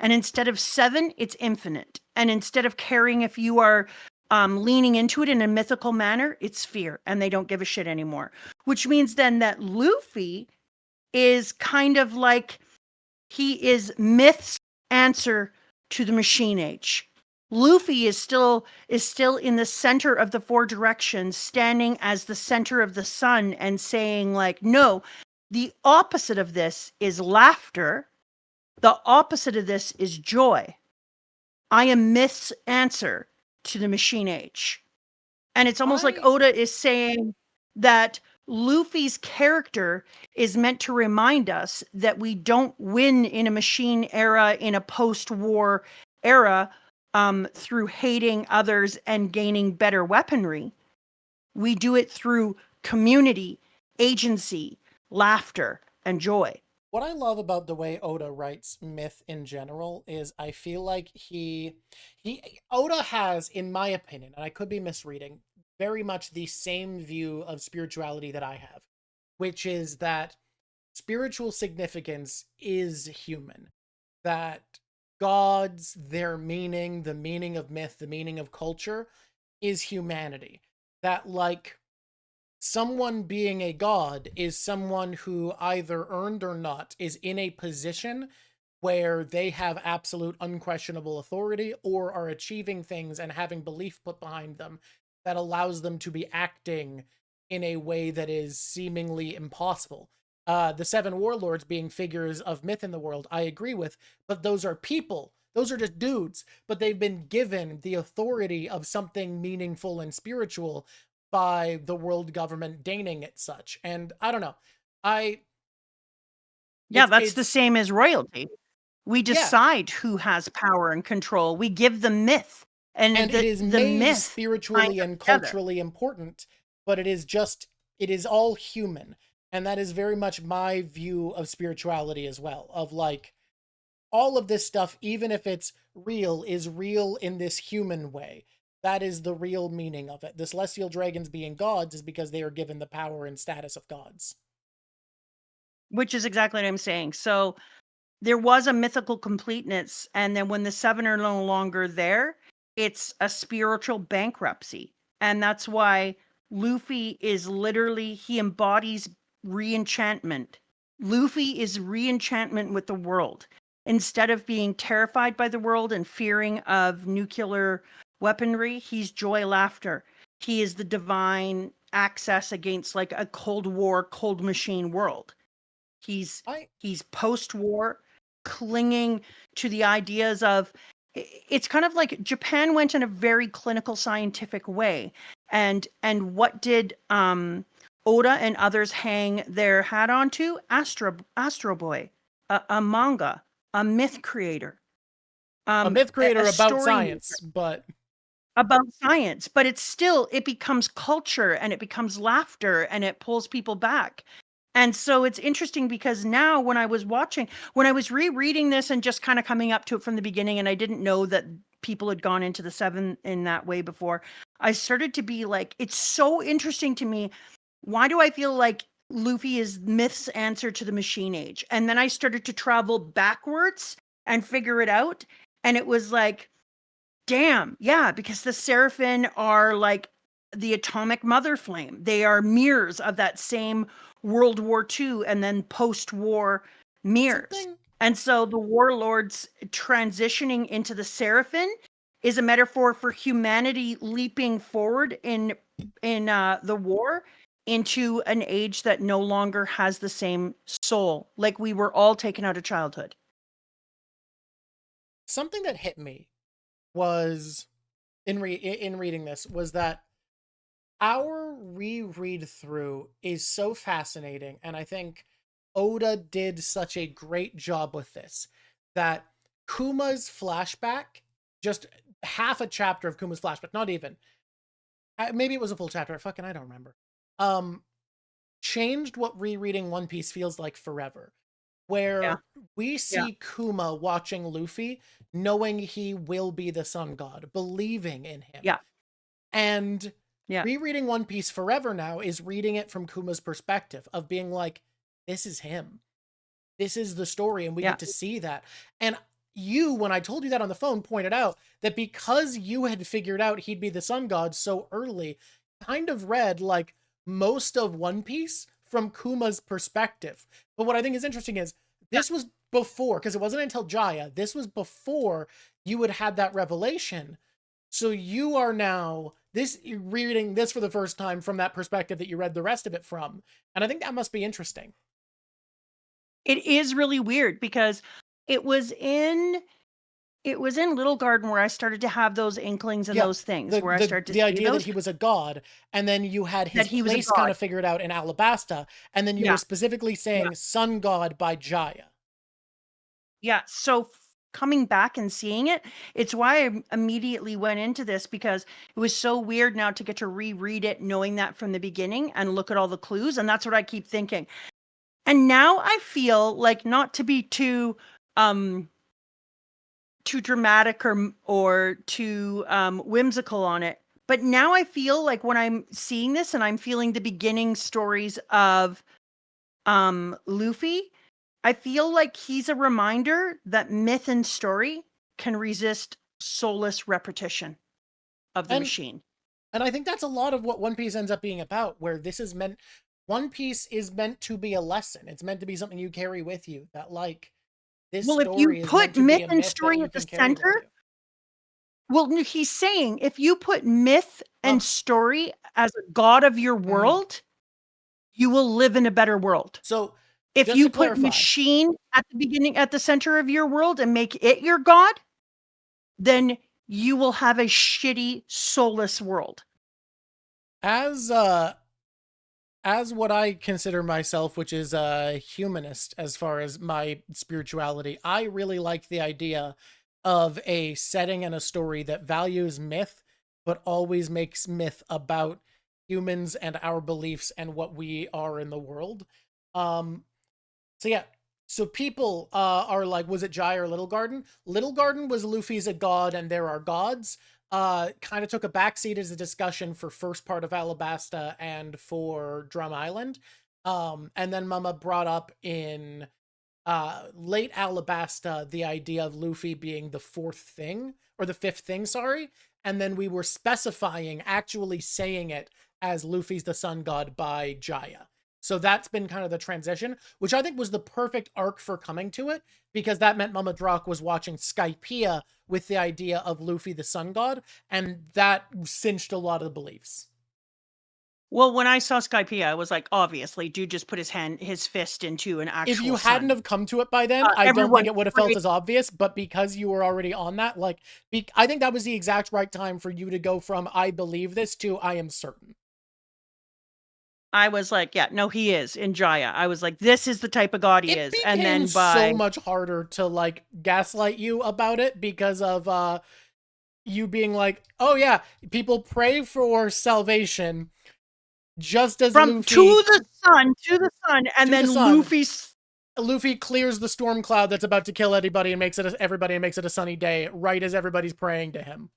And instead of 7, it's infinite. And instead of caring if you are leaning into it in a mythical manner, it's fear, and they don't give a shit anymore. Which means then that Luffy is kind of like, he is myth's answer to the machine age. Luffy is still in the center of the 4 directions, standing as the center of the sun and saying like, no, the opposite of this is laughter. The opposite of this is joy. I am myth's answer to the machine age. And it's almost like Oda is saying that Luffy's character is meant to remind us that we don't win in a machine era, in a post-war era, through hating others and gaining better weaponry. We do it through community, agency, laughter, and joy. What I love about the way Oda writes myth in general is I feel like Oda has, in my opinion, and I could be misreading, very much the same view of spirituality that I have, which is that spiritual significance is human. That gods, their meaning, the meaning of myth, the meaning of culture is humanity. That, like, someone being a god is someone who either earned or not is in a position where they have absolute unquestionable authority or are achieving things and having belief put behind them that allows them to be acting in a way that is seemingly impossible. The seven warlords being figures of myth in the world, I agree with, but those are people. Those are just dudes, but they've been given the authority of something meaningful and spiritual by the world government deigning it such. And I don't know. Yeah, that's the same as royalty. We Yeah. decide who has power and control. We give the myth. And it is the made myth spiritually and culturally important, but it is all human. And that is very much my view of spirituality as well. Of like, all of this stuff, even if it's real, is real in this human way. That is the real meaning of it. The celestial dragons being gods is because they are given the power and status of gods. Which is exactly what I'm saying. So there was a mythical completeness, and then when the seven are no longer there, it's a spiritual bankruptcy. And that's why Luffy is literally, he embodies re-enchantment. Luffy is re-enchantment with the world. Instead of being terrified by the world and fearing of nuclear weaponry, he's joy, laughter. He is the divine access against like a Cold War, cold machine world. He's post-war, clinging to the ideas of, it's kind of like Japan went in a very clinical scientific way. And what did Oda and others hang their hat onto? Astro Boy, a manga, a myth creator. A myth creator about science, maker. but About science, but it's still, it becomes culture and it becomes laughter and it pulls people back. And so it's interesting because now when I was rereading this and just kind of coming up to it from the beginning, and I didn't know that people had gone into the seven in that way before, I started to be like, it's so interesting to me. Why do I feel like Luffy is myth's answer to the machine age? And then I started to travel backwards and figure it out. And it was like, damn, yeah, because the Seraphim are like the atomic mother flame. They are mirrors of that same World War II and then post-war mirrors. And so the warlords transitioning into the Seraphim is a metaphor for humanity leaping forward in the war into an age that no longer has the same soul. Like we were all taken out of childhood. Something that hit me was in reading this was that our reread through is so fascinating, and I think Oda did such a great job with this, that Kuma's flashback, just half a chapter of Kuma's flashback, not even, maybe it was a full chapter, I don't remember, changed what rereading One Piece feels like forever. Where we see Kuma watching Luffy, knowing he will be the sun god, believing in him. Yeah. And rereading One Piece forever now is reading it from Kuma's perspective of being like, this is him. This is the story, and we get to see that. And you, when I told you that on the phone, pointed out that because you had figured out he'd be the sun god so early, kind of read like most of One Piece from Kuma's perspective. But what I think is interesting is this was before, because it wasn't until Jaya, this was before you had that revelation. So you are now reading this for the first time from that perspective that you read the rest of it from. And I think that must be interesting. It is really weird because it was in Little Garden where I started to have those inklings and those things where I started to the idea that he was a god, and then you had his place kind of figured out in Alabasta, and then you were specifically saying sun god by Jaya. Yeah, so coming back and seeing it, it's why I immediately went into this, because it was so weird now to get to reread it, knowing that from the beginning and look at all the clues. And that's what I keep thinking. And now I feel like, not to be too dramatic or too whimsical on it, but now I feel like when I'm seeing this and I'm feeling the beginning stories of Luffy, I feel like he's a reminder that myth and story can resist soulless repetition of the machine. And I think that's a lot of what One Piece ends up being about, where this is meant, One Piece is meant to be a lesson. It's meant to be something you carry with you, that like, this well, story if you is put meant to myth be a and myth story that at the you can carry with center, you. well, he's saying if you put myth and story as a god of your world, you will live in a better world. So if just you to put clarify, machine at the beginning, at the center of your world, and make it your god, then you will have a shitty, soulless world. As what I consider myself, which is a humanist as far as my spirituality, I really like the idea of a setting and a story that values myth, but always makes myth about humans and our beliefs and what we are in the world. So yeah. So people are like, was it Jai or Little Garden? Little Garden was Luffy's a god and there are gods. Kind of took a backseat as a discussion for first part of Alabasta and for Drum Island. And then Mama brought up in late Alabasta the idea of Luffy being the fourth thing, or the fifth thing, sorry. And then we were specifying, actually saying it as Luffy's the sun god by Jaya. So that's been kind of the transition, which I think was the perfect arc for coming to it, because that meant Mama Drawk was watching Skypiea with the idea of Luffy the sun god, and that cinched a lot of the beliefs. Well, when I saw Skypiea, I was like, obviously, dude just put his fist into an actual If you hadn't have come to it by then, I don't think it would have felt as obvious, but because you were already on that, like, I think that was the exact right time for you to go from I believe this to I am certain. I was like, yeah, no, he is in Jaya. I was like, this is the type of god he is. And then so much harder to like gaslight you about it because of you being like, oh yeah, people pray for salvation just as from Luffy to the sun, and then Luffy clears the storm cloud that's about to kill everybody and makes it a sunny day right as everybody's praying to him.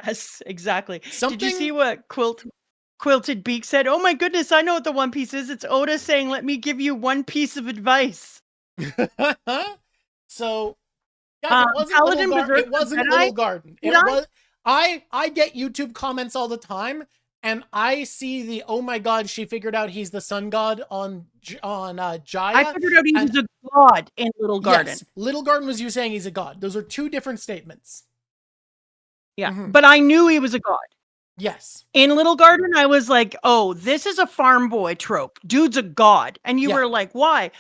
Yes, exactly. Did you see what Quilted Beak said? Oh my goodness, I know what the One Piece is. It's Oda saying, let me give you one piece of advice. So, guys, it wasn't Little Garden. It was. I get YouTube comments all the time, and I see the, oh my god, she figured out he's the sun god on Jaya. I figured out he was a god in Little Garden. Yes, Little Garden was you saying he's a god. Those are two different statements. Yeah, but I knew he was a god. Yes. In Little Garden, I was like, oh, this is a farm boy trope. Dude's a god. And you were like, why?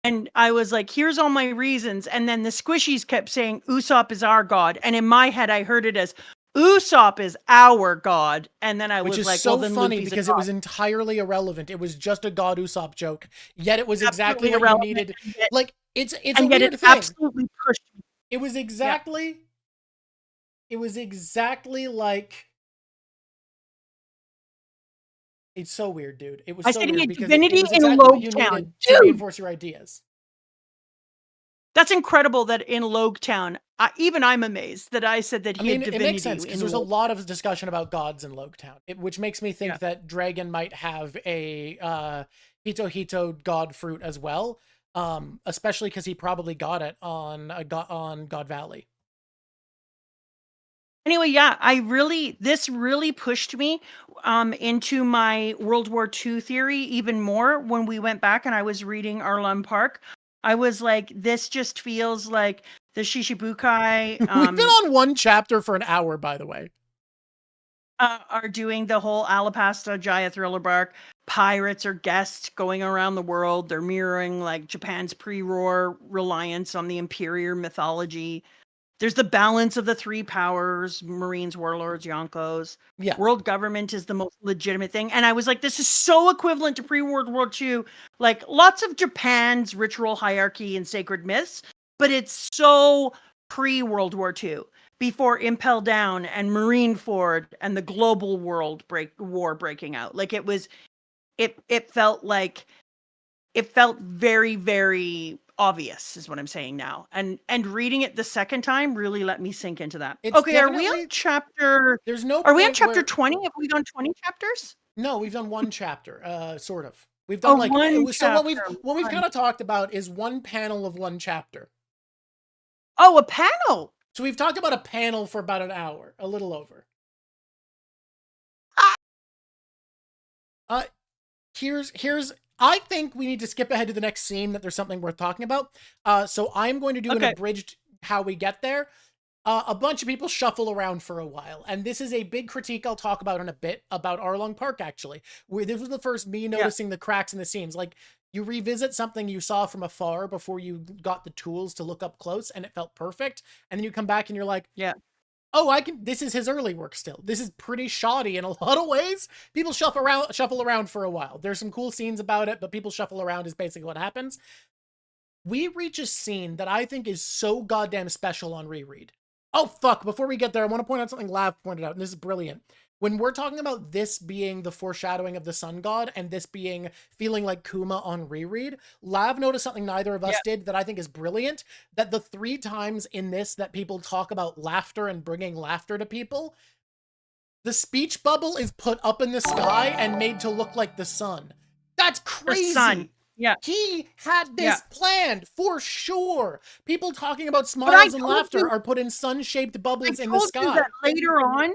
And I was like, here's all my reasons. And then the squishies kept saying, Usopp is our god. And in my head, I heard it as, Usopp is our god. And then I was like, so funny because it was entirely irrelevant. It was just a god Usopp joke. Yet it was exactly what you needed. Like, it's a weird thing. Absolutely pushed me. It was exactly... It was exactly like... It's so weird, dude. It was so weird because it was exactly what you needed to reinforce your ideas. That's incredible that in Logetown, even I'm amazed that I said that he had divinity. It makes sense because there's a lot of discussion about gods in Logetown, which makes me think that Dragon might have a Hito god fruit as well, especially because he probably got it on God Valley. Anyway, this really pushed me into my World War II theory even more when we went back and I was reading Arlong Park. I was like, this just feels like the Shishibukai. We've been on one chapter for an hour, by the way. Are doing the whole Alabasta Jaya Thriller Bark. Pirates are guests going around the world. They're mirroring like Japan's pre-war reliance on the Imperial mythology. There's the balance of the three powers, Marines, Warlords, Yonkos. Yeah. World government is the most legitimate thing. And I was like, this is so equivalent to pre-World War II. Like, lots of Japan's ritual hierarchy and sacred myths, but it's so pre-World War II, before Impel Down and Marineford and the global war breaking out. Like it felt like it felt very, very obvious is what I'm saying now. And reading it the second time really let me sink into that. It's Okay, are we on definitely chapter there's no are we on point chapter where 20? Have we done 20 chapters? no, we've done one chapter, sort of. We've Oh, done like one so chapter. what we've One. kind of talked about is one panel of one chapter. Oh, a panel. So we've talked about a panel for about an hour, a little over. Here's I think we need to skip ahead to the next scene, that there's something worth talking about. So I'm going to do an abridged how we get there. A bunch of people shuffle around for a while, and this is a big critique I'll talk about in a bit about Arlong Park, actually, where this was the first me noticing the cracks in the seams. Like, you revisit something you saw from afar before you got the tools to look up close, and it felt perfect, and then you come back and you're like, oh, this is his early work still. This is pretty shoddy in a lot of ways. People shuffle around for a while. There's some cool scenes about it, but people shuffle around is basically what happens. We reach a scene that I think is so goddamn special on reread. Oh, fuck. Before we get there, I want to point out something Lav pointed out, and this is brilliant. When we're talking about this being the foreshadowing of the sun god, and this being feeling like Kuma on reread, Lav noticed something neither of us did that I think is brilliant, that the 3 times in this that people talk about laughter and bringing laughter to people, the speech bubble is put up in the sky and made to look like the sun. That's crazy! The sun. Yeah. He had this planned, for sure. People talking about smiles and laughter are put in sun-shaped bubbles in the sky. I told you that later on.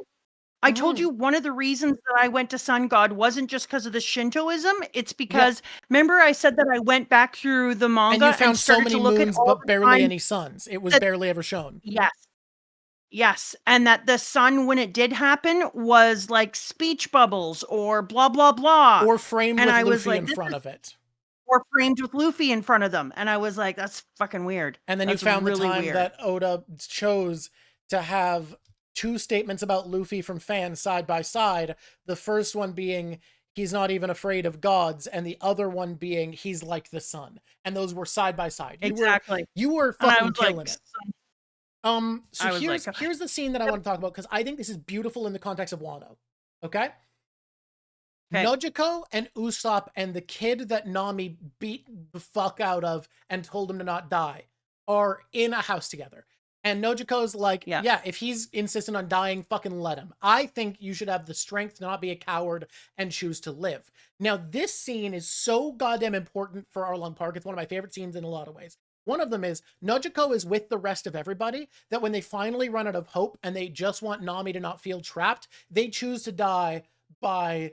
I told you one of the reasons that I went to Sun God wasn't just because of the Shintoism. It's because, remember I said that I went back through the manga and you found so many moons, but barely any suns. It was barely ever shown. Yes. Yes. And that the sun, when it did happen, was like speech bubbles or blah, blah, blah. Or framed with Luffy in front of it. Or framed with Luffy in front of them. And I was like, that's fucking weird. And then you found the time that Oda chose to have 2 statements about Luffy from fans side by side. The first one being, he's not even afraid of gods, and the other one being, he's like the sun. And those were side by side. You were fucking killing it. So here's the scene that I want to talk about, because I think this is beautiful in the context of Wano. Okay? Nojiko and Usopp and the kid that Nami beat the fuck out of and told him to not die are in a house together. And Nojiko's like, yeah, if he's insistent on dying, fucking let him. I think you should have the strength to not be a coward and choose to live. Now, this scene is so goddamn important for Arlong Park. It's one of my favorite scenes in a lot of ways. One of them is Nojiko is with the rest of everybody, that when they finally run out of hope and they just want Nami to not feel trapped, they choose to die by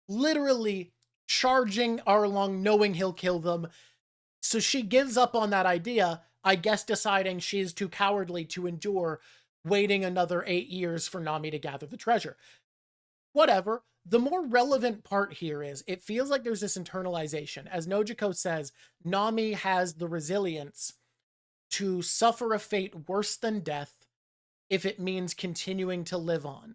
literally charging Arlong, knowing he'll kill them. So she gives up on that idea, I guess deciding she's too cowardly to endure waiting another 8 years for Nami to gather the treasure. Whatever. The more relevant part here is, it feels like there's this internalization. As Nojiko says, Nami has the resilience to suffer a fate worse than death if it means continuing to live on.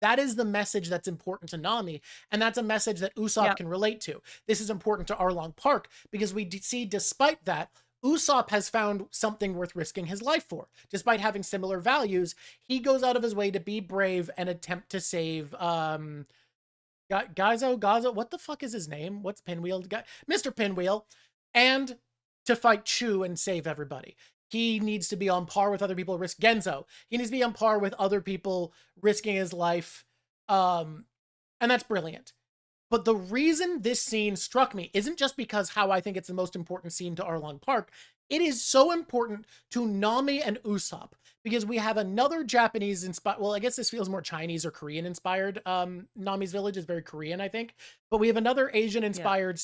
That is the message that's important to Nami, and that's a message that Usopp can relate to. This is important to Arlong Park, because we see, despite that, Usopp has found something worth risking his life for. Despite having similar values, he goes out of his way to be brave and attempt to save, Gazo, what the fuck is his name? What's Pinwheel? Mr. Pinwheel. And to fight Chu and save everybody. He needs to be on par with other people risk Genzo. He needs to be on par with other people risking his life. And that's brilliant. But the reason this scene struck me isn't just because how I think it's the most important scene to Arlong Park. It is so important to Nami and Usopp, because we have another Japanese inspired, well, I guess this feels more Chinese or Korean inspired. Nami's village is very Korean, I think. But we have another Asian inspired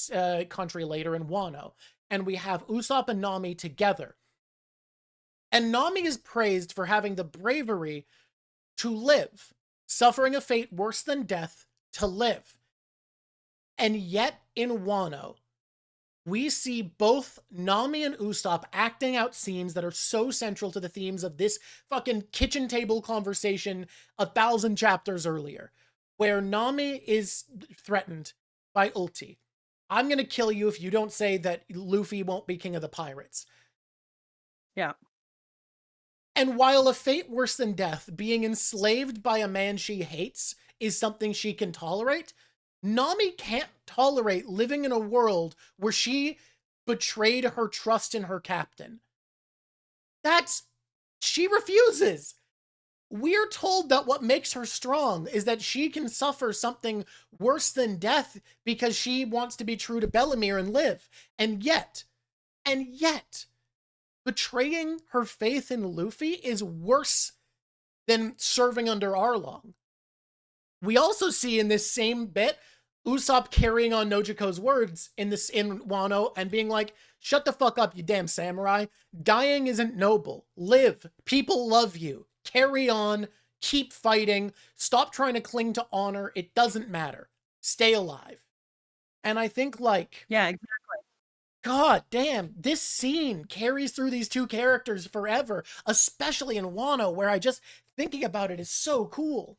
country later in Wano. And we have Usopp and Nami together. And Nami is praised for having the bravery to live, suffering a fate worse than death to live. And yet in Wano, we see both Nami and Usopp acting out scenes that are so central to the themes of this fucking kitchen table conversation 1,000 chapters earlier, where Nami is threatened by Ulti. I'm going to kill you if you don't say that Luffy won't be king of the pirates. Yeah. And while a fate worse than death, being enslaved by a man she hates, is something she can tolerate, Nami can't tolerate living in a world where she betrayed her trust in her captain. She refuses. We're told that what makes her strong is that she can suffer something worse than death because she wants to be true to Bellemere and live. And yet, betraying her faith in Luffy is worse than serving under Arlong. We also see in this same bit Usopp carrying on Nojiko's words in Wano and being like, shut the fuck up, you damn samurai. Dying isn't noble. Live. People love you. Carry on. Keep fighting. Stop trying to cling to honor. It doesn't matter. Stay alive. And I think, like, yeah, exactly. God damn, this scene carries through these two characters forever, especially in Wano, where thinking about it is so cool.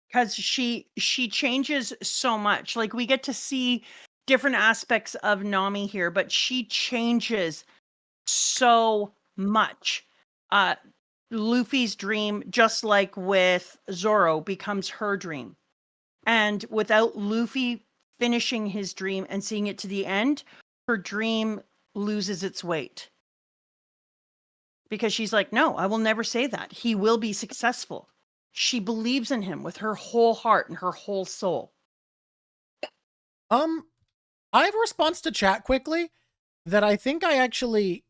Because she changes so much. Like, we get to see different aspects of Nami here, but she changes so much. Luffy's dream, just like with Zoro, becomes her dream. And without Luffy finishing his dream and seeing it to the end, her dream loses its weight. Because she's like, no, I will never say that. He will be successful. She believes in him with her whole heart and her whole soul. I have a response to chat quickly that I think I actually...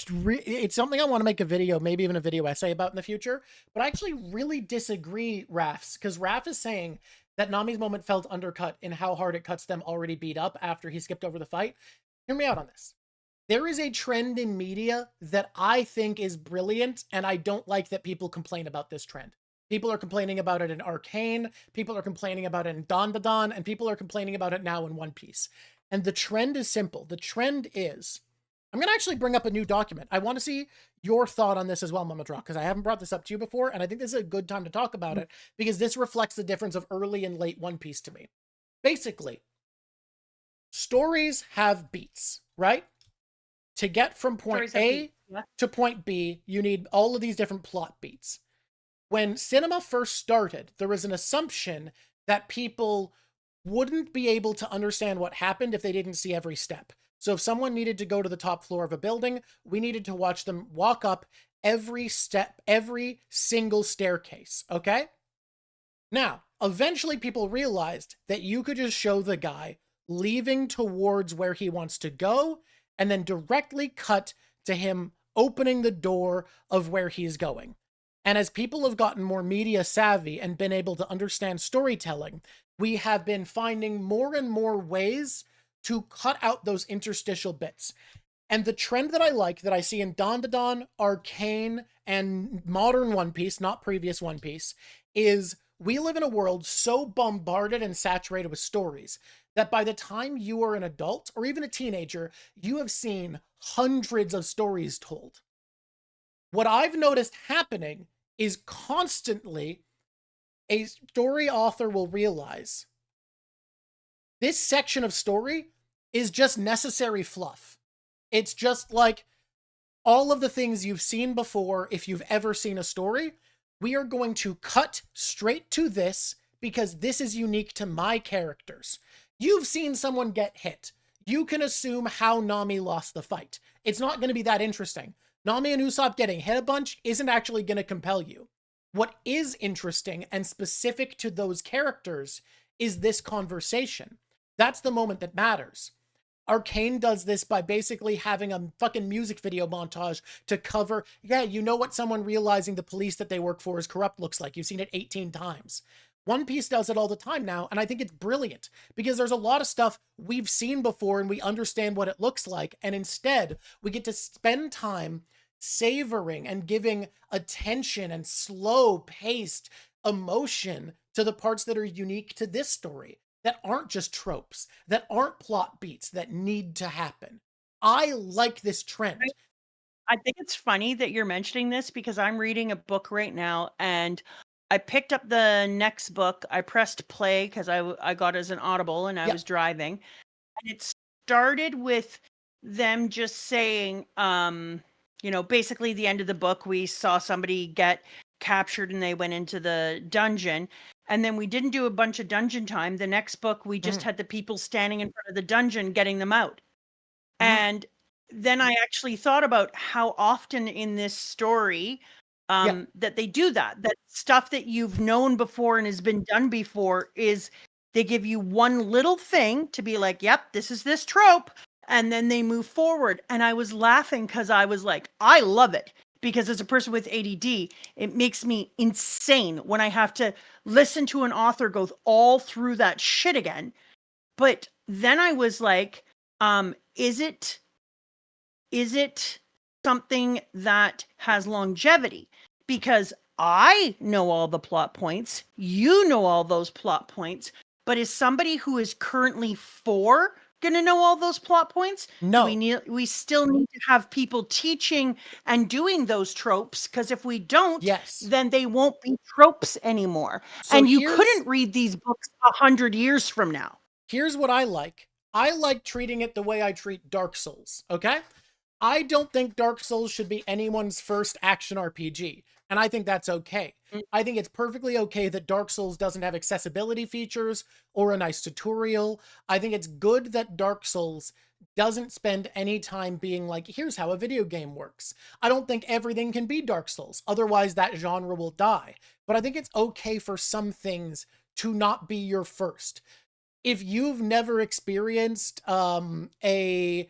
it's something I want to make a video, maybe even a video essay about in the future, but I actually really disagree, Rafs, because Raf is saying that Nami's moment felt undercut in how hard it cuts them already beat up after he skipped over the fight. Hear me out on this. There is a trend in media that I think is brilliant, and I don't like that people complain about this trend. People are complaining about it in Arcane, people are complaining about it in Dandadan, and people are complaining about it now in One Piece. And the trend is simple. The trend is... I'm going to actually bring up a new document. I want to see your thought on this as well, Mama Drawk, because I haven't brought this up to you before, and I think this is a good time to talk about it, because this reflects the difference of early and late One Piece to me. Basically, stories have beats, right? To get from point A to point B, you need all of these different plot beats. When cinema first started, there was an assumption that people wouldn't be able to understand what happened if they didn't see every step. So if someone needed to go to the top floor of a building, we needed to watch them walk up every step, every single staircase, okay? Now, eventually people realized that you could just show the guy leaving towards where he wants to go, and then directly cut to him opening the door of where he's going. And as people have gotten more media savvy and been able to understand storytelling, we have been finding more and more ways to cut out those interstitial bits. And the trend that I like, that I see in Dandadan, Arcane, and modern One Piece, not previous One Piece, is we live in a world so bombarded and saturated with stories that by the time you are an adult or even a teenager, you have seen hundreds of stories told. What I've noticed happening is constantly a story author will realize this section of story is just necessary fluff. It's just like all of the things you've seen before. If you've ever seen a story, we are going to cut straight to this because this is unique to my characters. You've seen someone get hit. You can assume how Nami lost the fight. It's not going to be that interesting. Nami and Usopp getting hit a bunch isn't actually going to compel you. What is interesting and specific to those characters is this conversation. That's the moment that matters. Arcane does this by basically having a fucking music video montage to cover, yeah, you know what someone realizing the police that they work for is corrupt looks like. You've seen it 18 times. One Piece does it all the time now, and I think it's brilliant because there's a lot of stuff we've seen before and we understand what it looks like, and instead we get to spend time savoring and giving attention and slow-paced emotion to the parts that are unique to this story, that aren't just tropes, that aren't plot beats that need to happen. I like this trend. I think it's funny that you're mentioning this because I'm reading a book right now, and I picked up the next book. I pressed play because I got it as an Audible and I was driving. And it started with them just saying, basically the end of the book, we saw somebody get captured and they went into the dungeon. And then we didn't do a bunch of dungeon time. The next book, we just had the people standing in front of the dungeon getting them out. And then I actually thought about how often in this story that they do that stuff that you've known before and has been done before is they give you one little thing to be like, yep, this is this trope. And then they move forward. And I was laughing because I was like, I love it. Because as a person with ADD, it makes me insane when I have to listen to an author go all through that shit again. But then I was like, is it something that has longevity? Because I know all the plot points, you know all those plot points, but is somebody who is currently 4 going to know all those plot points? No. We still need to have people teaching and doing those tropes, because if we don't, then they won't be tropes anymore. So and you couldn't read these books 100 years from now. Here's what I like. I like treating it the way I treat Dark Souls, okay? I don't think Dark Souls should be anyone's first action RPG, and I think that's okay. I think it's perfectly okay that Dark Souls doesn't have accessibility features or a nice tutorial. I think it's good that Dark Souls doesn't spend any time being like, here's how a video game works. I don't think everything can be Dark Souls, otherwise that genre will die. But I think it's okay for some things to not be your first. If you've never experienced a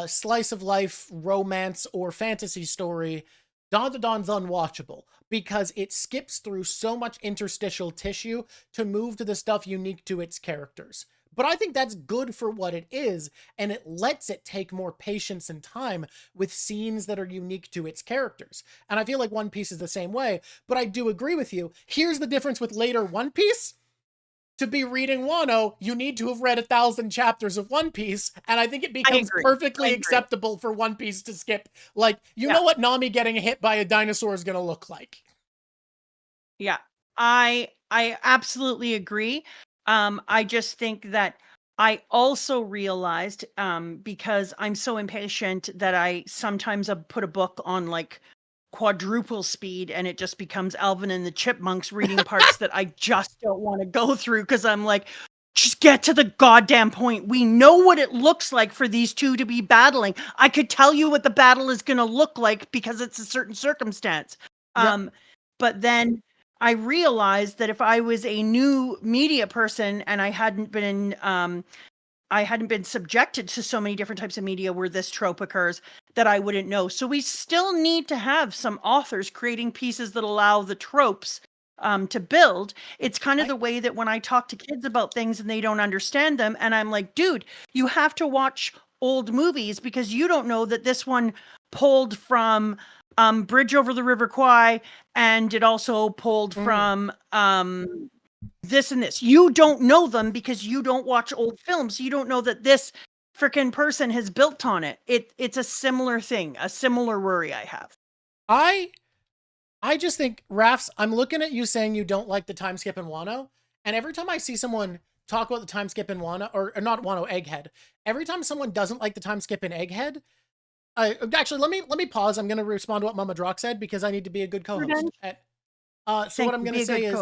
slice of life romance or fantasy story, Dandadan's unwatchable because it skips through so much interstitial tissue to move to the stuff unique to its characters. But I think that's good for what it is, and it lets it take more patience and time with scenes that are unique to its characters. And I feel like One Piece is the same way, but I do agree with you. Here's the difference with later One Piece. To be reading Wano, you need to have read 1,000 chapters of One Piece, and I think it becomes perfectly acceptable for One Piece to skip. Like, you know what Nami getting hit by a dinosaur is going to look like. Yeah, I absolutely agree. I just think that I also realized, because I'm so impatient that I sometimes put a book on like quadruple speed and it just becomes Alvin and the Chipmunks reading parts that I just don't want to go through, because I'm like, just get to the goddamn point. We know what it looks like for these two to be battling. I could tell you what the battle is going to look like because it's a certain circumstance. But then I realized that if I was a new media person and I hadn't been subjected to so many different types of media where this trope occurs, that I wouldn't know. So we still need to have some authors creating pieces that allow the tropes to build. It's kind of the way that when I talk to kids about things and they don't understand them, and I'm like, dude, you have to watch old movies because you don't know that this one pulled from Bridge Over the River Kwai, and it also pulled from this and this. You don't know them because you don't watch old films. You don't know that this freaking person has built on it. It's a similar thing, a similar worry I have. I just think, Rafs, I'm looking at you saying you don't like the time skip in Wano, and every time I see someone talk about the time skip in Wano, or not Wano, Egghead, every time someone doesn't like the time skip in Egghead, actually, let me pause. I'm going to respond to what Mama Drawk said because I need to be a good co-host. So what I'm going to say is,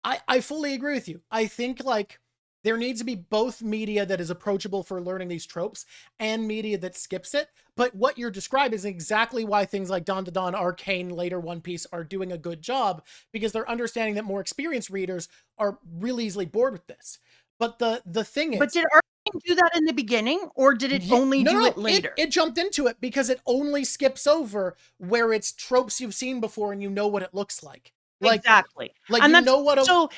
I fully agree with you. I think like there needs to be both media that is approachable for learning these tropes and media that skips it. But what you're describing is exactly why things like Dandadan, Arcane, later One Piece are doing a good job, because they're understanding that more experienced readers are really easily bored with this. But the thing is... But did Arcane do that in the beginning, or did it only do it later? It jumped into it because it only skips over where it's tropes you've seen before and you know what it looks like. Exactly. Like, and you know what... So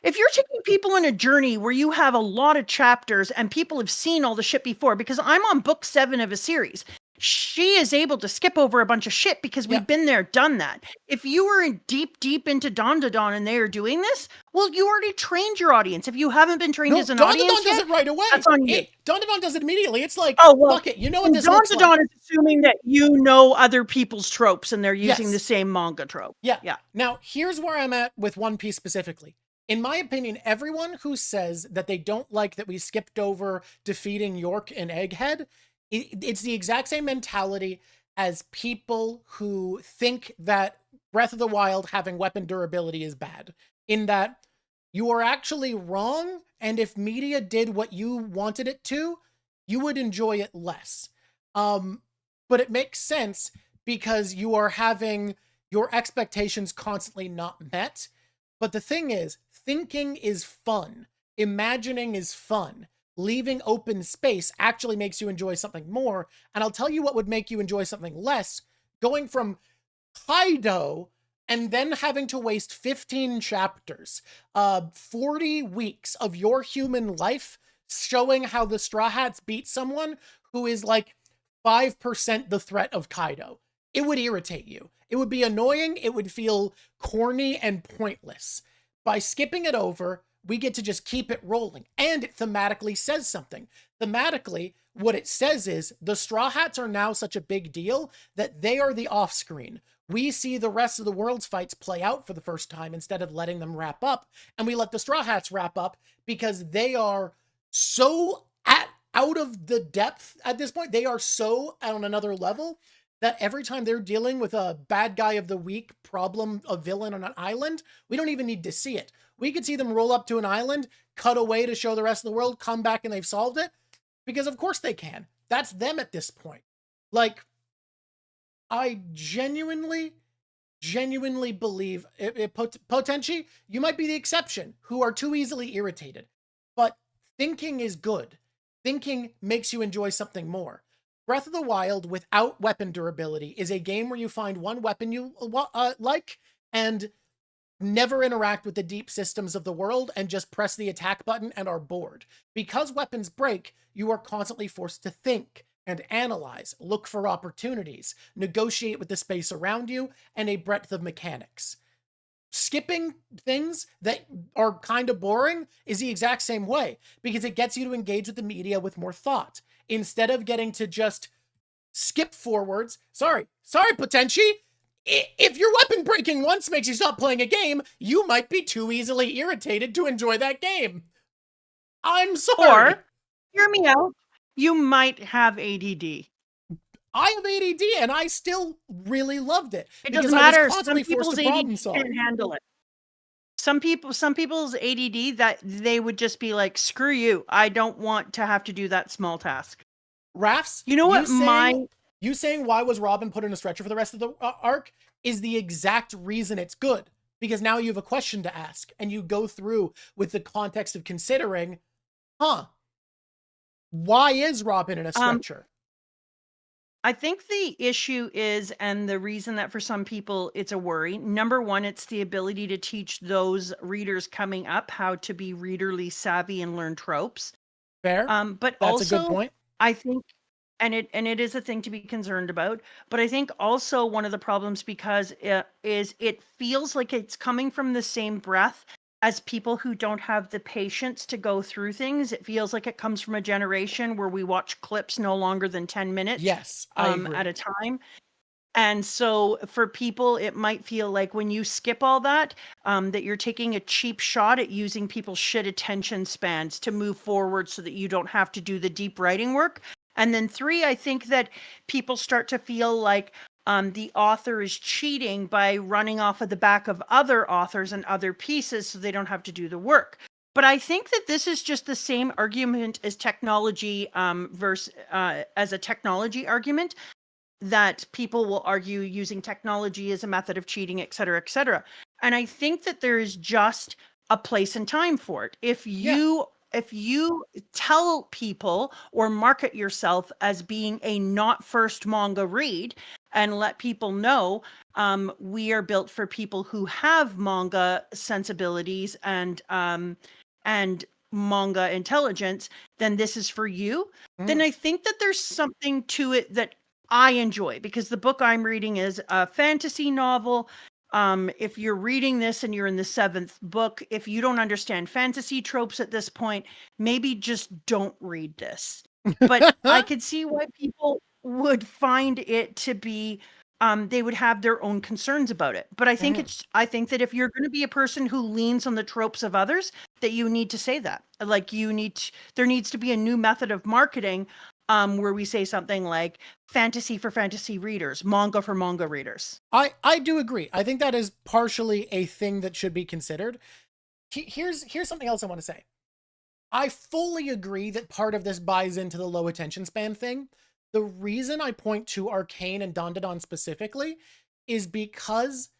if you're taking people on a journey where you have a lot of chapters and people have seen all the shit before, because I'm on book 7 of a series, she is able to skip over a bunch of shit because we've been there, done that. If you were in deep into Dandadan and they are doing this, well, you already trained your audience. If you haven't been trained as an audience Dandadan does it right away. That's on you. Dandadan does it immediately. It's like, fuck it, you know what this looks like. Dandadan is assuming that you know other people's tropes and they're using the same manga trope. Yeah. Now, here's where I'm at with One Piece specifically. In my opinion, everyone who says that they don't like that we skipped over defeating York and Egghead, it's the exact same mentality as people who think that Breath of the Wild having weapon durability is bad, in that you are actually wrong, and if media did what you wanted it to, you would enjoy it less. But it makes sense because you are having your expectations constantly not met. But the thing is, thinking is fun. Imagining is fun. Leaving open space actually makes you enjoy something more. And I'll tell you what would make you enjoy something less. Going from Kaido and then having to waste 15 chapters, 40 weeks of your human life showing how the Straw Hats beat someone who is like 5% the threat of Kaido. It would irritate you. It would be annoying. It would feel corny and pointless. By skipping it over, we get to just keep it rolling. And it thematically says something. Thematically, what it says is the Straw Hats are now such a big deal that they are the off-screen. We see the rest of the world's fights play out for the first time instead of letting them wrap up. And we let the Straw Hats wrap up because they are so out of the depth at this point. They are so on another level that every time they're dealing with a bad guy of the week problem, a villain on an island, we don't even need to see it. We could see them roll up to an island, cut away to show the rest of the world, come back and they've solved it. Because of course they can. That's them at this point. Like, I genuinely believe, Potenchi, you might be the exception, who are too easily irritated. But thinking is good. Thinking makes you enjoy something more. Breath of the Wild without weapon durability is a game where you find one weapon you like and never interact with the deep systems of the world and just press the attack button and are bored. Because weapons break, you are constantly forced to think and analyze, look for opportunities, negotiate with the space around you, and a breadth of mechanics. Skipping things that are kind of boring is the exact same way, because it gets you to engage with the media with more thought. Instead of getting to just skip forwards, sorry, Potenchi, if your weapon breaking once makes you stop playing a game, you might be too easily irritated to enjoy that game. I'm sorry. Or, hear me out, you might have ADD. I have ADD and I still really loved it. It doesn't matter. I was constantly forced to problem ADD solve. can't handle it. Some people's ADD, that they would just be like, screw you. I don't want to have to do that small task. Rafts, you know what? You saying why was Robin put in a stretcher for the rest of the arc is the exact reason it's good. Because now you have a question to ask and you go through with the context of considering, why is Robin in a stretcher? I think the issue is, and the reason that for some people it's a worry, number one, it's the ability to teach those readers coming up how to be readerly savvy and learn tropes. Fair. But that's also, a good point. I think, and it is a thing to be concerned about, but I think also one of the problems because it feels like it's coming from the same breath as people who don't have the patience to go through things. It feels like it comes from a generation where we watch clips no longer than 10 minutes yes, I agree. at a time. And so for people, it might feel like when you skip all that, that you're taking a cheap shot at using people's shit attention spans to move forward so that you don't have to do the deep writing work. And then 3, I think that people start to feel like the author is cheating by running off of the back of other authors and other pieces so they don't have to do the work. But I think that this is just the same argument as technology as a technology argument, that people will argue using technology as a method of cheating, et cetera, et cetera. And I think that there is just a place and time for it. If you tell people or market yourself as being a not first manga read and let people know we are built for people who have manga sensibilities and manga intelligence, then this is for you. Then I think that there's something to it that I enjoy, because the book I'm reading is a fantasy novel. If you're reading this and you're in the 7th book, if you don't understand fantasy tropes at this point, maybe just don't read this. But I could see why people would find it to be, they would have their own concerns about it. But I think I think that if you're going to be a person who leans on the tropes of others, that you need to say that. Like there needs to be a new method of marketing where we say something like fantasy for fantasy readers, manga for manga readers. I do agree. I think that is partially a thing that should be considered. Here's something else I want to say. I fully agree that part of this buys into the low attention span thing. The reason I point to Arcane and Dandadan specifically is because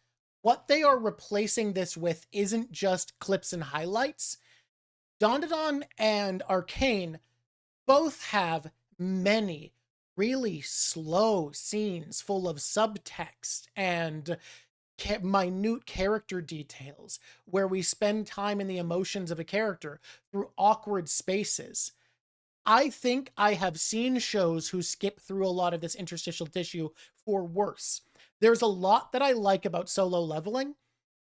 what they are replacing this with isn't just clips and highlights. Dandadan and Arcane both have many really slow scenes full of subtext and minute character details where we spend time in the emotions of a character through awkward spaces. I think I have seen shows who skip through a lot of this interstitial tissue for worse. There's a lot that I like about Solo Leveling,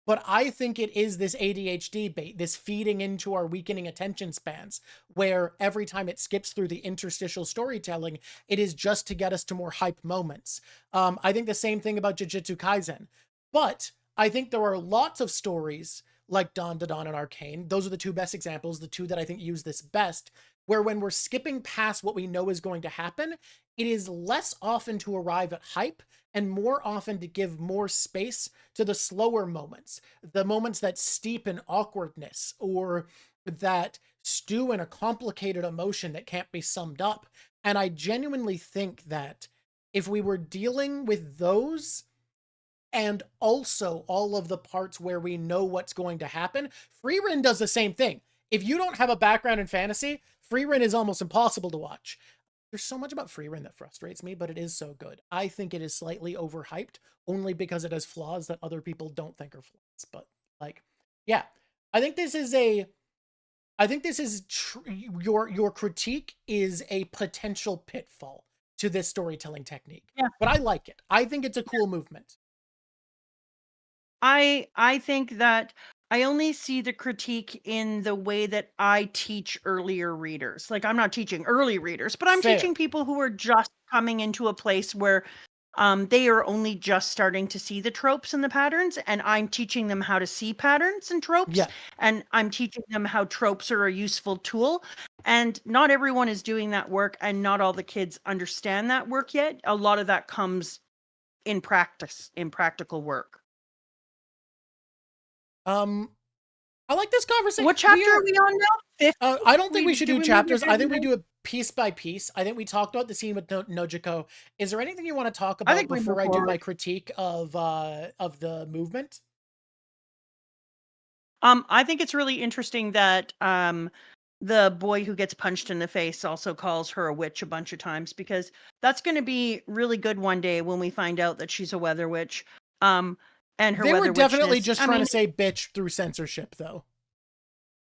but I think it is this ADHD bait, this feeding into our weakening attention spans, where every time it skips through the interstitial storytelling, it is just to get us to more hype moments. I think the same thing about Jujutsu Kaisen. But I think there are lots of stories like Dandadan and Arcane. Those are the two best examples, the two that I think use this best, where when we're skipping past what we know is going to happen, it is less often to arrive at hype and more often to give more space to the slower moments, the moments that steep in awkwardness or that stew in a complicated emotion that can't be summed up. And I genuinely think that if we were dealing with those and also all of the parts where we know what's going to happen, Frieren does the same thing. If you don't have a background in fantasy, Frieren is almost impossible to watch. There's so much about Frieren that frustrates me, but it is so good. I think it is slightly overhyped only because it has flaws that other people don't think are flaws. But like, yeah, I think this is your critique is a potential pitfall to this storytelling technique. Yeah. But I like it. I think it's a cool movement. I think that I only see the critique in the way that I teach earlier readers. Like, I'm not teaching early readers, but I'm Fair. teaching people who are just coming into a place where they are only just starting to see the tropes and the patterns, and I'm teaching them how to see patterns and tropes. Yeah. And I'm teaching them how tropes are a useful tool. And not everyone is doing that work, and not all the kids understand that work yet. A lot of that comes in practice, in practical work. I like this conversation. What chapter are we on now? 50? I don't think we should do chapters. I think we do do it piece by piece. I think we talked about the scene with Nojiko. Is there anything you want to talk about before I do my critique of the movement? I think it's really interesting that the boy who gets punched in the face also calls her a witch a bunch of times, because that's going to be really good one day when we find out that she's a weather witch. And her they were definitely just trying to say bitch through censorship, though.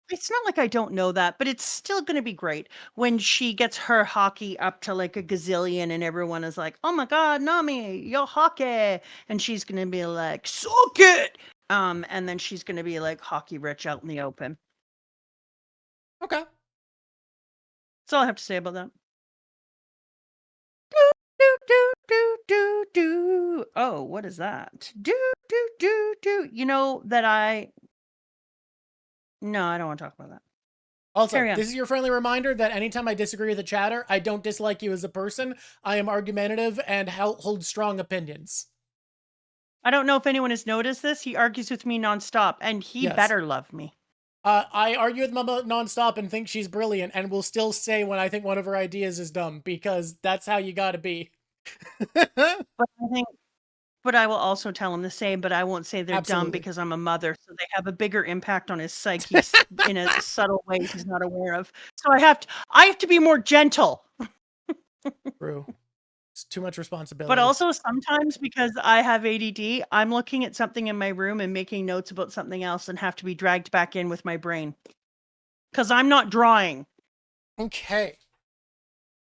It's not like I don't know that, but it's still going to be great when she gets her hockey up to like a gazillion and everyone is like, oh my God, Nami, your hockey. And she's going to be like, suck it. And then she's going to be like hockey rich out in the open. Okay. That's all I have to say about that. Do, do, do, do, do, do. Oh, what is that? Do, do, do, do. You know that No, I don't want to talk about that. Also, this is your friendly reminder that anytime I disagree with a chatter, I don't dislike you as a person. I am argumentative and hold strong opinions. I don't know if anyone has noticed this. He argues with me nonstop, and he better love me. I argue with Mama nonstop and think she's brilliant, and will still say when I think one of her ideas is dumb, because that's how you gotta be. But I will also tell him the same, but I won't say they're dumb because I'm a mother, so they have a bigger impact on his psyche in a subtle way he's not aware of. So I have to be more gentle. True. It's too much responsibility. But also sometimes, because I have ADD, I'm looking at something in my room and making notes about something else and have to be dragged back in with my brain. Because I'm not drawing. Okay.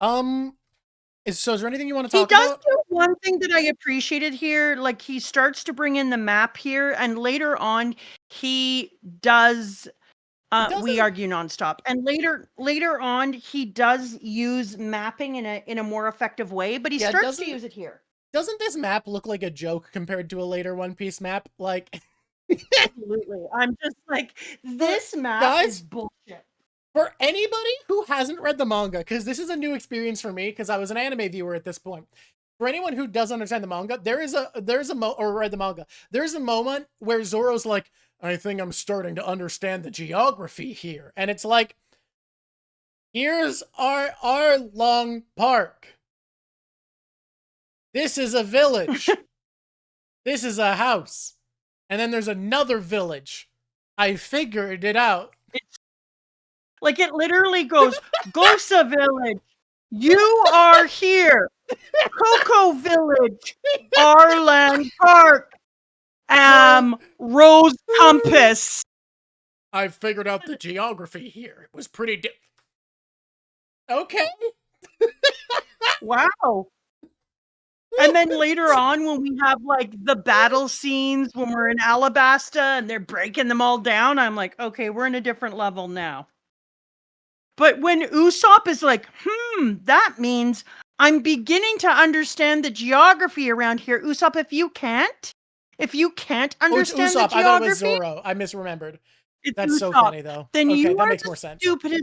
So is there anything you want to talk about? He does do one thing that I appreciated here. Like, he starts to bring in the map here, and later on he does we argue nonstop. And later on he does use mapping in a more effective way, but he starts to use it here. Doesn't this map look like a joke compared to a later One Piece map? Like Absolutely. I'm just like, this map is bullshit. For anybody who hasn't read the manga, because this is a new experience for me, because I was an anime viewer at this point. For anyone who doesn't understand the manga, there's read the manga. There's a moment where Zoro's like, I think I'm starting to understand the geography here. And it's like, here's our ARLONG Park. This is a village. This is a house. And then there's another village. I figured it out. Like, it literally goes, Gosa Village, you are here. Cocoa Village, Arland Park, Rose Compass. I figured out the geography here. It was pretty okay. Wow. And then later on, when we have like the battle scenes, when we're in Alabasta and they're breaking them all down, I'm like, okay, we're in a different level now. But when Usopp is like, that means I'm beginning to understand the geography around here. Usopp, if you can't understand the geography, I thought it was Zoro. I misremembered. That's Usopp. So funny, though. Then okay, you that are makes the more sense. Stupid.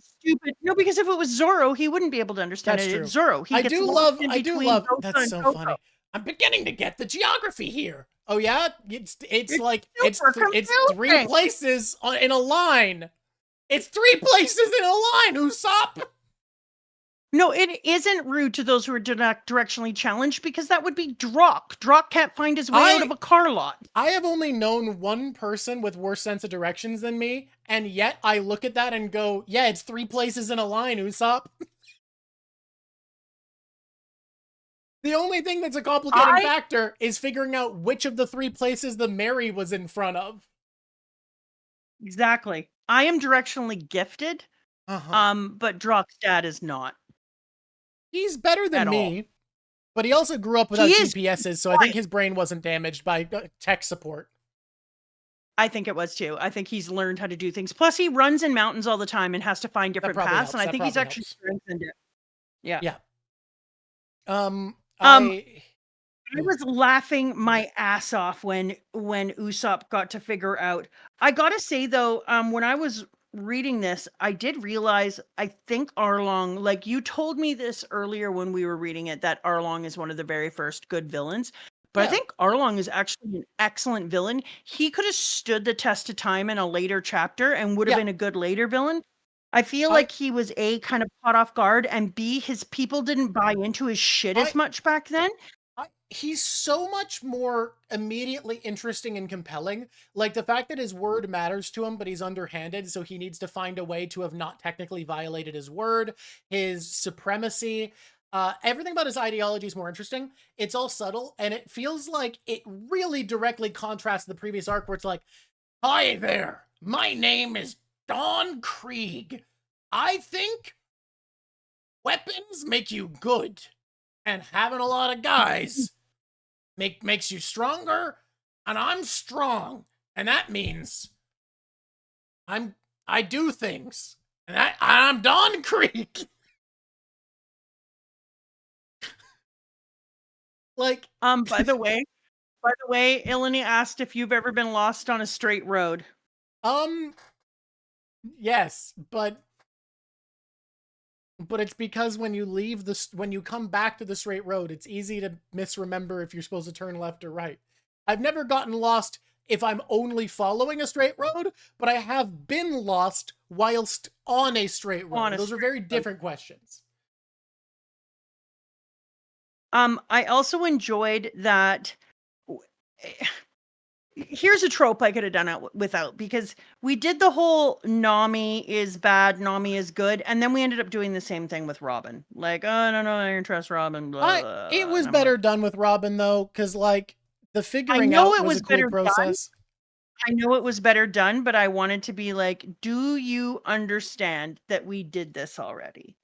No, because if it was Zoro, he wouldn't be able to understand it. It's Zoro. He gets lost in between Gosa that's so and Coco. funny. I'm beginning to get the geography here. Oh yeah, it's like it's three places in a line. It's 3 places in a line, Usopp. No, it isn't rude to those who are directionally challenged, because that would be Drawk. Drawk can't find his way out of a car lot. I have only known one person with worse sense of directions than me, and yet I look at that and go, yeah, it's 3 places in a line, Usopp. The only thing that's a complicating factor is figuring out which of the 3 places the Mary was in front of. Exactly. I am directionally gifted, but Drawk's dad is not. He's better than me, but he also grew up without GPSs, so I think his brain wasn't damaged by tech support. I think it was too. I think he's learned how to do things. Plus, he runs in mountains all the time and has to find different paths, and I think he's actually strengthened it. Yeah. Yeah. I was laughing my ass off when Usopp got to figure out. I gotta say though, when I was reading this, I did realize, I think Arlong, like you told me this earlier when we were reading it, that Arlong is one of the very first good villains. But yeah. I think Arlong is actually an excellent villain. He could have stood the test of time in a later chapter and would have been a good later villain. I feel like he was A, kind of caught off guard, and B, his people didn't buy into his shit as much back then. He's so much more immediately interesting and compelling. Like the fact that his word matters to him, but he's underhanded, so he needs to find a way to have not technically violated his word, his supremacy. Everything about his ideology is more interesting. It's all subtle, and it feels like it really directly contrasts the previous arc where it's like, hi there, my name is Don Krieg. I think weapons make you good, and having a lot of guys makes you stronger, and I'm strong, and that means I do things, and I'm Don Krieg. Like, by the way, Ilani asked if you've ever been lost on a straight road. Yes, but it's because when you come back to the straight road, it's easy to misremember if you're supposed to turn left or right. I've never gotten lost if I'm only following a straight road, but I have been lost whilst on a straight road. Those are very different questions. I also enjoyed that. Here's a trope I could have done it without, because we did the whole Nami is bad, Nami is good, and then we ended up doing the same thing with Robin. Like, oh, no, I don't trust Robin. Blah, blah, it was better done with Robin, though, because, like, the figuring out was a cool process. I know it was better done, but I wanted to be like, do you understand that we did this already?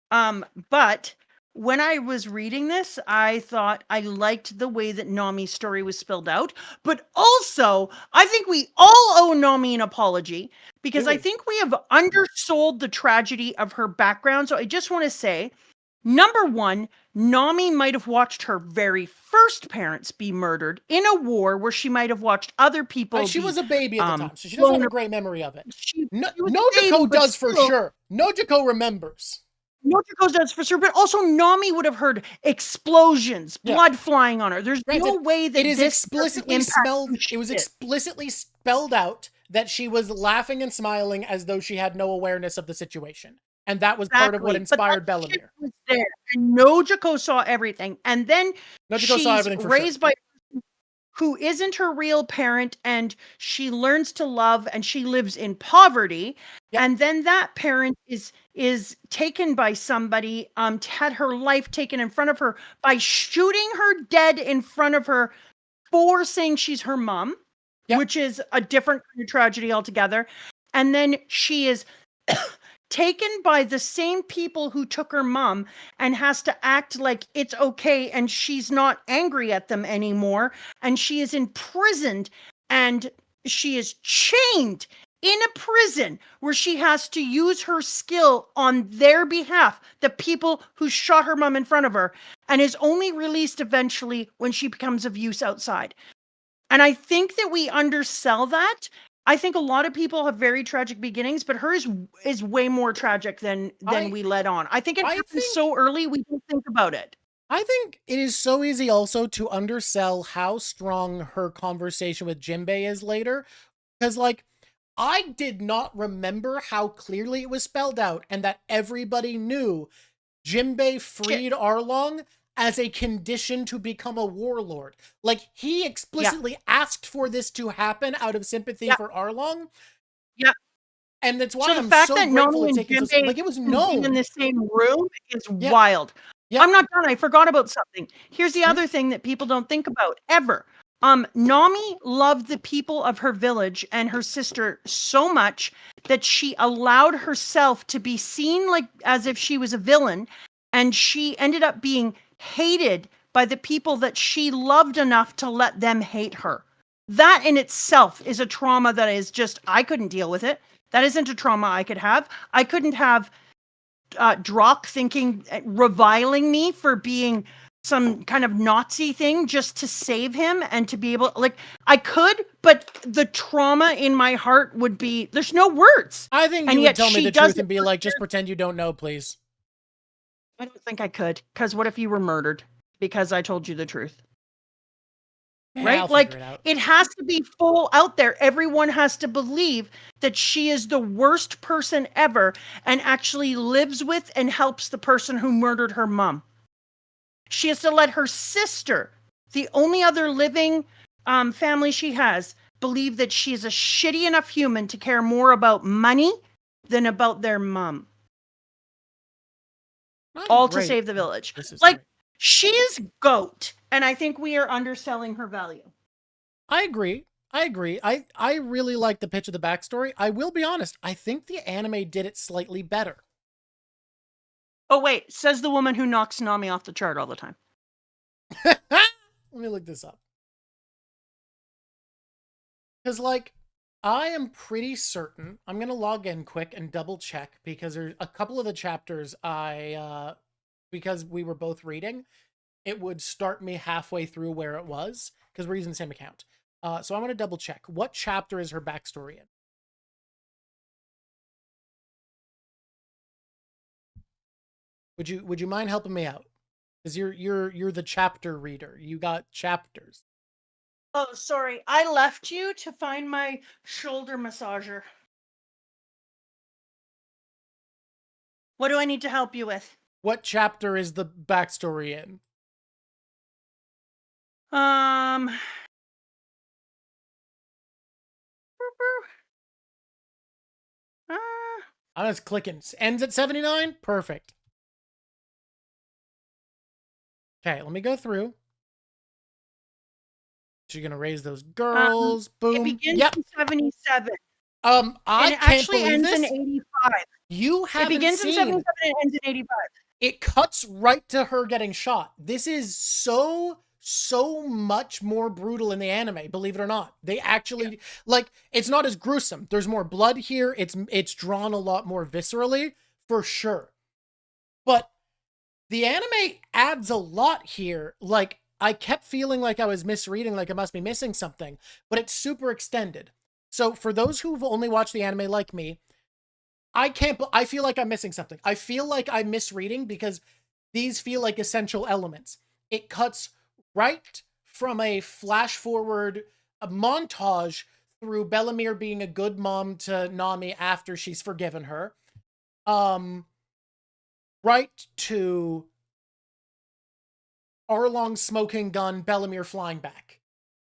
But when I was reading this, I thought I liked the way that Nami's story was spelled out, but also I think we all owe Nami an apology, because I think we have undersold the tragedy of her background. So I just want to say Number one, Nami might have watched her very first parents be murdered in a war where she might have watched other people She be, was a baby at the time, so she doesn't have a great memory of it. she was a Nojiko baby, but does for still, sure. Nojiko remembers. Nojiko does for sure, but also Nami would have heard explosions, blood flying on her. There's no way that it is this explicitly it was explicitly spelled out that she was laughing and smiling as though she had no awareness of the situation. And that was part of what inspired Bellamere. Was there, and Nojiko saw everything. And then Nojiko saw everything for raised by who isn't her real parent, and she learns to love, and she lives in poverty. Yep. And then that parent is taken by somebody, had her life taken in front of her by shooting her dead in front of her for saying she's her mom, which is a different kind of tragedy altogether. And then she is taken by the same people who took her mom and has to act like it's okay, and she's not angry at them anymore, and she is imprisoned, and she is chained in a prison where she has to use her skill on their behalf, the people who shot her mom in front of her, and is only released eventually when she becomes of use outside. And I think that we undersell that. I think a lot of people have very tragic beginnings, but hers is way more tragic than we let on. I think it happens so early we don't think about it. I think it is so easy also to undersell how strong her conversation with Jinbei is later. Because, like, I did not remember how clearly it was spelled out and that everybody knew Jinbei freed Arlong as a condition to become a warlord. Like, he explicitly asked for this to happen out of sympathy for Arlong. Yeah. And that's why so the fact that Nami and Jinbei like, it was known in the same room is wild. Yeah. I'm not done. I forgot about something. Here's the other thing that people don't think about ever. Nami loved the people of her village and her sister so much that she allowed herself to be seen like as if she was a villain, and she ended up being hated by the people that she loved enough to let them hate her. That in itself is a trauma that is just, I couldn't deal with it. That isn't a trauma I could have. I couldn't have Drawk reviling me for being some kind of Nazi thing just to save him and to be able, like, I could, but the trauma in my heart would be, there's no words. I think you would tell me the truth and be like, just pretend you don't know, please. I don't think I could, because what if you were murdered because I told you the truth? Right? Like, it has to be full out there. Everyone has to believe that she is the worst person ever and actually lives with and helps the person who murdered her mom. She has to let her sister, the only other living family she has, believe that she is a shitty enough human to care more about money than about their mom. All to save the village. Like, she is GOAT, and I think we are underselling her value. I agree. I really like the pitch of the backstory. I will be honest, I think the anime did it slightly better. Oh, wait, says the woman who knocks Nami off the chart all the time. Let me look this up. Because, like, I am pretty certain, I'm going to log in quick and double check, because there's a couple of the chapters because we were both reading, it would start me halfway through where it was, because we're using the same account. So I'm going to double check. What chapter is her backstory in? Would you mind helping me out? Because you're the chapter reader. You got chapters. Oh, sorry. I left you to find my shoulder massager. What do I need to help you with? What chapter is the backstory in? I'm just clicking. Ends at 79? Perfect. Okay, let me go through. She's gonna raise those girls. Boom. It begins in 77. I can't believe ends in 85. You haven't seen. It begins in 77 and ends in 85. It cuts right to her getting shot. This is so much more brutal in the anime, believe it or not. They actually, like, it's not as gruesome. There's more blood here. It's drawn a lot more viscerally, for sure. But The anime adds a lot here. Like, I kept feeling like I was misreading, like I must be missing something, but it's super extended. So for those who've only watched the anime like me, I feel like I'm missing something. I feel like I'm misreading because these feel like essential elements. It cuts right from a flash forward, a montage through Bellemere being a good mom to Nami after she's forgiven her. Right to Arlong smoking gun, Bellemere flying back.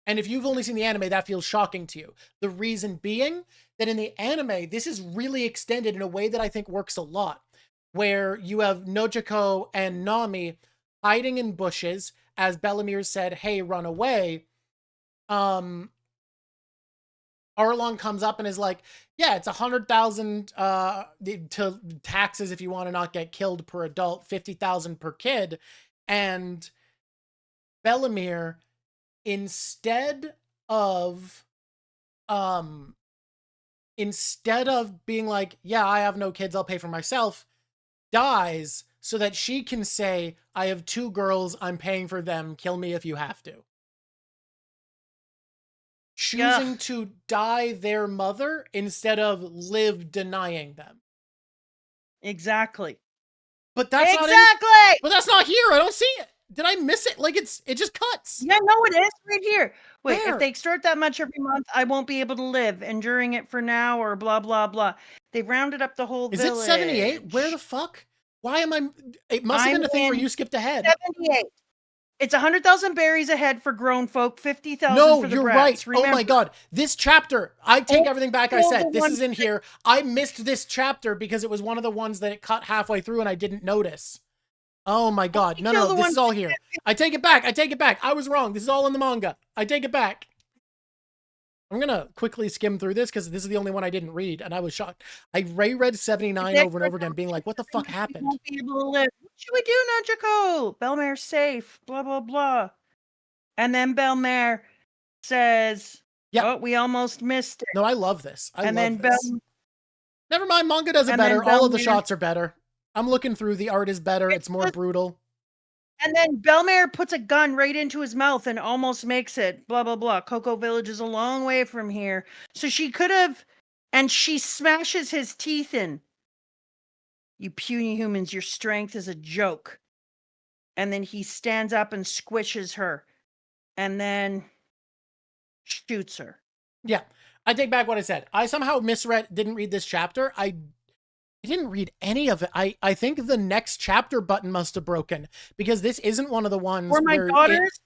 And if you've only seen the anime, that feels shocking to you. The reason being that in the anime, this is really extended in a way that I think works a lot, where you have Nojiko and Nami hiding in bushes as Bellemere said, hey, run away. Arlong comes up and is like, yeah, it's 100,000 to taxes if you want to not get killed per adult, 50,000 per kid. And Bellemere, instead of being like, yeah, I have no kids, I'll pay for myself, dies so that she can say, I have 2 girls, I'm paying for them, kill me if you have to. Choosing to die their mother instead of live denying them. Exactly. But that's exactly. But that's not here. I don't see it. Did I miss it? Like, it just cuts. Yeah, no, it is right here. Wait, Where? if they extort that much every month, I won't be able to live. Enduring it for now, or blah blah blah. They've rounded up the whole village. Is it 78? Where the fuck? Why am I? It must have been a thing where you skipped ahead. 78. It's 100,000 berries ahead for grown folk, 50,000 no, for the you're brats. right. Remember, oh my god. This chapter, I take everything back I said. This is in here. I missed this chapter because it was one of the ones that it cut halfway through and I didn't notice. Oh my god. No, this is all here. I take it back. I was wrong. This is all in the manga. I take it back. I'm gonna quickly skim through this because this is the only one I didn't read, and I was shocked. I reread 79 over and over again, being like, what the fuck happened? Won't be able to live. What should we do, Nojiko? Bellemere's safe, blah, blah, blah. And then Bellemere says, oh, we almost missed it. No, I love this. I love this. Never mind, manga does it and better. All of the shots are better. I'm looking through, the art is better, it's more brutal. And then Bellemere puts a gun right into his mouth and almost makes it, blah, blah, blah. Cocoa Village is a long way from here. So she could have, and she smashes his teeth in. You puny humans, your strength is a joke. And then he stands up and squishes her. And then shoots her. Yeah, I take back what I said. I somehow didn't read this chapter. I didn't read any of it. I think the next chapter button must have broken because this isn't one of the ones for my daughters.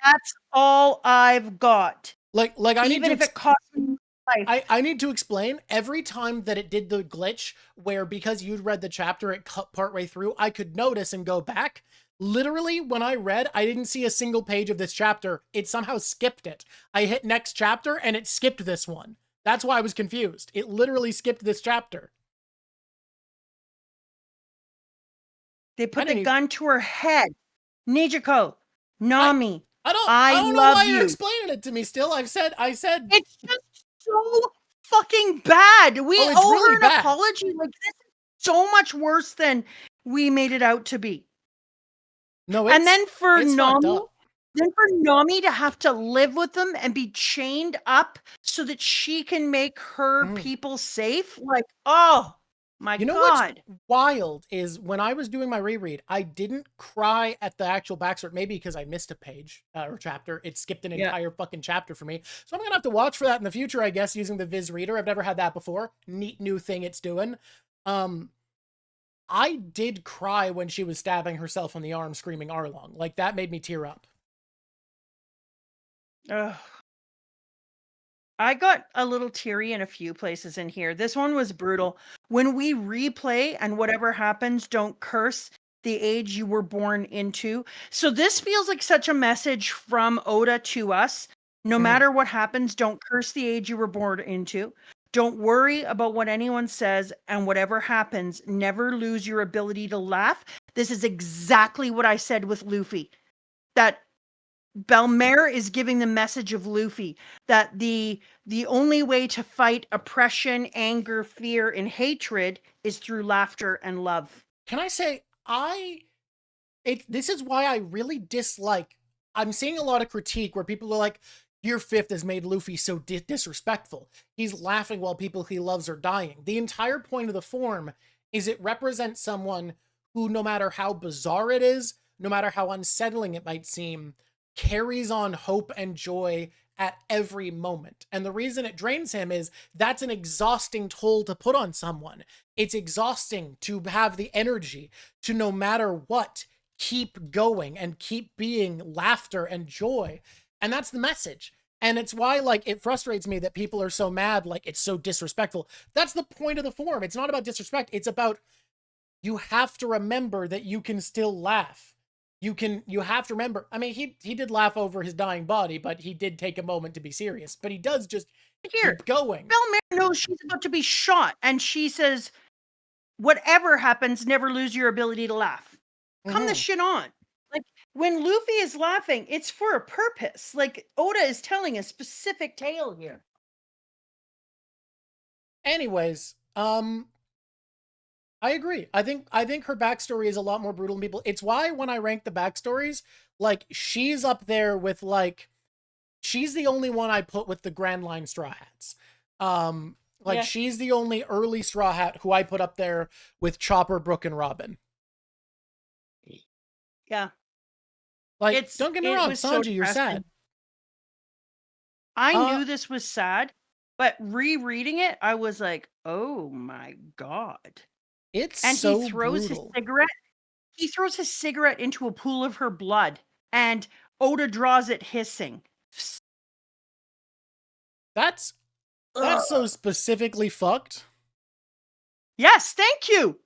That's all I've got. Like I even need to if it costs me life. I need to explain every time that it did the glitch where because you'd read the chapter, it cut partway through. I could notice and go back. Literally, when I read, I didn't see a single page of this chapter. It somehow skipped it. I hit next chapter and it skipped this one. That's why I was confused. It literally skipped this chapter. They put the gun to her head. Nijiko, Nami, I don't know why you're explaining it to me still. I said it's just so fucking bad. We owe her an apology. Like, this is so much worse than we made it out to be. No, and then for Nami to have to live with them and be chained up so that she can make her people safe. Like, oh my God. What's wild is when I was doing my reread, I didn't cry at the actual backstory, maybe because I missed a page or chapter. It skipped an entire fucking chapter for me. So I'm going to have to watch for that in the future, I guess, using the Viz Reader. I've never had that before. Neat new thing it's doing. I did cry when she was stabbing herself on the arm, screaming Arlong. Like, that made me tear up. Ugh. I got a little teary in a few places in here. This one was brutal. When we replay and whatever happens, don't curse the age you were born into. So this feels like such a message from Oda to us. No matter what happens, don't curse the age you were born into. Don't worry about what anyone says, and whatever happens, never lose your ability to laugh. This is exactly what I said with Luffy. That Bellemere is giving the message of Luffy that the only way to fight oppression, anger, fear, and hatred is through laughter and love. Can I say, I This is why I really dislike. I'm seeing a lot of critique where people are like, Year 5th has made Luffy so disrespectful. He's laughing while people he loves are dying. The entire point of the form is it represents someone who, no matter how bizarre it is, no matter how unsettling it might seem, carries on hope and joy at every moment. And the reason it drains him is that's an exhausting toll to put on someone. It's exhausting to have the energy to, no matter what, keep going and keep being laughter and joy. And that's the message. And it's why, like, it frustrates me that people are so mad, like, it's so disrespectful. That's the point of the form. It's not about disrespect. It's about, you have to remember that you can still laugh. You have to remember. I mean, he did laugh over his dying body, but he did take a moment to be serious. But he does just keep going. Bell knows she's about to be shot, and she says, whatever happens, never lose your ability to laugh. Come the shit on. Like, when Luffy is laughing, it's for a purpose. Like, Oda is telling a specific tale here. Anyways, I agree. I think her backstory is a lot more brutal than people. It's why when I rank the backstories, like, she's up there with, like, she's the only one I put with the Grand Line Straw Hats. She's the only early Straw Hat who I put up there with Chopper, Brook, and Robin. Yeah. Like, don't get me wrong, Sanji, you're sad. I knew this was sad, but rereading it, I was like, oh my God. It's and so he throws brutal. his cigarette. He throws his cigarette into a pool of her blood, and Oda draws it hissing. That's so specifically fucked. Yes, thank you.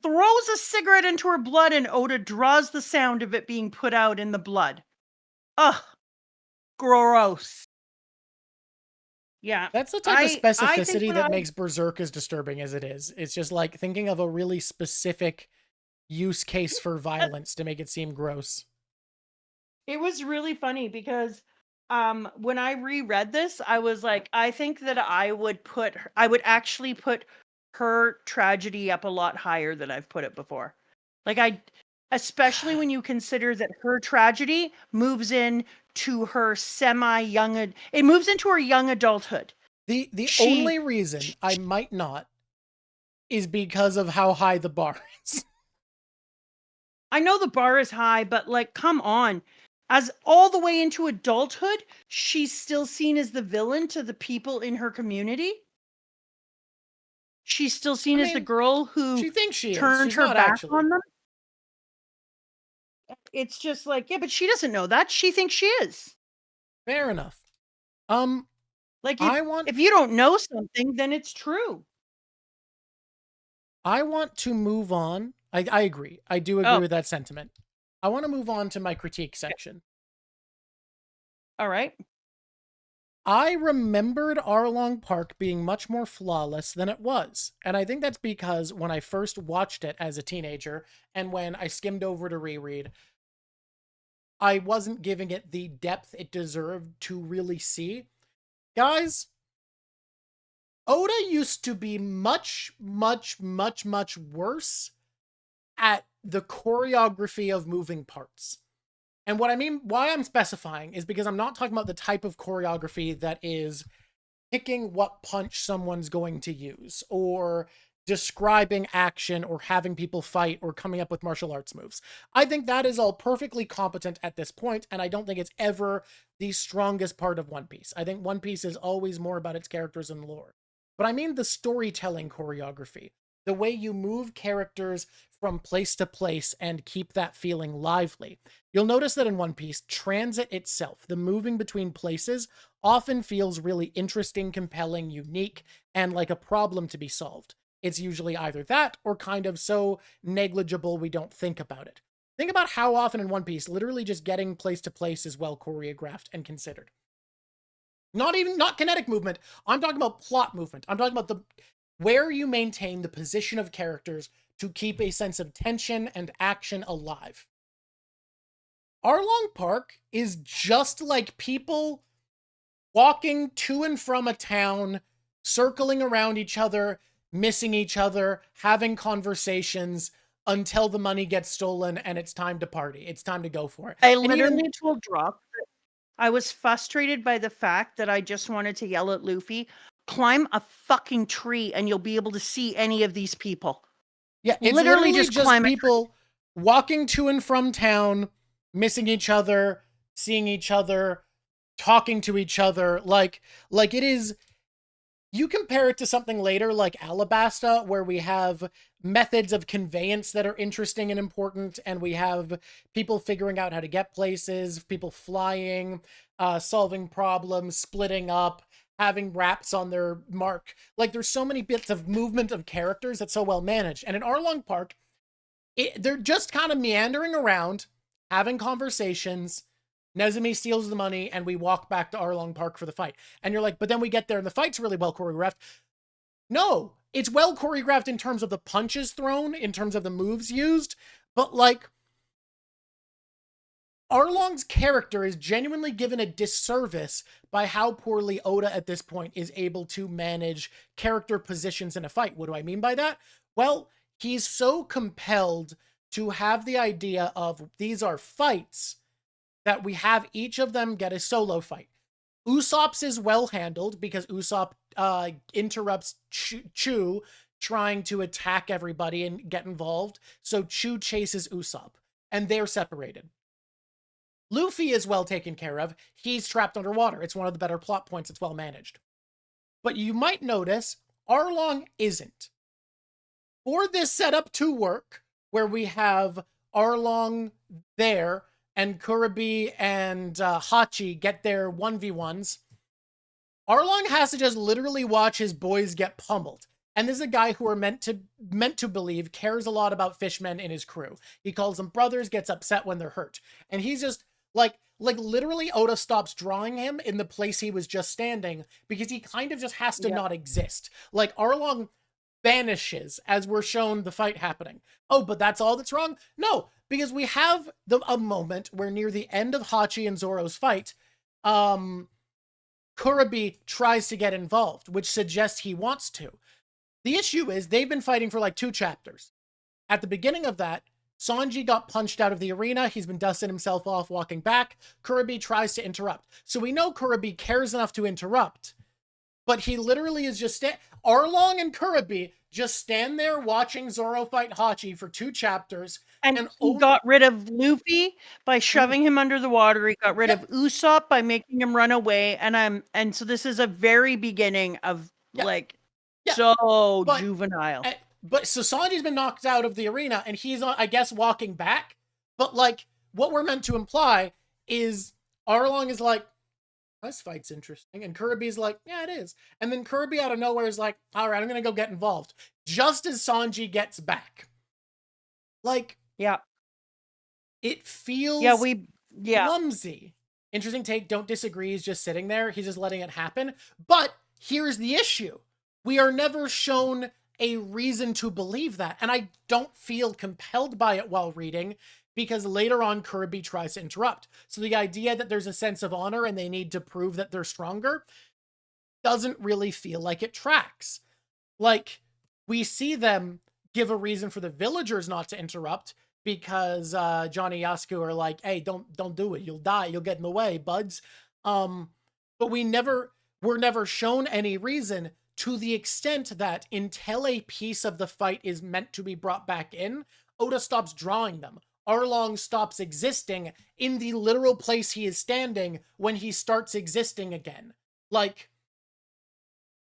Throws a cigarette into her blood, and Oda draws the sound of it being put out in the blood. Ugh. Gross. Yeah. That's the type of specificity that makes Berserk as disturbing as it is. It's just like thinking of a really specific use case for violence to make it seem gross. It was really funny because when I reread this, I was like, I think that I would actually put her tragedy up a lot higher than I've put it before. Like, especially when you consider that her tragedy moves in to her it moves into her young adulthood. The only reason I might not is because of how high the bar is. I know the bar is high, but, like, come on. As all the way into adulthood, she's still seen as the villain to the people in her community. She's still seen as the girl who she thinks she turned her back on them. It's just like, yeah, but she doesn't know that. She thinks she is. Fair enough. Like, if you don't know something, then it's true. I want to move on. I agree. I do agree with that sentiment. I want to move on to my critique section. All right. I remembered Arlong Park being much more flawless than it was. And I think that's because when I first watched it as a teenager and when I skimmed over to reread, I wasn't giving it the depth it deserved to really see. Guys, Oda used to be much, much, much, much worse at the choreography of moving parts. And what I mean, why I'm specifying is because I'm not talking about the type of choreography that is picking what punch someone's going to use, or describing action, or having people fight, or coming up with martial arts moves. I think that is all perfectly competent at this point, and I don't think it's ever the strongest part of One Piece. I think One Piece is always more about its characters and lore. But I mean the storytelling choreography. The way you move characters from place to place and keep that feeling lively. You'll notice that in One Piece, transit itself, the moving between places, often feels really interesting, compelling, unique, and like a problem to be solved. It's usually either that or kind of so negligible we don't think about it. Think about how often in One Piece, literally just getting place to place is well choreographed and considered. Not kinetic movement. I'm talking about plot movement. I'm talking about where you maintain the position of characters to keep a sense of tension and action alive. Arlong Park is just like people walking to and from a town, circling around each other, missing each other, having conversations, until the money gets stolen and it's time to party. It's time to go for it. I And literally told Drawk that I was frustrated by the fact that I just wanted to yell at Luffy, climb a fucking tree and you'll be able to see any of these people. Yeah, it's literally just climb people walking to and from town, missing each other, seeing each other, talking to each other. Like it is, you compare it to something later like Alabasta, where we have methods of conveyance that are interesting and important, and we have people figuring out how to get places, people flying, solving problems, splitting up, having raps on their mark. Like, there's so many bits of movement of characters that's so well managed. And in Arlong Park, they're just kind of meandering around, having conversations. Nezumi steals the money, and we walk back to Arlong Park for the fight. And you're like, but then we get there, and the fight's really well choreographed. No, it's well choreographed in terms of the punches thrown, in terms of the moves used, but like, Arlong's character is genuinely given a disservice by how poorly Oda at this point is able to manage character positions in a fight. What do I mean by that? Well, he's so compelled to have the idea of these are fights that we have each of them get a solo fight. Usopp's is well handled because Usopp interrupts Chu trying to attack everybody and get involved. So Chu chases Usopp, and they're separated. Luffy is well taken care of. He's trapped underwater. It's one of the better plot points. It's well managed. But you might notice Arlong isn't. For this setup to work, where we have Arlong there, and Kurobe and Hachi get their 1v1s, Arlong has to just literally watch his boys get pummeled. And this is a guy who are meant to believe cares a lot about fishmen in his crew. He calls them brothers, gets upset when they're hurt. And he's just like literally Oda stops drawing him in the place he was just standing because he kind of just has to not exist. Like, Arlong vanishes as we're shown the fight happening. Oh, but that's all that's wrong? No, because we have a moment where near the end of Hachi and Zoro's fight, Kurobe tries to get involved, which suggests he wants to. The issue is they've been fighting for like 2 chapters. At the beginning of that, Sanji got punched out of the arena. He's been dusting himself off walking back. Kurobe tries to interrupt. So we know Kurobe cares enough to interrupt, but he literally is just Arlong and Kurobe just stand there watching Zoro fight Hachi for 2 chapters. And he got rid of Luffy by shoving him under the water. He got rid of Usopp by making him run away. And so this is a very beginning of juvenile. But so Sanji's been knocked out of the arena, and he's, I guess, walking back. But like, what we're meant to imply is Arlong is like, this fight's interesting. And Kurobe's like, yeah, it is. And then Kurobe out of nowhere is like, all right, I'm going to go get involved. Just as Sanji gets back. Like, it feels clumsy. Interesting take. Don't disagree. He's just sitting there. He's just letting it happen. But here's the issue. We are never shown a reason to believe that. And I don't feel compelled by it while reading, because later on Kurobe tries to interrupt. So the idea that there's a sense of honor and they need to prove that they're stronger doesn't really feel like it tracks. Like, we see them give a reason for the villagers not to interrupt because Johnny Yasuku are like, hey, don't do it. You'll die. You'll get in the way, buds. But we're never shown any reason, to the extent that until a piece of the fight is meant to be brought back in, Oda stops drawing them. Arlong stops existing in the literal place he is standing when he starts existing again. Like,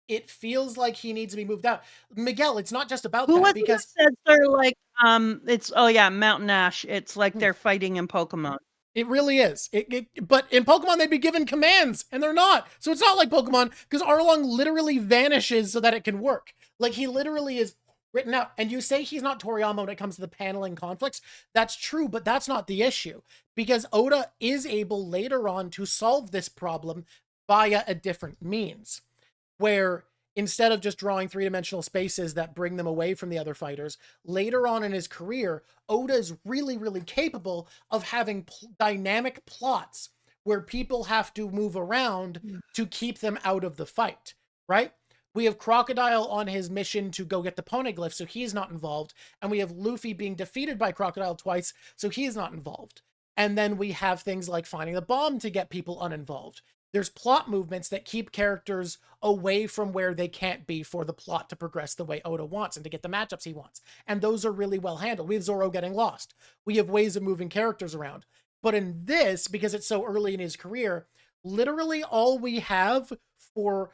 it feels like he needs to be moved out. Miguel, it's not just about that, because said they're like, it's, Mountain Ash. It's like they're fighting in Pokemon. It really is. But in Pokemon, they'd be given commands, and they're not. So it's not like Pokemon, because Arlong literally vanishes so that it can work. Like, he literally is written out. And you say he's not Toriyama when it comes to the paneling conflicts. That's true, but that's not the issue. Because Oda is able later on to solve this problem via a different means. Where instead of just drawing 3-dimensional spaces that bring them away from the other fighters, later on in his career, Oda is really, really capable of having dynamic plots where people have to move around to keep them out of the fight, right? We have Crocodile on his mission to go get the poneglyph, so he's not involved. And we have Luffy being defeated by Crocodile twice, so he's not involved. And then we have things like finding the bomb to get people uninvolved. There's plot movements that keep characters away from where they can't be for the plot to progress the way Oda wants and to get the matchups he wants. And those are really well handled. We have Zoro getting lost. We have ways of moving characters around. But in this, because it's so early in his career, literally all we have for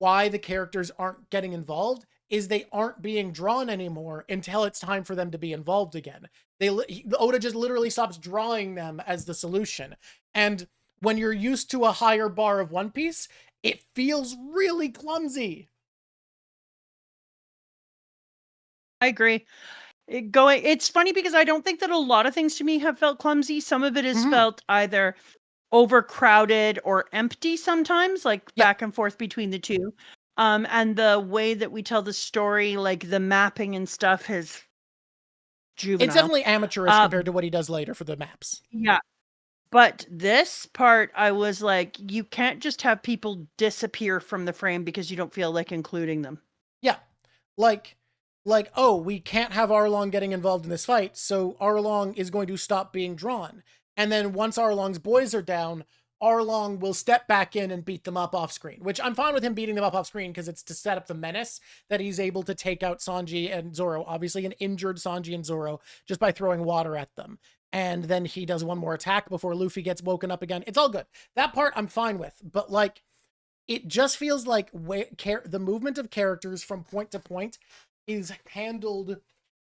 why the characters aren't getting involved is they aren't being drawn anymore until it's time for them to be involved again. Oda just literally stops drawing them as the solution. And when you're used to a higher bar of One Piece, it feels really clumsy. I agree. It's funny because I don't think that a lot of things to me have felt clumsy. Some of it has felt either overcrowded or empty sometimes, like back and forth between the two. And the way that we tell the story, like the mapping and stuff, has juvenile. It's definitely amateurish compared to what he does later for the maps. Yeah. But this part, I was like, you can't just have people disappear from the frame because you don't feel like including them. Yeah. Like, oh, we can't have Arlong getting involved in this fight, so Arlong is going to stop being drawn. And then once Arlong's boys are down, Arlong will step back in and beat them up off screen, which I'm fine with him beating them up off screen because it's to set up the menace that he's able to take out Sanji and Zoro, obviously an injured Sanji and Zoro, just by throwing water at them. And then he does one more attack before Luffy gets woken up again. It's all good. That part I'm fine with, but like, it just feels like the movement of characters from point to point is handled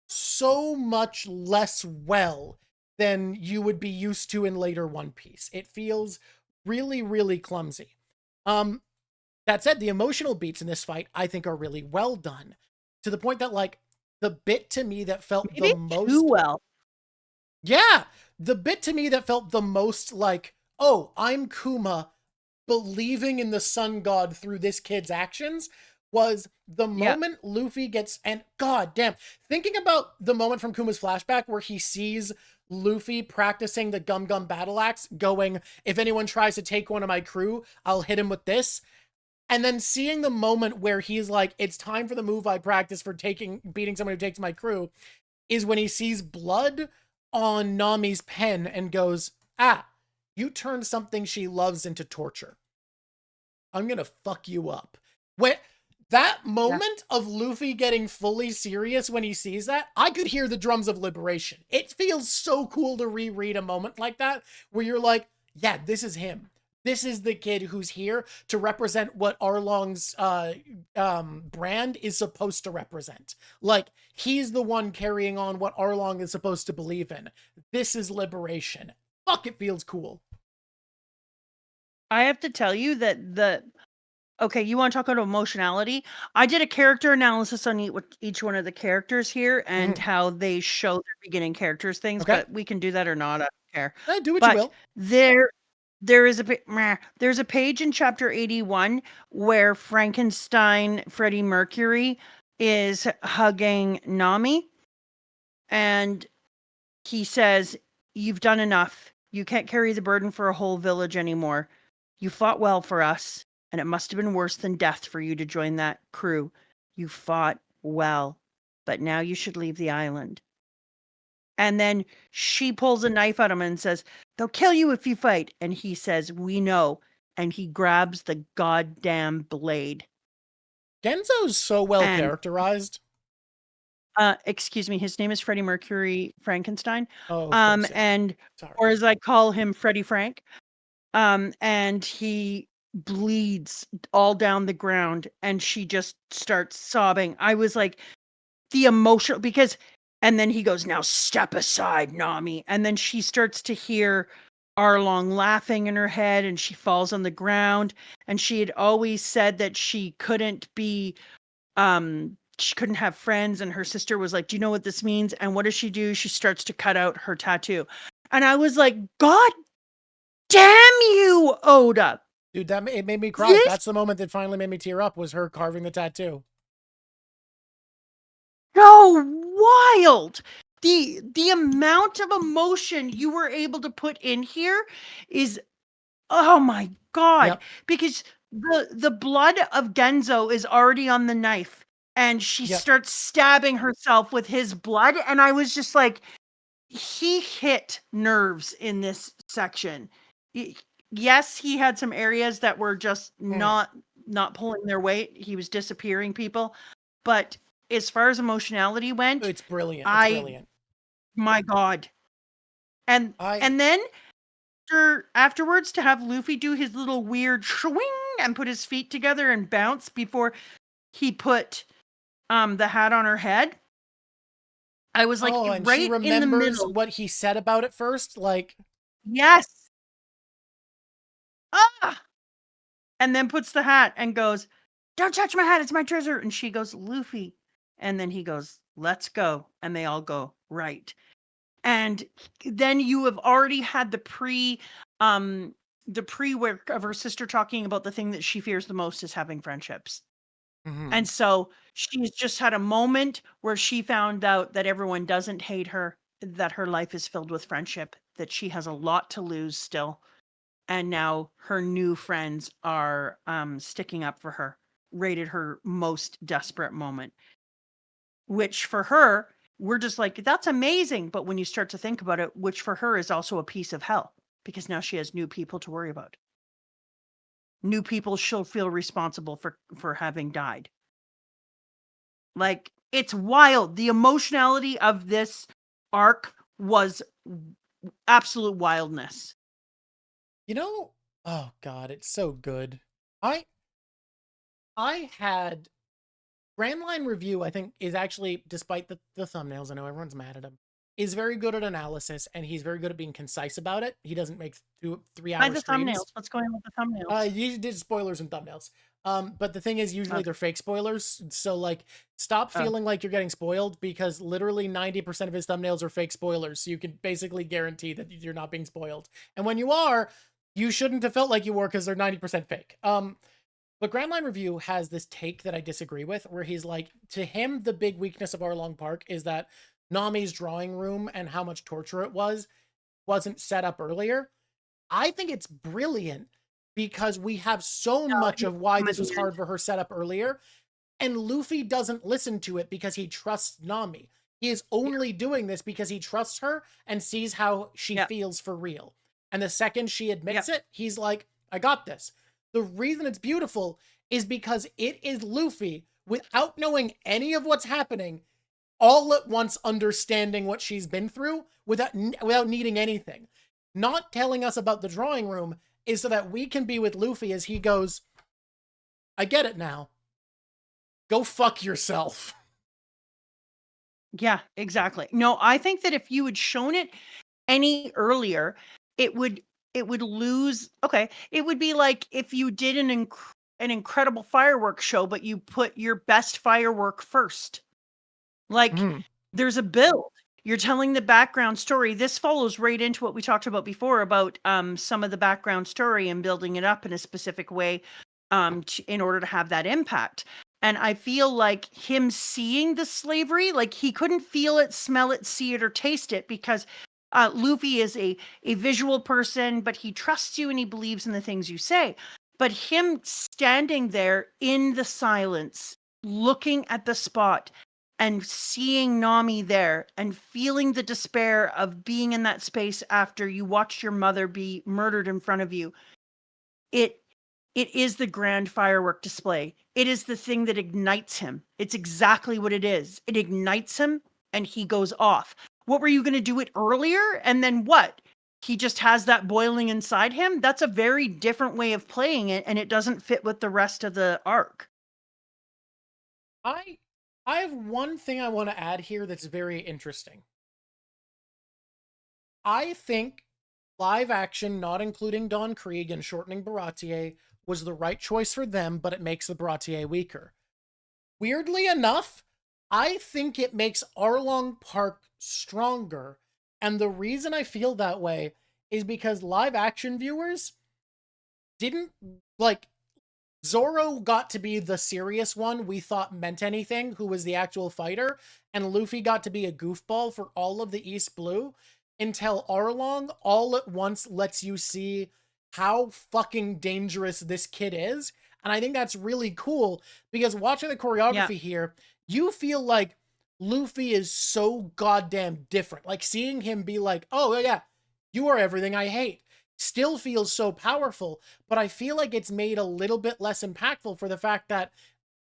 so much less well than you would be used to in later One Piece. It feels really, really clumsy. That said, the emotional beats in this fight, I think, are really well done. To the point that, like, the bit to me that felt the most... too well. Yeah! The bit to me that felt the most like, oh, I'm Kuma believing in the sun god through this kid's actions was the moment Luffy gets, and god damn, thinking about the moment from Kuma's flashback where he sees Luffy practicing the Gum Gum battle axe going, if anyone tries to take one of my crew, I'll hit him with this. And then seeing the moment where he's like, it's time for the move I practice for beating someone who takes my crew, is when he sees blood on Nami's pen and goes, ah, you turned something she loves into torture. I'm gonna fuck you up. That moment of Luffy getting fully serious when he sees that, I could hear the drums of liberation. It feels so cool to reread a moment like that, where you're like, yeah, this is him. This is the kid who's here to represent what Arlong's brand is supposed to represent. Like, he's the one carrying on what Arlong is supposed to believe in. This is liberation. Fuck, it feels cool. I have to tell you that okay, you want to talk about emotionality? I did a character analysis on each one of the characters here and how they show their beginning characters things, but we can do that or not. I don't care. Do what you will. There's a page in chapter 81 where Freddie Mercury is hugging Nami, and he says, "You've done enough. You can't carry the burden for a whole village anymore. You fought well for us, and it must have been worse than death for you to join that crew. You fought well, but now you should leave the island." And then she pulls a knife at him and says, "They'll kill you if you fight." And he says, "We know." And he grabs the goddamn blade. Genzo's so well characterized. Excuse me, his name is Freddie Mercury Frankenstein. Oh, of course, yeah. Or as I call him, Freddie Frank. And he bleeds all down the ground, and she just starts sobbing. I was like, the emotional, and then he goes, "Now step aside, Nami." And then she starts to hear Arlong laughing in her head, and she falls on the ground. And she had always said that she couldn't have friends. And her sister was like, "Do you know what this means?" And what does she do? She starts to cut out her tattoo. And I was like, God damn you, Oda. Dude, it made me cry. That's the moment that finally made me tear up, was her carving the tattoo. So wild. The amount of emotion you were able to put in here is, oh my god. Because the blood of Genzo is already on the knife, and she starts stabbing herself with his blood, and I was just like, he hit nerves in this section. Yes, he had some areas that were just not pulling their weight. He was disappearing people, but as far as emotionality went, it's brilliant. It's brilliant. My God. And then afterwards, to have Luffy do his little weird swing and put his feet together and bounce before he put the hat on her head. I was like, and right she remembers in the middle. what he said about it first, like, yes. And then puts the hat and goes, "Don't touch my hat, it's my treasure." And she goes, "Luffy." And then he goes, "Let's go." And they all go, "Right." And then you have already had the pre-work of her sister talking about the thing that she fears the most is having friendships. And so she's just had a moment where she found out that everyone doesn't hate her, that her life is filled with friendship, that she has a lot to lose still. And now her new friends are sticking up for her, rated her most desperate moment. Which for her, we're just like, that's amazing. But when you start to think about it, which for her is also a piece of hell, because now she has new people to worry about. New people she'll feel responsible for having died. Like, it's wild. The emotionality of this arc was absolute wildness. You know, oh God, it's so good. I had Grand Line Review, I think, is actually, despite the thumbnails, I know everyone's mad at him, is very good at analysis, and he's very good at being concise about it. He doesn't make 3-hour streams. Thumbnails. What's going on with the thumbnails? He did spoilers and thumbnails. But the thing is, usually they're fake spoilers. So, like, stop feeling like you're getting spoiled, because literally 90% of his thumbnails are fake spoilers. So you can basically guarantee that you're not being spoiled. And when you are, you shouldn't have felt like you were, because they're 90% fake. But Grand Line Review has this take that I disagree with, where he's like, to him, the big weakness of Arlong Park is that Nami's drawing room and how much torture it wasn't set up earlier. I think it's brilliant, because we have so much of why this was hard for her set up earlier, and Luffy doesn't listen to it because he trusts Nami. He is only doing this because he trusts her and sees how she feels for real. And the second she admits it, he's like, I got this. The reason it's beautiful is because it is Luffy, without knowing any of what's happening, all at once understanding what she's been through without needing anything. Not telling us about the drawing room is so that we can be with Luffy as he goes, I get it now. Go fuck yourself. Yeah, exactly. No, I think that if you had shown it any earlier, it would lose. Okay, it would be like if you did an incredible fireworks show, but you put your best firework first. Like, there's a build. You're telling the background story. This follows right into what we talked about before about some of the background story and building it up in a specific way in order to have that impact. And I feel like him seeing the slavery, like he couldn't feel it, smell it, see it, or taste it, because Luffy is a visual person, but he trusts you and he believes in the things you say. But him standing there in the silence, looking at the spot and seeing Nami there and feeling the despair of being in that space after you watched your mother be murdered in front of you, it is the grand firework display. It is the thing that ignites him. It's exactly what it is. It ignites him and he goes off. What were you going to do it earlier? And then what? He just has that boiling inside him? That's a very different way of playing it, and it doesn't fit with the rest of the arc. I have one thing I want to add here that's very interesting. I think live action, not including Don Krieg and shortening Baratier, was the right choice for them, but it makes the Baratier weaker. Weirdly enough, I think it makes Arlong Park stronger, and the reason I feel that way is because live action viewers didn't, like, Zoro got to be the serious one we thought meant anything, who was the actual fighter, and Luffy got to be a goofball for all of the East Blue, until Arlong all at once lets you see how fucking dangerous this kid is, And I think that's really cool because watching the choreography here, you feel like Luffy is so goddamn different. Like seeing him be like, oh yeah, you are everything I hate, still feels so powerful, but I feel like it's made a little bit less impactful for the fact that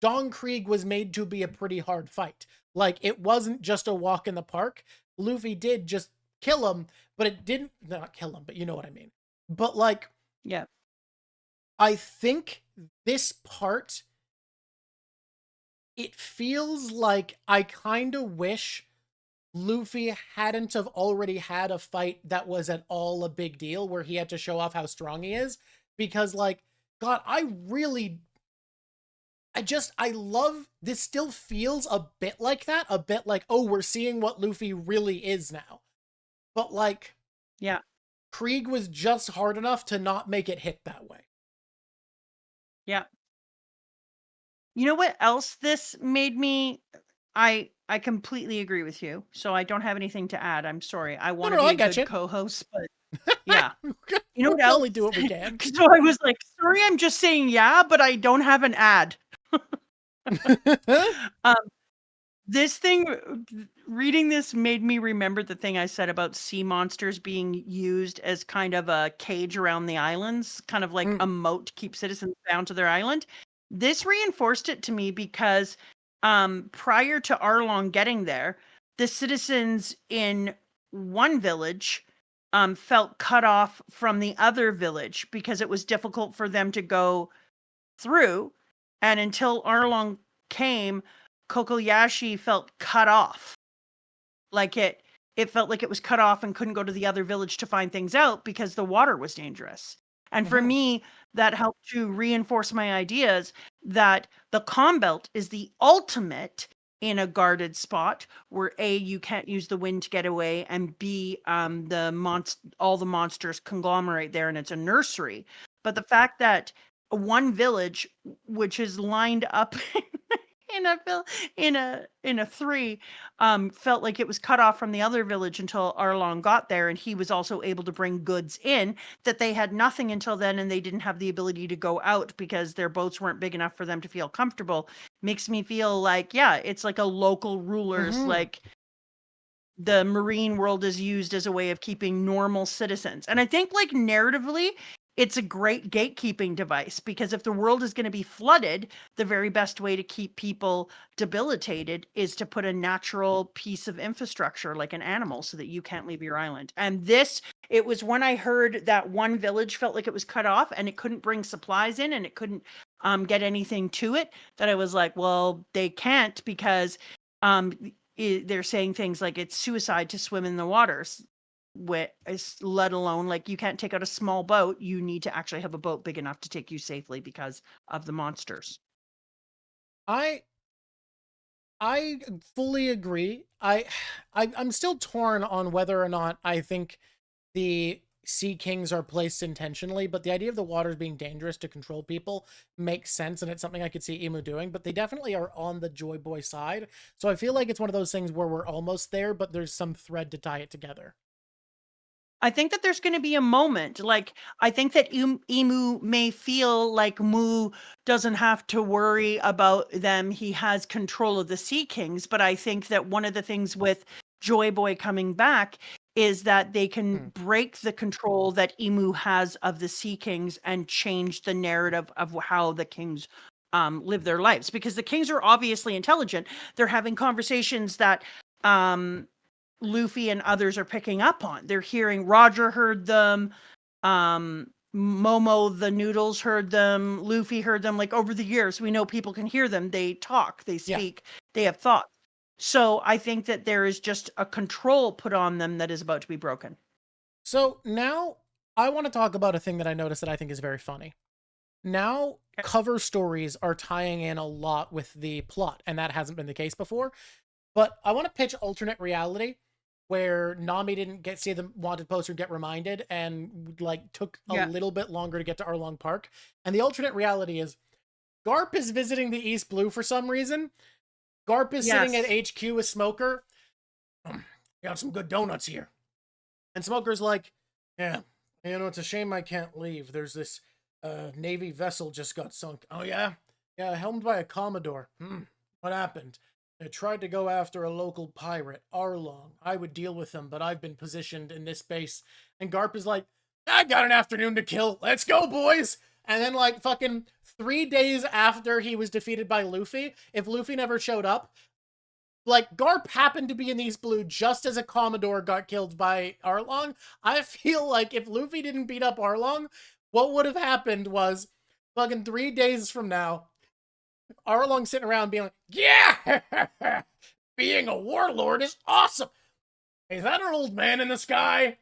Don Krieg was made to be a pretty hard fight. Like, it wasn't just a walk in the park. Luffy did just kill him, but it didn't, not kill him, but you know what I mean. But like, Yeah. I think this part, it feels like I kind of wish Luffy hadn't have already had a fight that was at all a big deal where he had to show off how strong he is. Because like, God, I love, this still feels a bit like that, a bit like, oh, we're seeing what Luffy really is now. But like, Yeah. Krieg was just hard enough to not make it hit that way. Yeah. You know what else this made me? I completely agree with you. So I don't have anything to add. I'm sorry. I want to No, be I a get good you. co-host, but yeah. You know We what can else? only do what we can. So I was like, sorry, I'm just saying yeah, but I don't have an ad. Um, this thing, reading this made me remember the thing I said about sea monsters being used as kind of a cage around the islands, kind of like a moat to keep citizens bound to their island. This reinforced it to me because prior to Arlong getting there, the citizens in one village felt cut off from the other village because it was difficult for them to go through. And until Arlong came, Kokoyashi felt cut off. Like it felt like it was cut off and couldn't go to the other village to find things out because the water was dangerous. And for me, that helped to reinforce my ideas that the calm belt is the ultimate in a guarded spot where A, you can't use the wind to get away, and B, all the monsters conglomerate there and it's a nursery. But the fact that one village, which is lined up in a three, felt like it was cut off from the other village until Arlong got there, and he was also able to bring goods in that they had nothing until then, and they didn't have the ability to go out because their boats weren't big enough for them to feel comfortable. Makes me feel like, yeah, it's like a local rulers, like the marine world is used as a way of keeping normal citizens. And I think like narratively, it's a great gatekeeping device because if the world is going to be flooded, the very best way to keep people debilitated is to put a natural piece of infrastructure like an animal so that you can't leave your island. And this, it was when I heard that one village felt like it was cut off and it couldn't bring supplies in and it couldn't get anything to it, that I was like, well, they can't because they're saying things like it's suicide to swim in the waters, let alone like you can't take out a small boat. You need to actually have a boat big enough to take you safely because of the monsters. I fully agree. I'm still torn on whether or not I think the Sea Kings are placed intentionally, but the idea of the waters being dangerous to control people makes sense, and it's something I could see Emu doing, but they definitely are on the Joy Boy side. So I feel like it's one of those things where we're almost there, but there's some thread to tie it together. I think that there's going to be a moment. Like, I think that Emu may feel like Mu doesn't have to worry about them. He has control of the Sea Kings. But I think that one of the things with Joy Boy coming back is that they can break the control that Emu has of the Sea Kings and change the narrative of how the Kings live their lives. Because the Kings are obviously intelligent. They're having conversations that Luffy and others are picking up on. They're hearing Roger heard them, Momo the Noodles heard them, Luffy heard them. Like over the years, we know people can hear them. They talk, they speak, they have thoughts. So I think that there is just a control put on them that is about to be broken. So now I want to talk about a thing that I noticed that I think is very funny. Now cover stories are tying in a lot with the plot, and that hasn't been the case before. But I want to pitch alternate reality where Nami didn't see the wanted poster get reminded and like took a little bit longer to get to Arlong Park. And the alternate reality is Garp is visiting the East Blue for some reason. Garp is sitting at HQ with Smoker. Got some good donuts here. And Smoker's like, yeah, you know, it's a shame I can't leave. There's this Navy vessel just got sunk. Oh, yeah? Yeah, helmed by a Commodore. What happened? They tried to go after a local pirate, Arlong. I would deal with them, but I've been positioned in this base. And Garp is like, I got an afternoon to kill. Let's go, boys! And then, like, fucking 3 days after he was defeated by Luffy, if Luffy never showed up, like, Garp happened to be in East Blue just as a Commodore got killed by Arlong. I feel like if Luffy didn't beat up Arlong, what would have happened was, fucking 3 days from now, Arlong sitting around being like, yeah! Being a warlord is awesome! Is that an old man in the sky?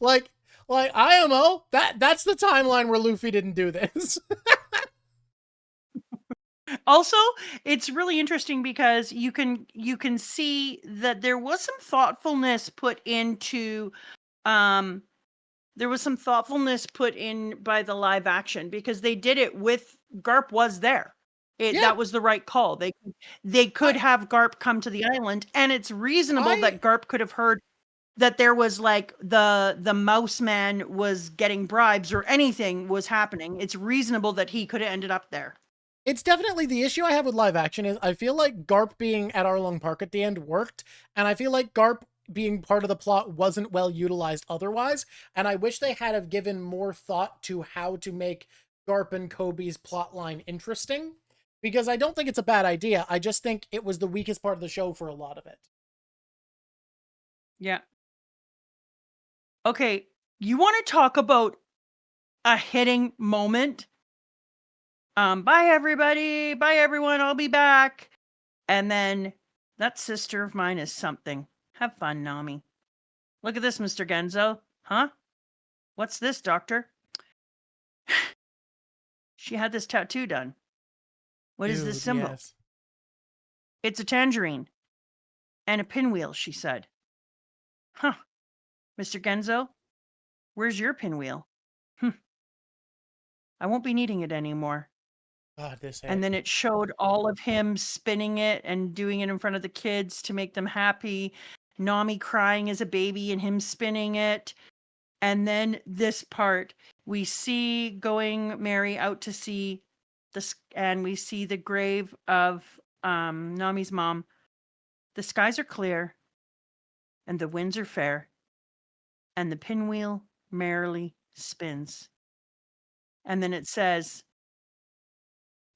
like, IMO, that's the timeline where Luffy didn't do this. Also, it's really interesting because you can see that there was some thoughtfulness put into there was some thoughtfulness put in by the live action because they did it with Garp was there. Yeah. That was the right call. They could have Garp come to the island, and it's reasonable that Garp could have heard that there was like the mouse man was getting bribes or anything was happening. It's reasonable that he could have ended up there. It's definitely the issue I have with live action is I feel like Garp being at Arlong Park at the end worked, and I feel like Garp being part of the plot wasn't well utilized otherwise, and I wish they had have given more thought to how to make Garp and Kobe's plotline interesting, because I don't think it's a bad idea. I just think it was the weakest part of the show for a lot of it. Yeah. Okay, you want to talk about a hitting moment? Bye everybody, bye everyone, I'll be back. And then that sister of mine is something. Have fun, Nami. Look at this, Mr. Genzo. Huh? What's this, doctor? She had this tattoo done. What is this symbol? Yes. It's a tangerine and a pinwheel, she said. Huh. Mr. Genzo, where's your pinwheel? I won't be needing it anymore. God, this hit. And then it showed all of him spinning it and doing it in front of the kids to make them happy. Nami crying as a baby and him spinning it. And then this part, we see going Mary out to see this, and we see the grave of Nami's mom. The skies are clear, and the winds are fair, and the pinwheel merrily spins. And then it says,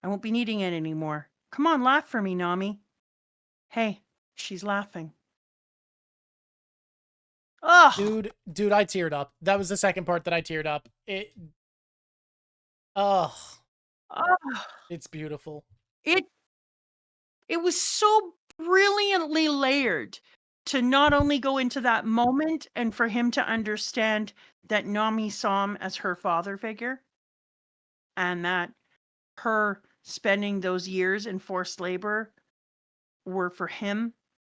I won't be needing it anymore. Come on, laugh for me, Nami. Hey, she's laughing. Oh, dude, I teared up. That was the second part that I teared up. It's beautiful. It was so brilliantly layered to not only go into that moment and for him to understand that Nami saw him as her father figure and that her spending those years in forced labor were for him,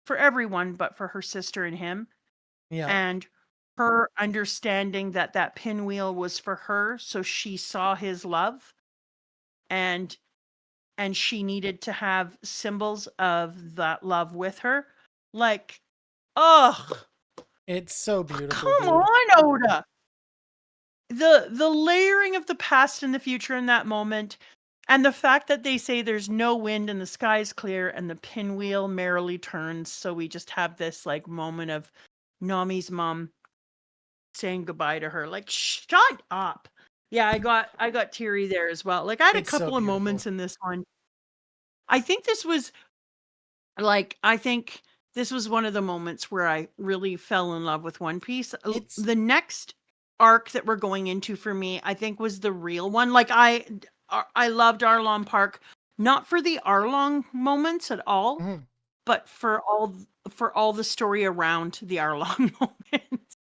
for everyone, but for her sister and him. Yeah. And her understanding that that pinwheel was for her, so she saw his love and she needed to have symbols of that love with her. Like, it's so beautiful. Come on, Oda. The layering of the past and the future in that moment, and the fact that they say there's no wind and the sky is clear and the pinwheel merrily turns, so we just have this like moment of Nami's mom saying goodbye to her. Like, shut up. Yeah, I got teary there as well. Like, I had a couple of moments in this one. I think this was one of the moments where I really fell in love with One Piece. The next arc that we're going into for me, I think, was the real one. Like, I loved Arlong Park, not for the Arlong moments at all, but for all the story around the Arlong moments.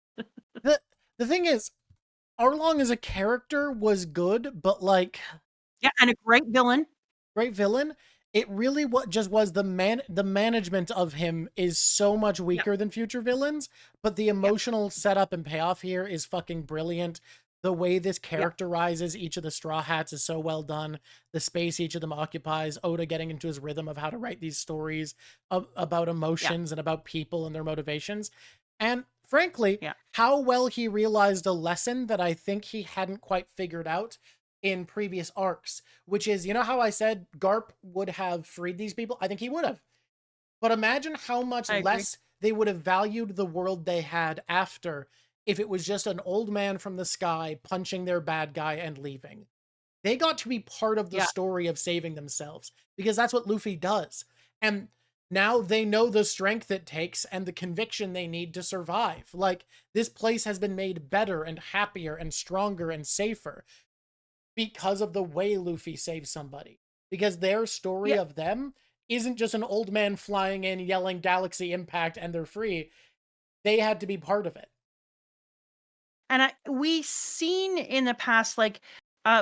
The thing is, Arlong as a character was good, but like, yeah, and a great villain. It really just was the management of him is so much weaker than future villains, but the emotional setup and payoff here is fucking brilliant. The way this characterizes each of the Straw Hats is so well done. The space each of them occupies, Oda getting into his rhythm of how to write these stories about emotions and about people and their motivations. And frankly, Yeah. how well he realized a lesson that I think he hadn't quite figured out in previous arcs, which is, you know how I said Garp would have freed these people? I think he would have. But imagine how much I agree. less they would have valued the world they had after if it was just an old man from the sky punching their bad guy and leaving. They got to be part of the Yeah. story of saving themselves because that's what Luffy does. And now they know the strength it takes and the conviction they need to survive. Like, this place has been made better and happier and stronger and safer because of the way Luffy saves somebody. Because their story Yeah. of them isn't just an old man flying in yelling galaxy impact and they're free. They had to be part of it. And we seen in the past, like,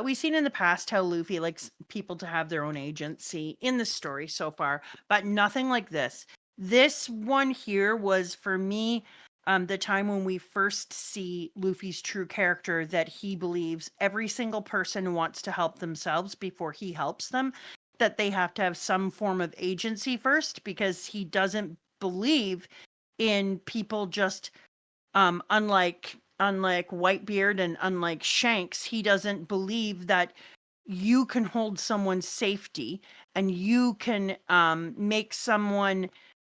we've seen in the past how Luffy likes people to have their own agency in the story so far, but nothing like this. This one here was, for me, the time when we first see Luffy's true character, that he believes every single person wants to help themselves before he helps them, that they have to have some form of agency first, because he doesn't believe in people just unlike Whitebeard and unlike Shanks, he doesn't believe that you can hold someone's safety and you can make someone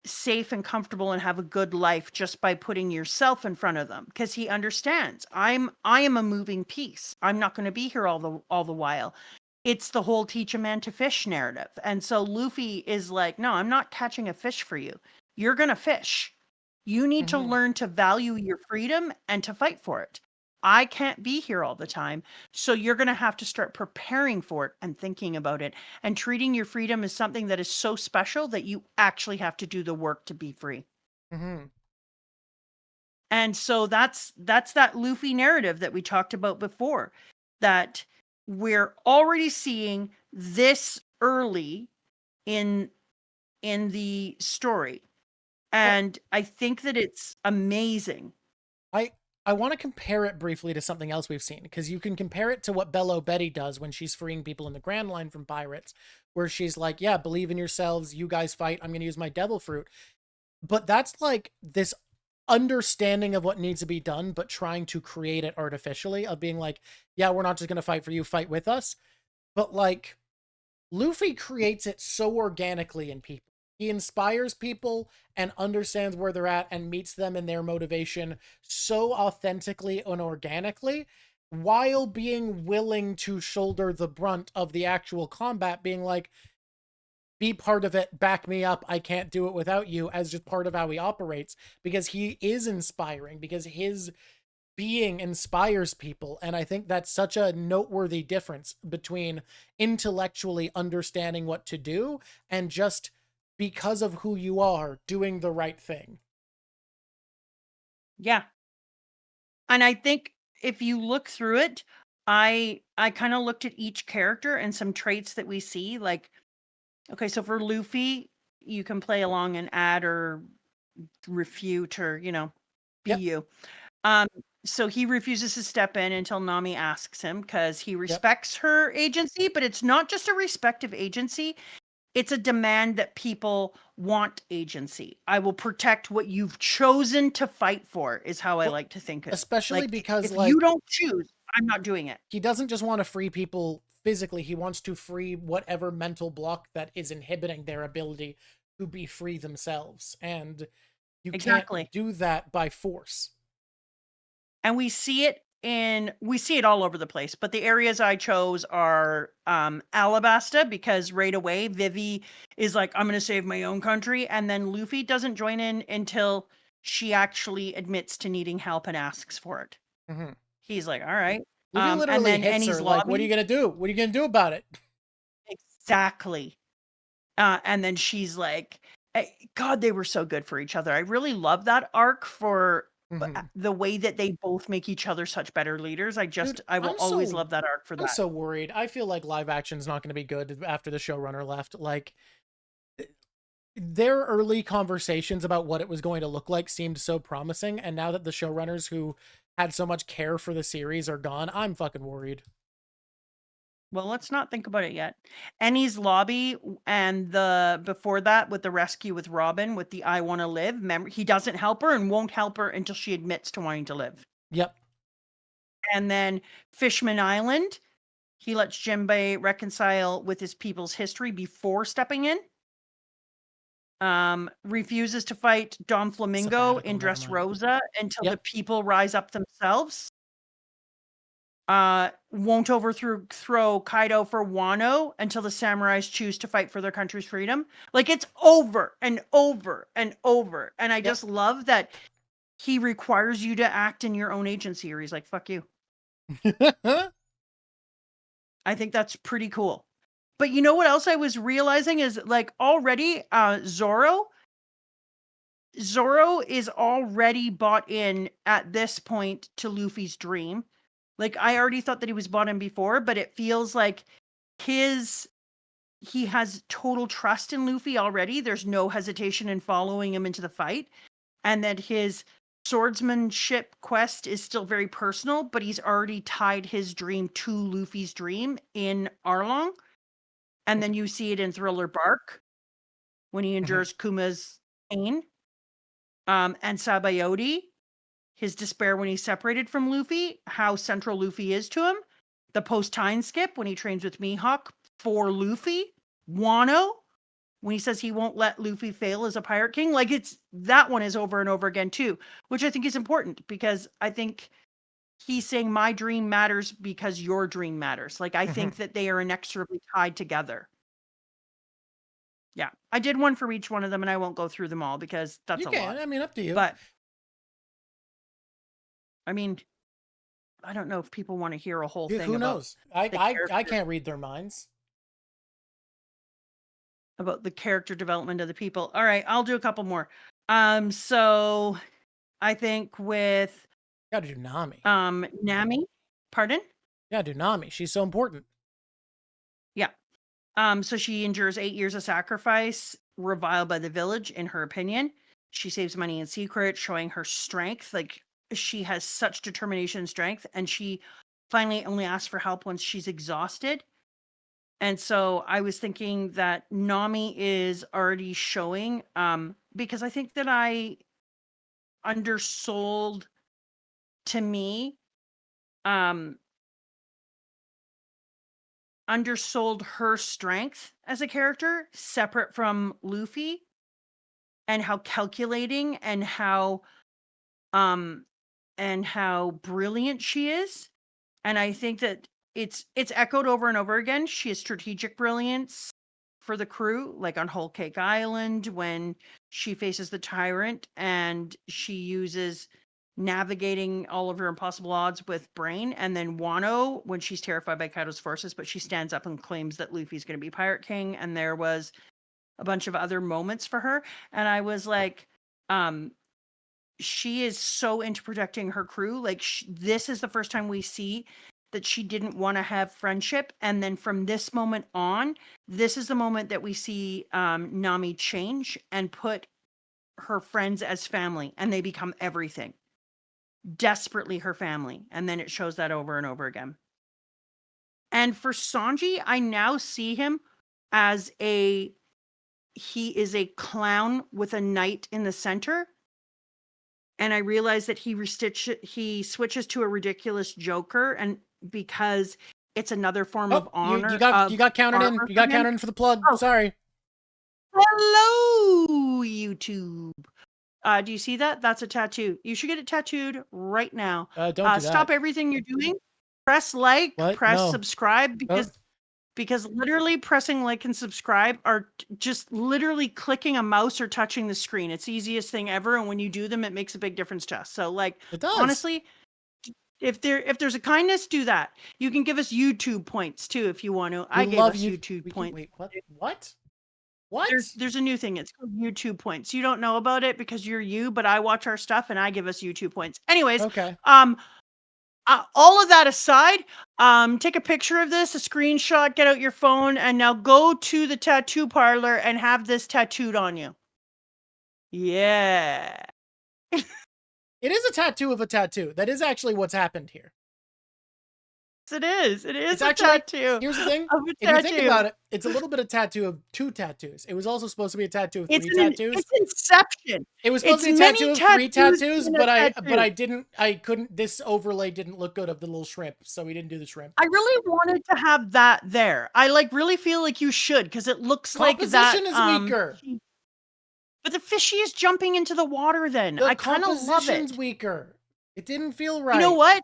safe and comfortable and have a good life just by putting yourself in front of them, because he understands I am a moving piece. I'm not going to be here all the while. It's the whole teach a man to fish narrative. And so Luffy is like, no, I'm not catching a fish for you. You're going to fish. You need to learn to value your freedom and to fight for it. I can't be here all the time. So you're going to have to start preparing for it and thinking about it and treating your freedom as something that is so special that you actually have to do the work to be free. Mm-hmm. And so that's that Luffy narrative that we talked about before, that we're already seeing this early in the story. And I think that it's amazing. I want to compare it briefly to something else we've seen, because you can compare it to what Bello Betty does when she's freeing people in the Grand Line from pirates, where she's like, yeah, believe in yourselves, you guys fight, I'm going to use my devil fruit. But that's like this understanding of what needs to be done, but trying to create it artificially, of being like, yeah, we're not just going to fight for you, fight with us. But like, Luffy creates it so organically in people. He inspires people and understands where they're at and meets them in their motivation so authentically and organically, while being willing to shoulder the brunt of the actual combat, being like, be part of it, back me up, I can't do it without you, as just part of how he operates, because he is inspiring, because his being inspires people. And I think that's such a noteworthy difference between intellectually understanding what to do and just, because of who you are, doing the right thing. Yeah. And I think if you look through it, I kind of looked at each character and some traits that we see. Like, okay, so for Luffy, you can play along and add or refute, or, be Yep. you. So he refuses to step in until Nami asks him, because he Yep. respects her agency, but it's not just a respect of agency. It's a demand that people want agency. I will protect what you've chosen to fight for, is how I Well, like to think of it. especially Like, because, if you like, don't choose, I'm not doing it. he doesn't just want to free people physically, he wants to free whatever mental block that is inhibiting their ability to be free themselves. And you can't Exactly. do that by force. And we see it all over the place, but the areas I chose are Alabasta, because right away Vivi is like, I'm going to save my own country, and then Luffy doesn't join in until she actually admits to needing help and asks for it. Mm-hmm. He's like, all right. Luffy And literally then hits Enies her like, what are you Lobby. gonna do? What are you gonna do about it? Exactly. And then she's like, God, they were so good for each other. I really love that arc for Mm-hmm. the way that they both make each other such better leaders. Dude, I will always love that arc for I'm that. so worried. I feel like live action's not gonna be good after the showrunner left. Like, their early conversations about what it was going to look like seemed so promising, and now that the showrunners who had so much care for the series are gone, I'm fucking worried. Well, let's not think about it yet. Annie's lobby and the before that with the rescue with Robin with the I want to live. Remember, he doesn't help her and won't help her until she admits to wanting to live. Yep. And then Fishman Island, he lets Jinbei reconcile with his people's history before stepping in. Refuses to fight Don Flamingo Sabbatical, in never mind. Dressrosa until Yep. the people rise up themselves. Won't overthrow Kaido for Wano until the samurais choose to fight for their country's freedom. Like, it's over and over and over. And I just love that he requires you to act in your own agency, or he's like, fuck you. I think that's pretty cool. But you know what else I was realizing is, like, already Zoro is already bought in at this point to Luffy's dream. Like, I already thought that he was bought in before, but it feels like he has total trust in Luffy already. There's no hesitation in following him into the fight. And that his swordsmanship quest is still very personal, but he's already tied his dream to Luffy's dream in Arlong. And then you see it in Thriller Bark when he endures Kuma's pain. And Sabayoti, his despair when he's separated from Luffy, how central Luffy is to him. The post-time skip when he trains with Mihawk for Luffy. Wano, when he says he won't let Luffy fail as a pirate king. Like, that one is over and over again too, which I think is important because I think he's saying my dream matters because your dream matters. Like, I think that they are inexorably tied together. Yeah, I did one for each one of them, and I won't go through them all because that's a lot. I mean, up to you. But I mean, I don't know if people want to hear a whole thing. Who knows? I can't read their minds. About the character development of the people. All right, I'll do a couple more. So I think with Gotta do Nami. Nami, pardon? Yeah, do Nami. She's so important. Yeah. So she endures 8 years of sacrifice, reviled by the village, in her opinion. She saves money in secret, showing her strength. Like, she has such determination and strength, and she finally only asks for help once she's exhausted. And so I was thinking that Nami is already showing, because I think that I undersold, to me, undersold her strength as a character separate from Luffy, and how calculating and how brilliant she is. And I think that it's echoed over and over again. She has strategic brilliance for the crew, like on Whole Cake Island when she faces the tyrant and she uses navigating all of her impossible odds with brain. And then Wano when she's terrified by Kaido's forces, but she stands up and claims that Luffy's going to be Pirate King. And there was a bunch of other moments for her. And I was like, she is so into protecting her crew. Like, this is the first time we see that she didn't want to have friendship. And then from this moment on, this is the moment that we see Nami change and put her friends as family, and they become everything. Desperately her family. And then it shows that over and over again. And for Sanji, I now see him as he is a clown with a knight in the center. And I realize that he switches to a ridiculous Joker, and because it's another form of honor. You got counted in. You got counted in for the plug. Oh. Sorry. Hello, YouTube. Do you see that? That's a tattoo. You should get it tattooed right now. Don't do that. Stop everything you're doing. Press like. Press subscribe because literally pressing like and subscribe are just literally clicking a mouse or touching the screen. It's the easiest thing ever. And when you do them, it makes a big difference to us. So, like, it does. Honestly, if there's a kindness, do that. You can give us YouTube points too if you want to. I gave us YouTube points. Wait, what? There's a new thing. It's called YouTube points. You don't know about it because you're you, but I watch our stuff and I give us YouTube points. Anyways, okay. All of that aside, take a picture of this, a screenshot, get out your phone, and now go to the tattoo parlor and have this tattooed on you. Yeah. It is a tattoo of a tattoo. That is actually what's happened here. It is. It is It's a actually, tattoo. here's the thing. Of a If you think tattoo. about it, it's a little bit of tattoo of 2 tattoos. It was also supposed to be a tattoo of 3 It's tattoos. it's Inception. It was supposed It's to be a many tattoo of 3 tattoos, in a but tattoo. I couldn't, this overlay didn't look good of the little shrimp, so we didn't do the shrimp. I really wanted to have that there. I like really feel like you should because it looks like that. Composition is weaker. But the fishy is jumping into the water then. The I kind of love composition's it. weaker. It didn't feel right. You know what?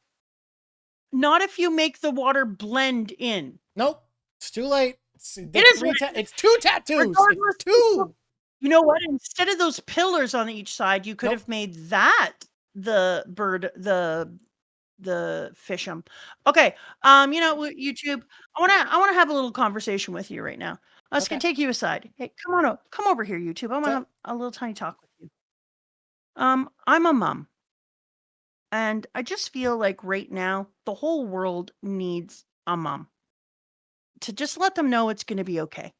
Not if you make the water blend in. Nope. It's too late. It's 2 tattoos. Regardless, It's 2. You know what? Instead of those pillars on each side, you could have made that the bird, the fish'em. Okay. You know, YouTube, I wanna have a little conversation with you right now. I was gonna take you aside. Hey, come over here, YouTube. I wanna have a little tiny talk with you. I'm a mom. And I just feel like right now the whole world needs a mom to just let them know it's gonna be okay.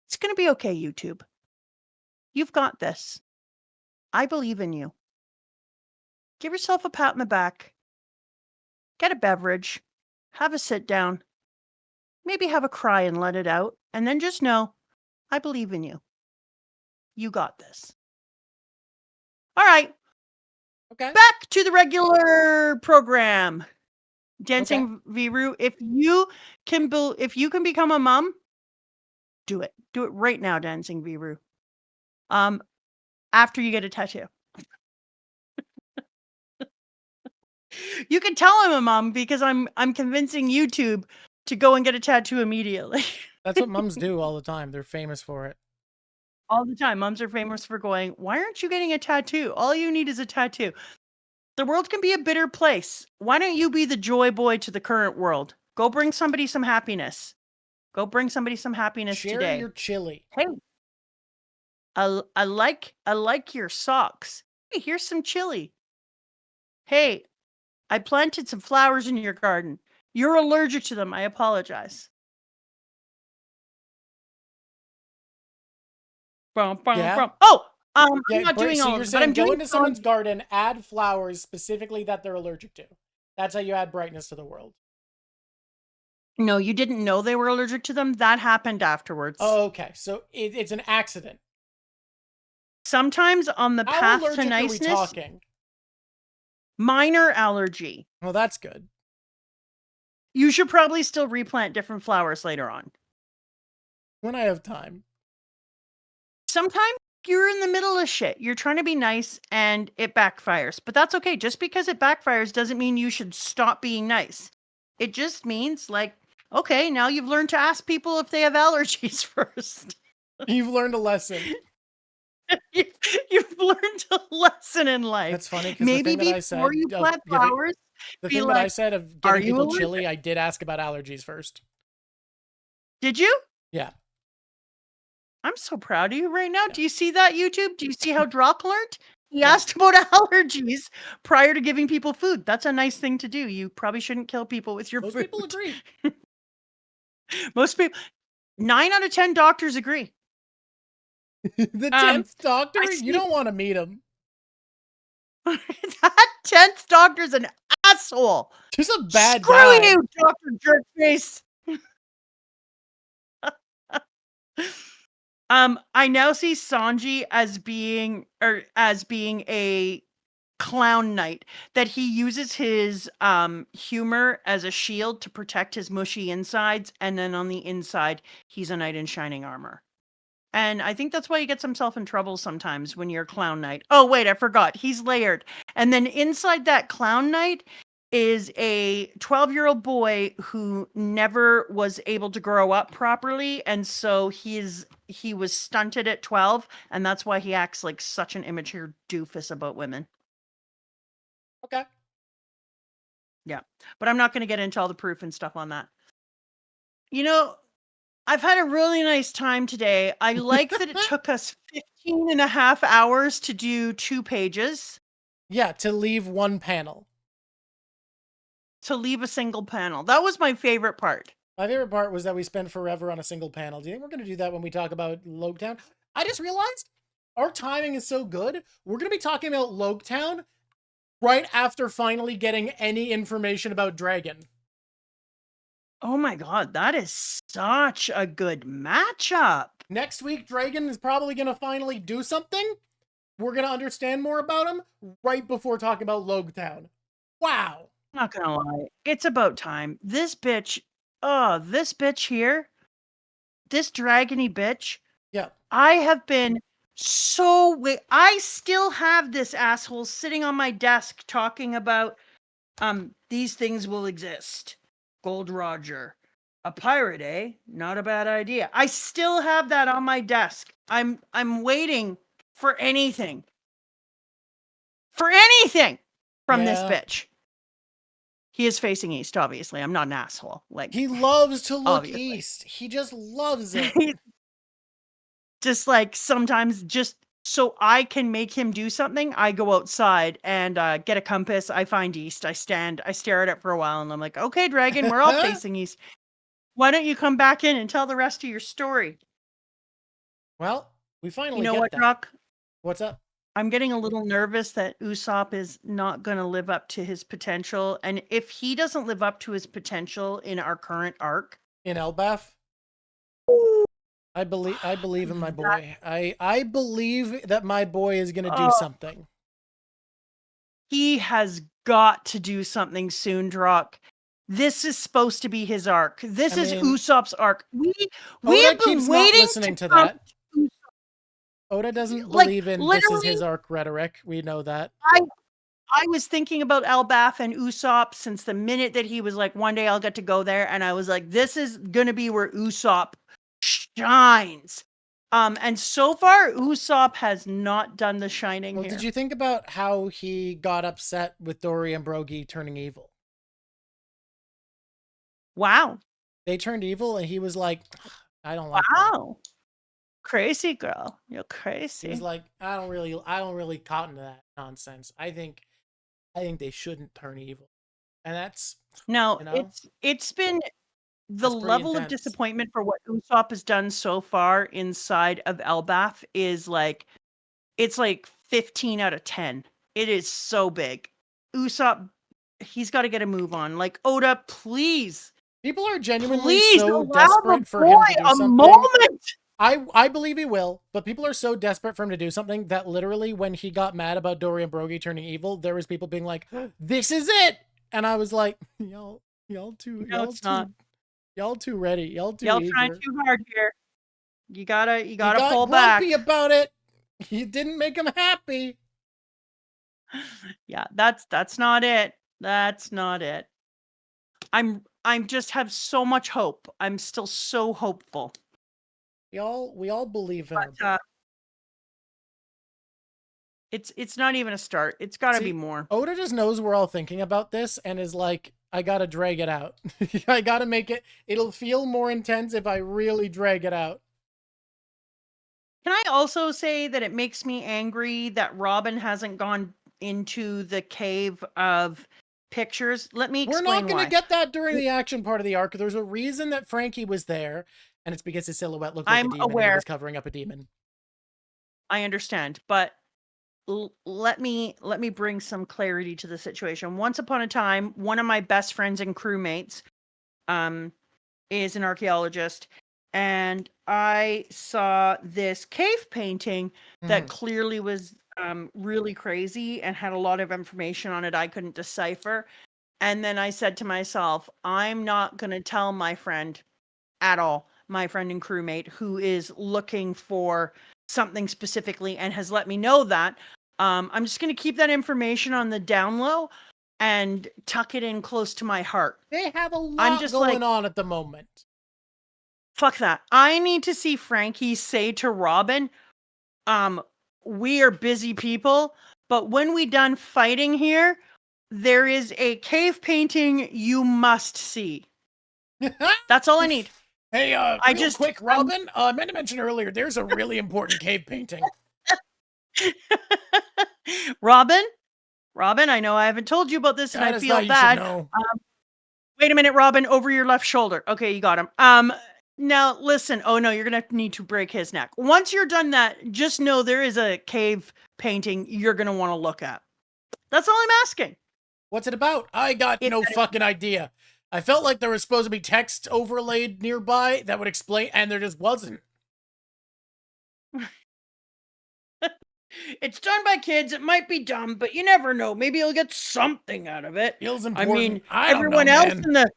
It's gonna be okay, YouTube. You've got this. I believe in you. Give yourself a pat on the back. Get a beverage. Have a sit down. Maybe have a cry and let it out. And then just know, I believe in you. You got this. All right. Okay. Back to the regular program. Dancing Viru. If you can become a mom, do it. Do it right now, Dancing Viru. After you get a tattoo. You can tell I'm a mom because I'm convincing YouTube to go and get a tattoo immediately. That's what moms do all the time. They're famous for it. All the time. Moms are famous for going, why aren't you getting a tattoo? All you need is a tattoo. The world can be a bitter place. Why don't you be the joy boy to the current world? Go bring somebody some happiness. Go bring somebody some happiness Share today. your chili. Hey, I like your socks. Hey, here's some chili. Hey, I planted some flowers in your garden. You're allergic to them. I apologize. Yeah. Oh, I'm not doing so all you're of it, but I'm saying go doing into someone's garden, add flowers specifically that they're allergic to. That's how you add brightness to the world. No, you didn't know they were allergic to them. That happened afterwards. Oh, okay. So it's an accident. Sometimes on the How path allergic to niceness, are we talking? minor allergy. Well, that's good. You should probably still replant different flowers later on. When I have time. Sometimes you're in the middle of shit. You're trying to be nice and it backfires. But that's okay. Just because it backfires doesn't mean you should stop being nice. It just means, like, okay, now you've learned to ask people if they have allergies first. You've learned a lesson. You've learned a lesson in life. That's funny because Maybe the thing that I before said you plant flowers, the be thing like, that I said of "Are getting you people allergic?" chili, I did ask about allergies first. Did you? Yeah. I'm so proud of you right now. Do you see that, YouTube? Do you see how Drawk learned? He asked about allergies prior to giving people food. That's a nice thing to do. You probably shouldn't kill people with your Most food. people agree. Most people, 9 out of 10 doctors agree. The 10th doctor? You don't want to meet him. That 10th doctor's an asshole. Just a bad Screw guy. you, Dr. Jerkface. I now see Sanji as being a clown knight, that he uses his humor as a shield to protect his mushy insides, and then on the inside he's a knight in shining armor. And I think that's why he gets himself in trouble sometimes when you're a clown knight. Oh wait, I forgot. He's layered. And then inside that clown knight is a 12-year-old boy who never was able to grow up properly, and so he was stunted at 12, and that's why he acts like such an immature doofus about women. Okay. Yeah. But I'm not going to get into all the proof and stuff on that. You know, I've had a really nice time today. I like that it took us 15 and a half hours to do 2 pages. Yeah, to leave one panel. To leave a single panel. That was my favorite part. My favorite part was that we spent forever on a single panel. Do you think we're going to do that when we talk about Logetown? I just realized our timing is so good. We're going to be talking about Logetown right after finally getting any information about Dragon. Oh my god, that is such a good matchup. Next week, Dragon is probably going to finally do something. We're going to understand more about him right before talking about Logtown. Wow. Not gonna lie, it's about time. This bitch here, this dragony bitch, Yeah. I have been I still have this asshole sitting on my desk talking about these things will exist. Gold Roger. A pirate, eh? Not a bad idea. I still have that on my desk. I'm waiting for anything. For anything from this bitch. He is facing east, obviously. I'm not an asshole. Like, he loves to look obviously. east. He just loves it. Just like sometimes just so I can make him do something, I go outside and get a compass. I find east. I stare at it for a while, and I'm like, okay, dragon, we're all facing east. Why don't you come back in and tell the rest of your story? Well, we finally You know get what, that. Drawk? What's up? I'm getting a little nervous that Usopp is not going to live up to his potential. And if he doesn't live up to his potential in our current arc. In Elbaf? I believe in my boy. I believe that my boy is going to do something. He has got to do something soon, Drawk. This is supposed to be his arc. This is Usopp's arc. We have been waiting listening to that. Oda doesn't believe in this is his arc rhetoric. We know that. I was thinking about Elbaf and Usopp since the minute that he was like, one day I'll get to go there. And I was like, this is going to be where Usopp shines. And so far, Usopp has not done the shining here. Did you think about how he got upset with Dory and Brogy turning evil? Wow. They turned evil and he was like, I don't like that. Crazy girl. You're crazy. He's like, I don't really cotton to that nonsense. I think they shouldn't turn evil. And that's it's been the level of disappointment for what Usopp has done so far inside of Elbaf is like, it's like 15 out of 10. It is so big. Usopp, he's got to get a move on. Like, Oda, please. People are genuinely so desperate for him to do something. Moment. I believe he will, but people are so desperate for him to do something that literally when he got mad about Dory and Brogy turning evil, there was people being like, this is it! And I was like, y'all too ready. Y'all too eager. Trying too hard here. You gotta pull back. Grumpy about it. You didn't make him happy. Yeah, that's not it. That's not it. I'm just have so much hope. I'm still so hopeful. We all believe in him. It's not even a start. It's got to be more. Oda just knows we're all thinking about this and is like, I got to drag it out. I got to make it. It'll feel more intense if I really drag it out. Can I also say that it makes me angry that Robin hasn't gone into the cave of pictures? Let me explain why. We're not going to get that during the action part of the arc. There's a reason that Frankie was there. And it's because his silhouette looked like a demon and he was covering up a demon. I understand, but let me bring some clarity to the situation. Once upon a time, one of my best friends and crewmates is an archaeologist, and I saw this cave painting that clearly was really crazy and had a lot of information on it I couldn't decipher. And then I said to myself, I'm not going to tell my friend at all. My friend and crewmate who is looking for something specifically and has let me know that. I'm just going to keep that information on the down low and tuck it in close to my heart. They have a lot going on at the moment. Fuck that. I need to see Frankie say to Robin, we are busy people, but when we done fighting here, there is a cave painting you must see. That's all I need. Hey, quick, Robin, I meant to mention earlier, there's a really important cave painting. Robin, I know I haven't told you about this and I feel bad. Wait a minute, Robin, over your left shoulder. Okay, you got him. Now listen, oh no, you're gonna need to break his neck. Once you're done that, just know there is a cave painting you're gonna want to look at. That's all I'm asking. What's it about? I got no fucking idea. I felt like there was supposed to be text overlaid nearby that would explain, and there just wasn't. It's done by kids. It might be dumb, but you never know. Maybe you'll get something out of it. Feels I important. mean, I don't know, man.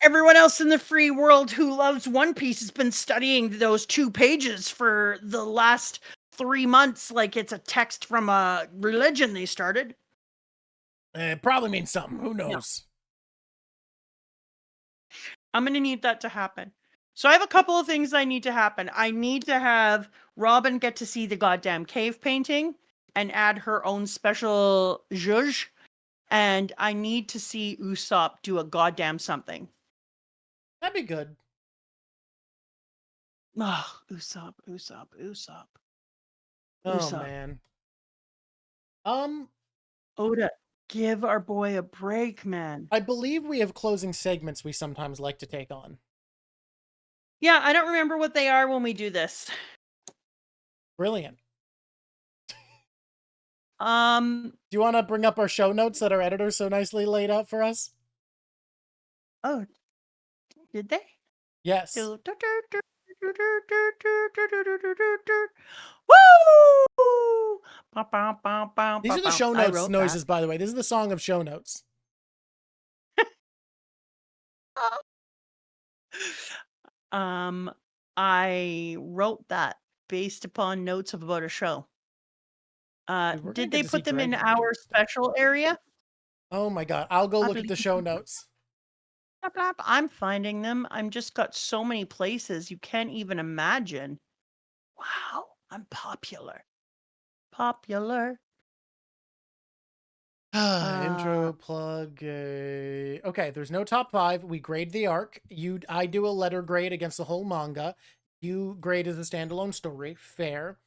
everyone else in the free world who loves One Piece has been studying those 2 pages for the last 3 months like it's a text from a religion they started. It probably means something. Who knows? I'm going to need that to happen. So I have a couple of things I need to happen. I need to have Robin get to see the goddamn cave painting and add her own special zhuzh. And I need to see Usopp do a goddamn something. That'd be good. Oh, Usopp. Oh, Usopp. man. Oda, give our boy a break, man. I believe we have closing segments we sometimes like to take on. Yeah, I don't remember what they are when we do this. Brilliant. Do you want to bring up our show notes that our editor so nicely laid out for us? Oh, did they? Yes. Woo! These are the show notes noises, by the way. This is the song of show notes. I wrote that based upon notes about a show. Did they put them in our special area? Oh my god. I'll go look at the show notes. I'm finding them. I'm just got so many places you can't even imagine. Wow, I'm popular. Intro plug. Okay, there's no top 5. We grade the arc. I do a letter grade against the whole manga. You grade as a standalone story. Fair.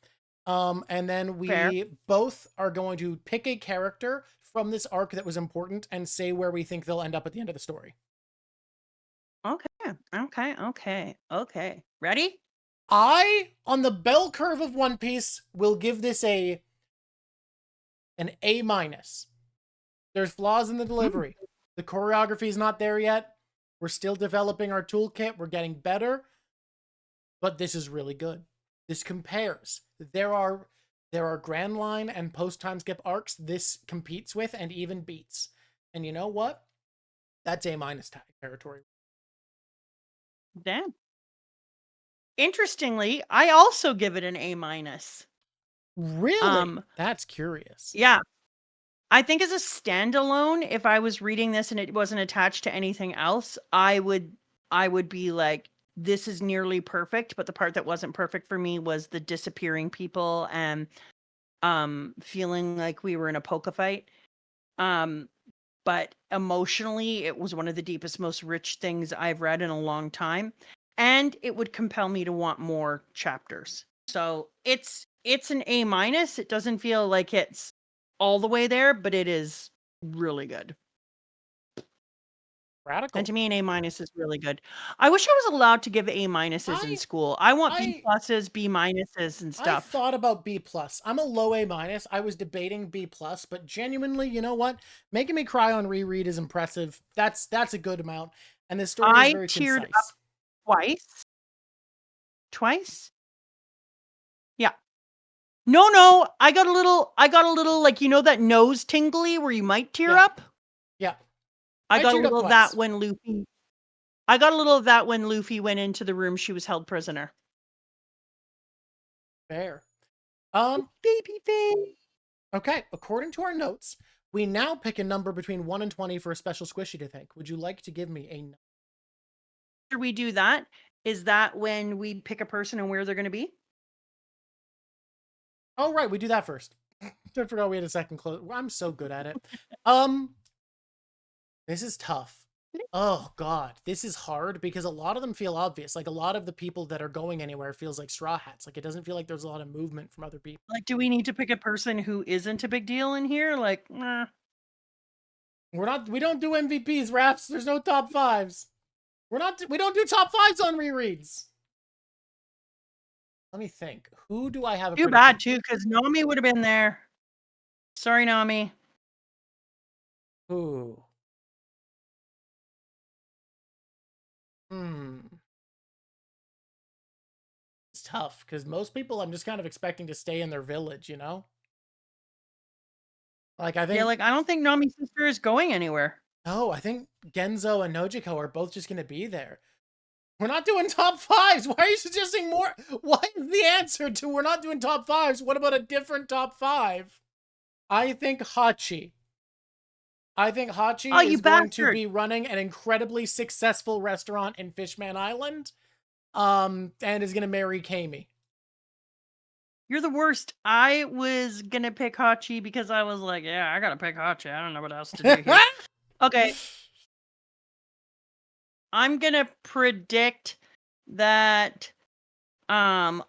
And then we both are going to pick a character from this arc that was important and say where we think they'll end up at the end of the story. Okay. Ready? On the bell curve of One Piece, will give this an A-. There's flaws in the delivery. The choreography is not there yet. We're still developing our toolkit. We're getting better. But this is really good. This compares. There are Grand Line and post-time skip arcs this competes with and even beats. And you know what? That's A- territory. Damn. Interestingly, I also give it an A-. Really? That's curious. Yeah. I think as a standalone, if I was reading this and it wasn't attached to anything else, I would be like, this is nearly perfect, but the part that wasn't perfect for me was the disappearing people and feeling like we were in a poker fight. But emotionally, it was one of the deepest, most rich things I've read in a long time. And it would compel me to want more chapters. So it's an A-. It doesn't feel like it's all the way there, but it is really good. Radical. And to me, an A- is really good. I wish I was allowed to give A- in school. I want B+, B- and stuff. I thought about B+. I'm a low A-. I was debating B+, but genuinely, you know what? Making me cry on reread is impressive. That's a good amount. And this story is very teared concise. Up twice. Yeah. No, I got a little like, you know, that nose tingly where you might tear up. Yeah. I got a little of that when Luffy. I got a little of that when Luffy went into the room she was held prisoner. Fair. Baby face. Okay, according to our notes, we now pick a number between 1 and 20 for a special squishy to think. Would you like to give me a number? After we do that, is that when we pick a person and where they're going to be? Oh, right, we do that first. I forgot we had a second close. I'm so good at it. This is tough. Oh god, this is hard because a lot of them feel obvious. Like a lot of the people that are going anywhere feels like Straw Hats. Like it doesn't feel like there's a lot of movement from other people. Like, do we need to pick a person who isn't a big deal in here? Like, nah. We don't do MVPs, Raps. There's no top 5s. We don't do top 5s on rereads. Let me think. Who do I have? Too bad too, because Nami would have been there. Sorry, Nami. Ooh. It's tough because most people I'm just kind of expecting to stay in their village, you know? Like, I think. Yeah, like I don't think Nami's sister is going anywhere. No, I think Genzo and Nojiko are both just going to be there. We're not doing top fives. Why are you suggesting more? What is the answer to we're not doing top fives? What about a different top five? I think Hachi. I think Hachi is going to be running an incredibly successful restaurant in Fishman Island, and is going to marry Kami. You're the worst. I was going to pick Hachi because I was like, yeah, I got to pick Hachi. I don't know what else to do here. Okay. I'm going to predict that all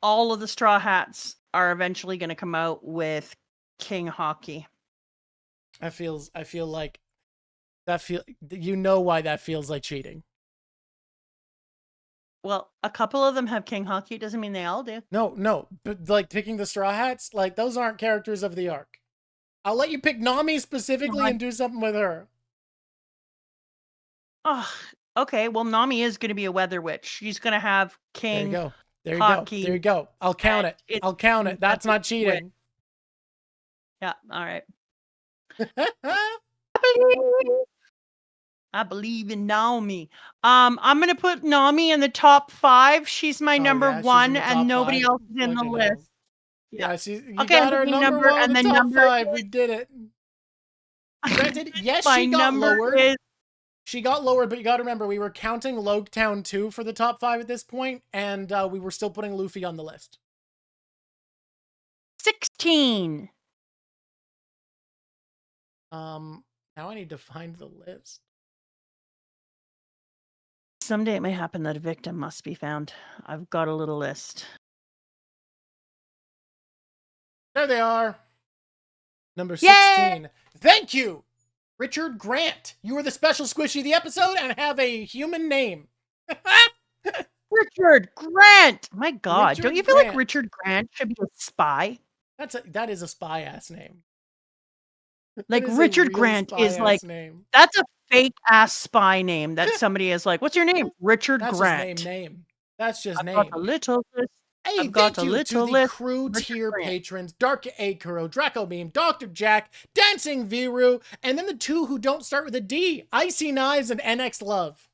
of the Straw Hats are eventually going to come out with King Hockey. I feel like you know why that feels like cheating. Well, a couple of them have King Hockey. Doesn't mean they all do. No, but like picking the Straw Hats, like those aren't characters of the arc. I'll let you pick Nami specifically and do something with her. Oh, okay. Well, Nami is going to be a weather witch. She's going to have King. There you go. There you go. I'll count it. I'll count it. That's not cheating. Yeah. All right. I believe in Naomi. I'm gonna put Nami in the top 5. She's my number 1, and nobody else is in the list. Yeah, you got her number 1 and the top 5. We did it. Granted, yes, she got lowered. She got lowered, but you got to remember we were counting Logetown 2 for the top 5 at this point, and we were still putting Luffy on the list. 16. Now I need to find the list. Someday it may happen that a victim must be found. I've got a little list. There they are. Number 16. Yay! Thank you, Richard Grant. You are the special squishy of the episode and have a human name. Richard Grant! My God, don't you feel like Richard Grant should be a spy? That is a spy ass name. Like Richard Grant is like that's a fake ass spy name that somebody is like, what's your name? Richard Grant. Just name. That's just I've name. Got a little list. Hey, I've got thank a you little to the list. crew tier patrons, Dark Akuro, Draco Beam, Dr. Jack, Dancing Viru, and then the 2 who don't start with a D, Icy Knives and NX Love.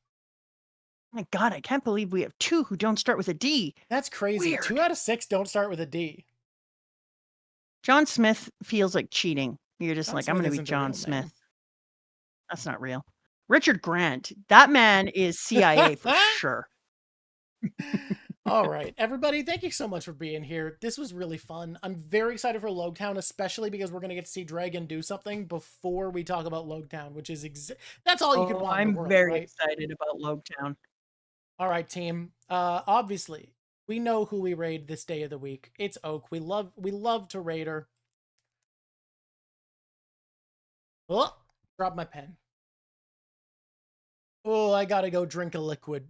My God, I can't believe we have 2 who don't start with a D. That's crazy. Weird. 2 out of 6 don't start with a D. John Smith feels like cheating. You're just like, I'm going to be John Smith. Name. That's not real. Richard Grant. That man is CIA for sure. All right, everybody, thank you so much for being here. This was really fun. I'm very excited for Logetown, especially because we're going to get to see Dragon do something before we talk about Logetown, which is that's all you can want in the world, I'm very excited about Logetown. All right, team. Obviously, we know who we raid this day of the week. It's Oak. We love to raid her. Oh, drop my pen. Oh, I gotta go drink a liquid.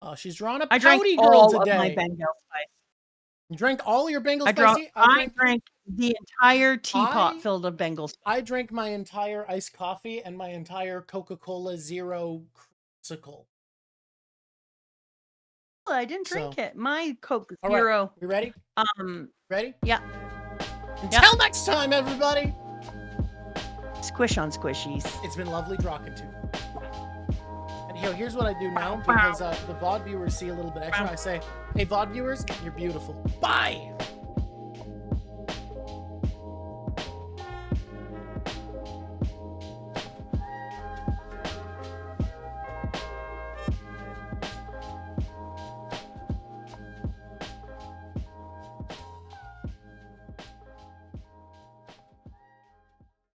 Oh, she's drawn a pouty girl today. Of my Bengal spice. You drank all your Bengal spicy? I drank the entire teapot filled of Bengal spice. I drank my entire iced coffee and my entire Coca-Cola Zero creamsicle. Well, I didn't drink it. My Coke Zero. Right. We ready? Ready? Yeah. Until next time, everybody. Squish on squishies. It's been lovely talking to you. And here's what I do now, because the VOD viewers see a little bit extra. I say, hey, VOD viewers, you're beautiful. Bye!